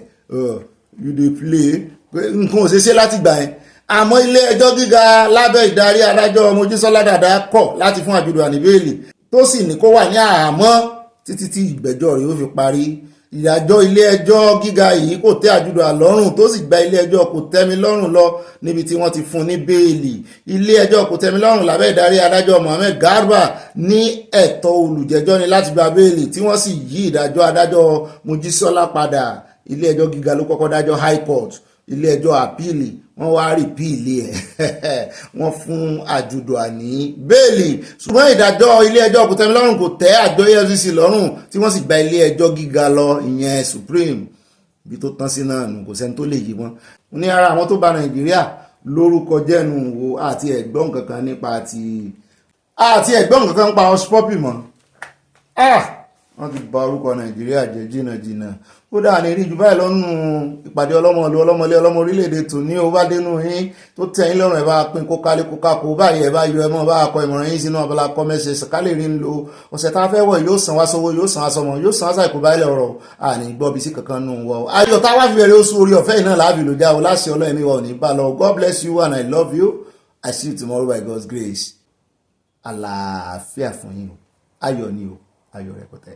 you dey play nǹkan ò ṣe ṣe láti gbà yẹn àmọ́ ilé ẹjọ́ gíga lábẹ́ ìdarí adájọ́ Mojísọ́lá Dàda kọ̀ láti fún Ajudua ní bẹ́ẹ̀lì tó sì ní kó wà ní àhámọ́ títí tí ìgbẹ́jọ́ rẹ̀ ó fi parí. ìdájọ́ ilé ẹjọ́ gíga yìí kò tẹ́ àjùdọ̀ lọ́rùn tó sì gba ilé ẹjọ́ kò tẹ́mi lọ́rùn lọ níbi tí wọ́n ti fún ní bẹ́ẹ̀lì. ilé ẹjọ́ kò tẹ́mi lọ́rùn lábẹ́ ìdarí adájọ́ Mohammed Garba ní ẹ̀tọ́ olùjẹ́jọ́ ni láti gba bẹ́ẹ̀lì tí wọ́n sì yí ìdájọ́ adájọ́ Mojísọ́lá padà. ilé ẹjọ́ gíga ló kọ́kọ́ dájọ́ high court, ilé ẹjọ́ àpíìlì wọ́n wá rìpíìlì ẹ̀ wọ́n fún àjùdọ̀ ní bẹ́ẹ̀lì. ṣùgbọ́n ìdájọ́ ilé ẹjọ́ kò tẹ́mi lọ́rùn kò tẹ́ àjọ EFCC lọ́rùn tí wọ́n sì gba ilé ẹjọ́ gíga lọ, ìyẹn supreme. ibi tó tán sí náà nù, kò sẹ́ni tó lè yí wọn. ní ara àwọn tó bà Nàìjíríà lórúkọ jẹ́nu wo àti ẹ̀gbọ́n kankan nípa àti ẹ̀gbọ́n kankan pa ọ̀ṣpọ́pì mọ́. wọ́n ti bà orúkọ Nàìjíríà jẹ́ jìnnàjìnnà. ó dáa ní rí jù báyìí lọ́nù ìpàdé ọlọ́mọlú ọlọ́mọlé ọlọ́mọ orílẹ̀-èdè tòní ó bá dénú yín tó tẹ̀yìn lọ́rùn ẹ̀ bá pín kó kálé kó kákó báyìí ẹ̀ bá yọ ẹmọ́ bá kọ ìmọ̀ràn yín sínú abala kọ́mẹ́sẹ̀ sàkálẹ̀ rí ń lo ọ̀sẹ̀ tá a fẹ́ wọ̀ yóò san wá sówó yóò san wá sọmọ yóò san wá sàìkú báyìí ọ̀rọ̀ àní gbọ́ bí sí kankan nù wọ. ayọ̀ tá a wá fi bẹ̀rẹ̀ oṣù orí ọ̀fẹ́ yìí náà láàbì ló já o láṣẹ ọlọ́ọ̀mí wa ò ní bá lọ. God bless you and I love you. I see you tomorrow by God's grace. Àlàáfíà fún yín o, ayọ̀ ni o, ayọ̀ rẹpẹtẹ.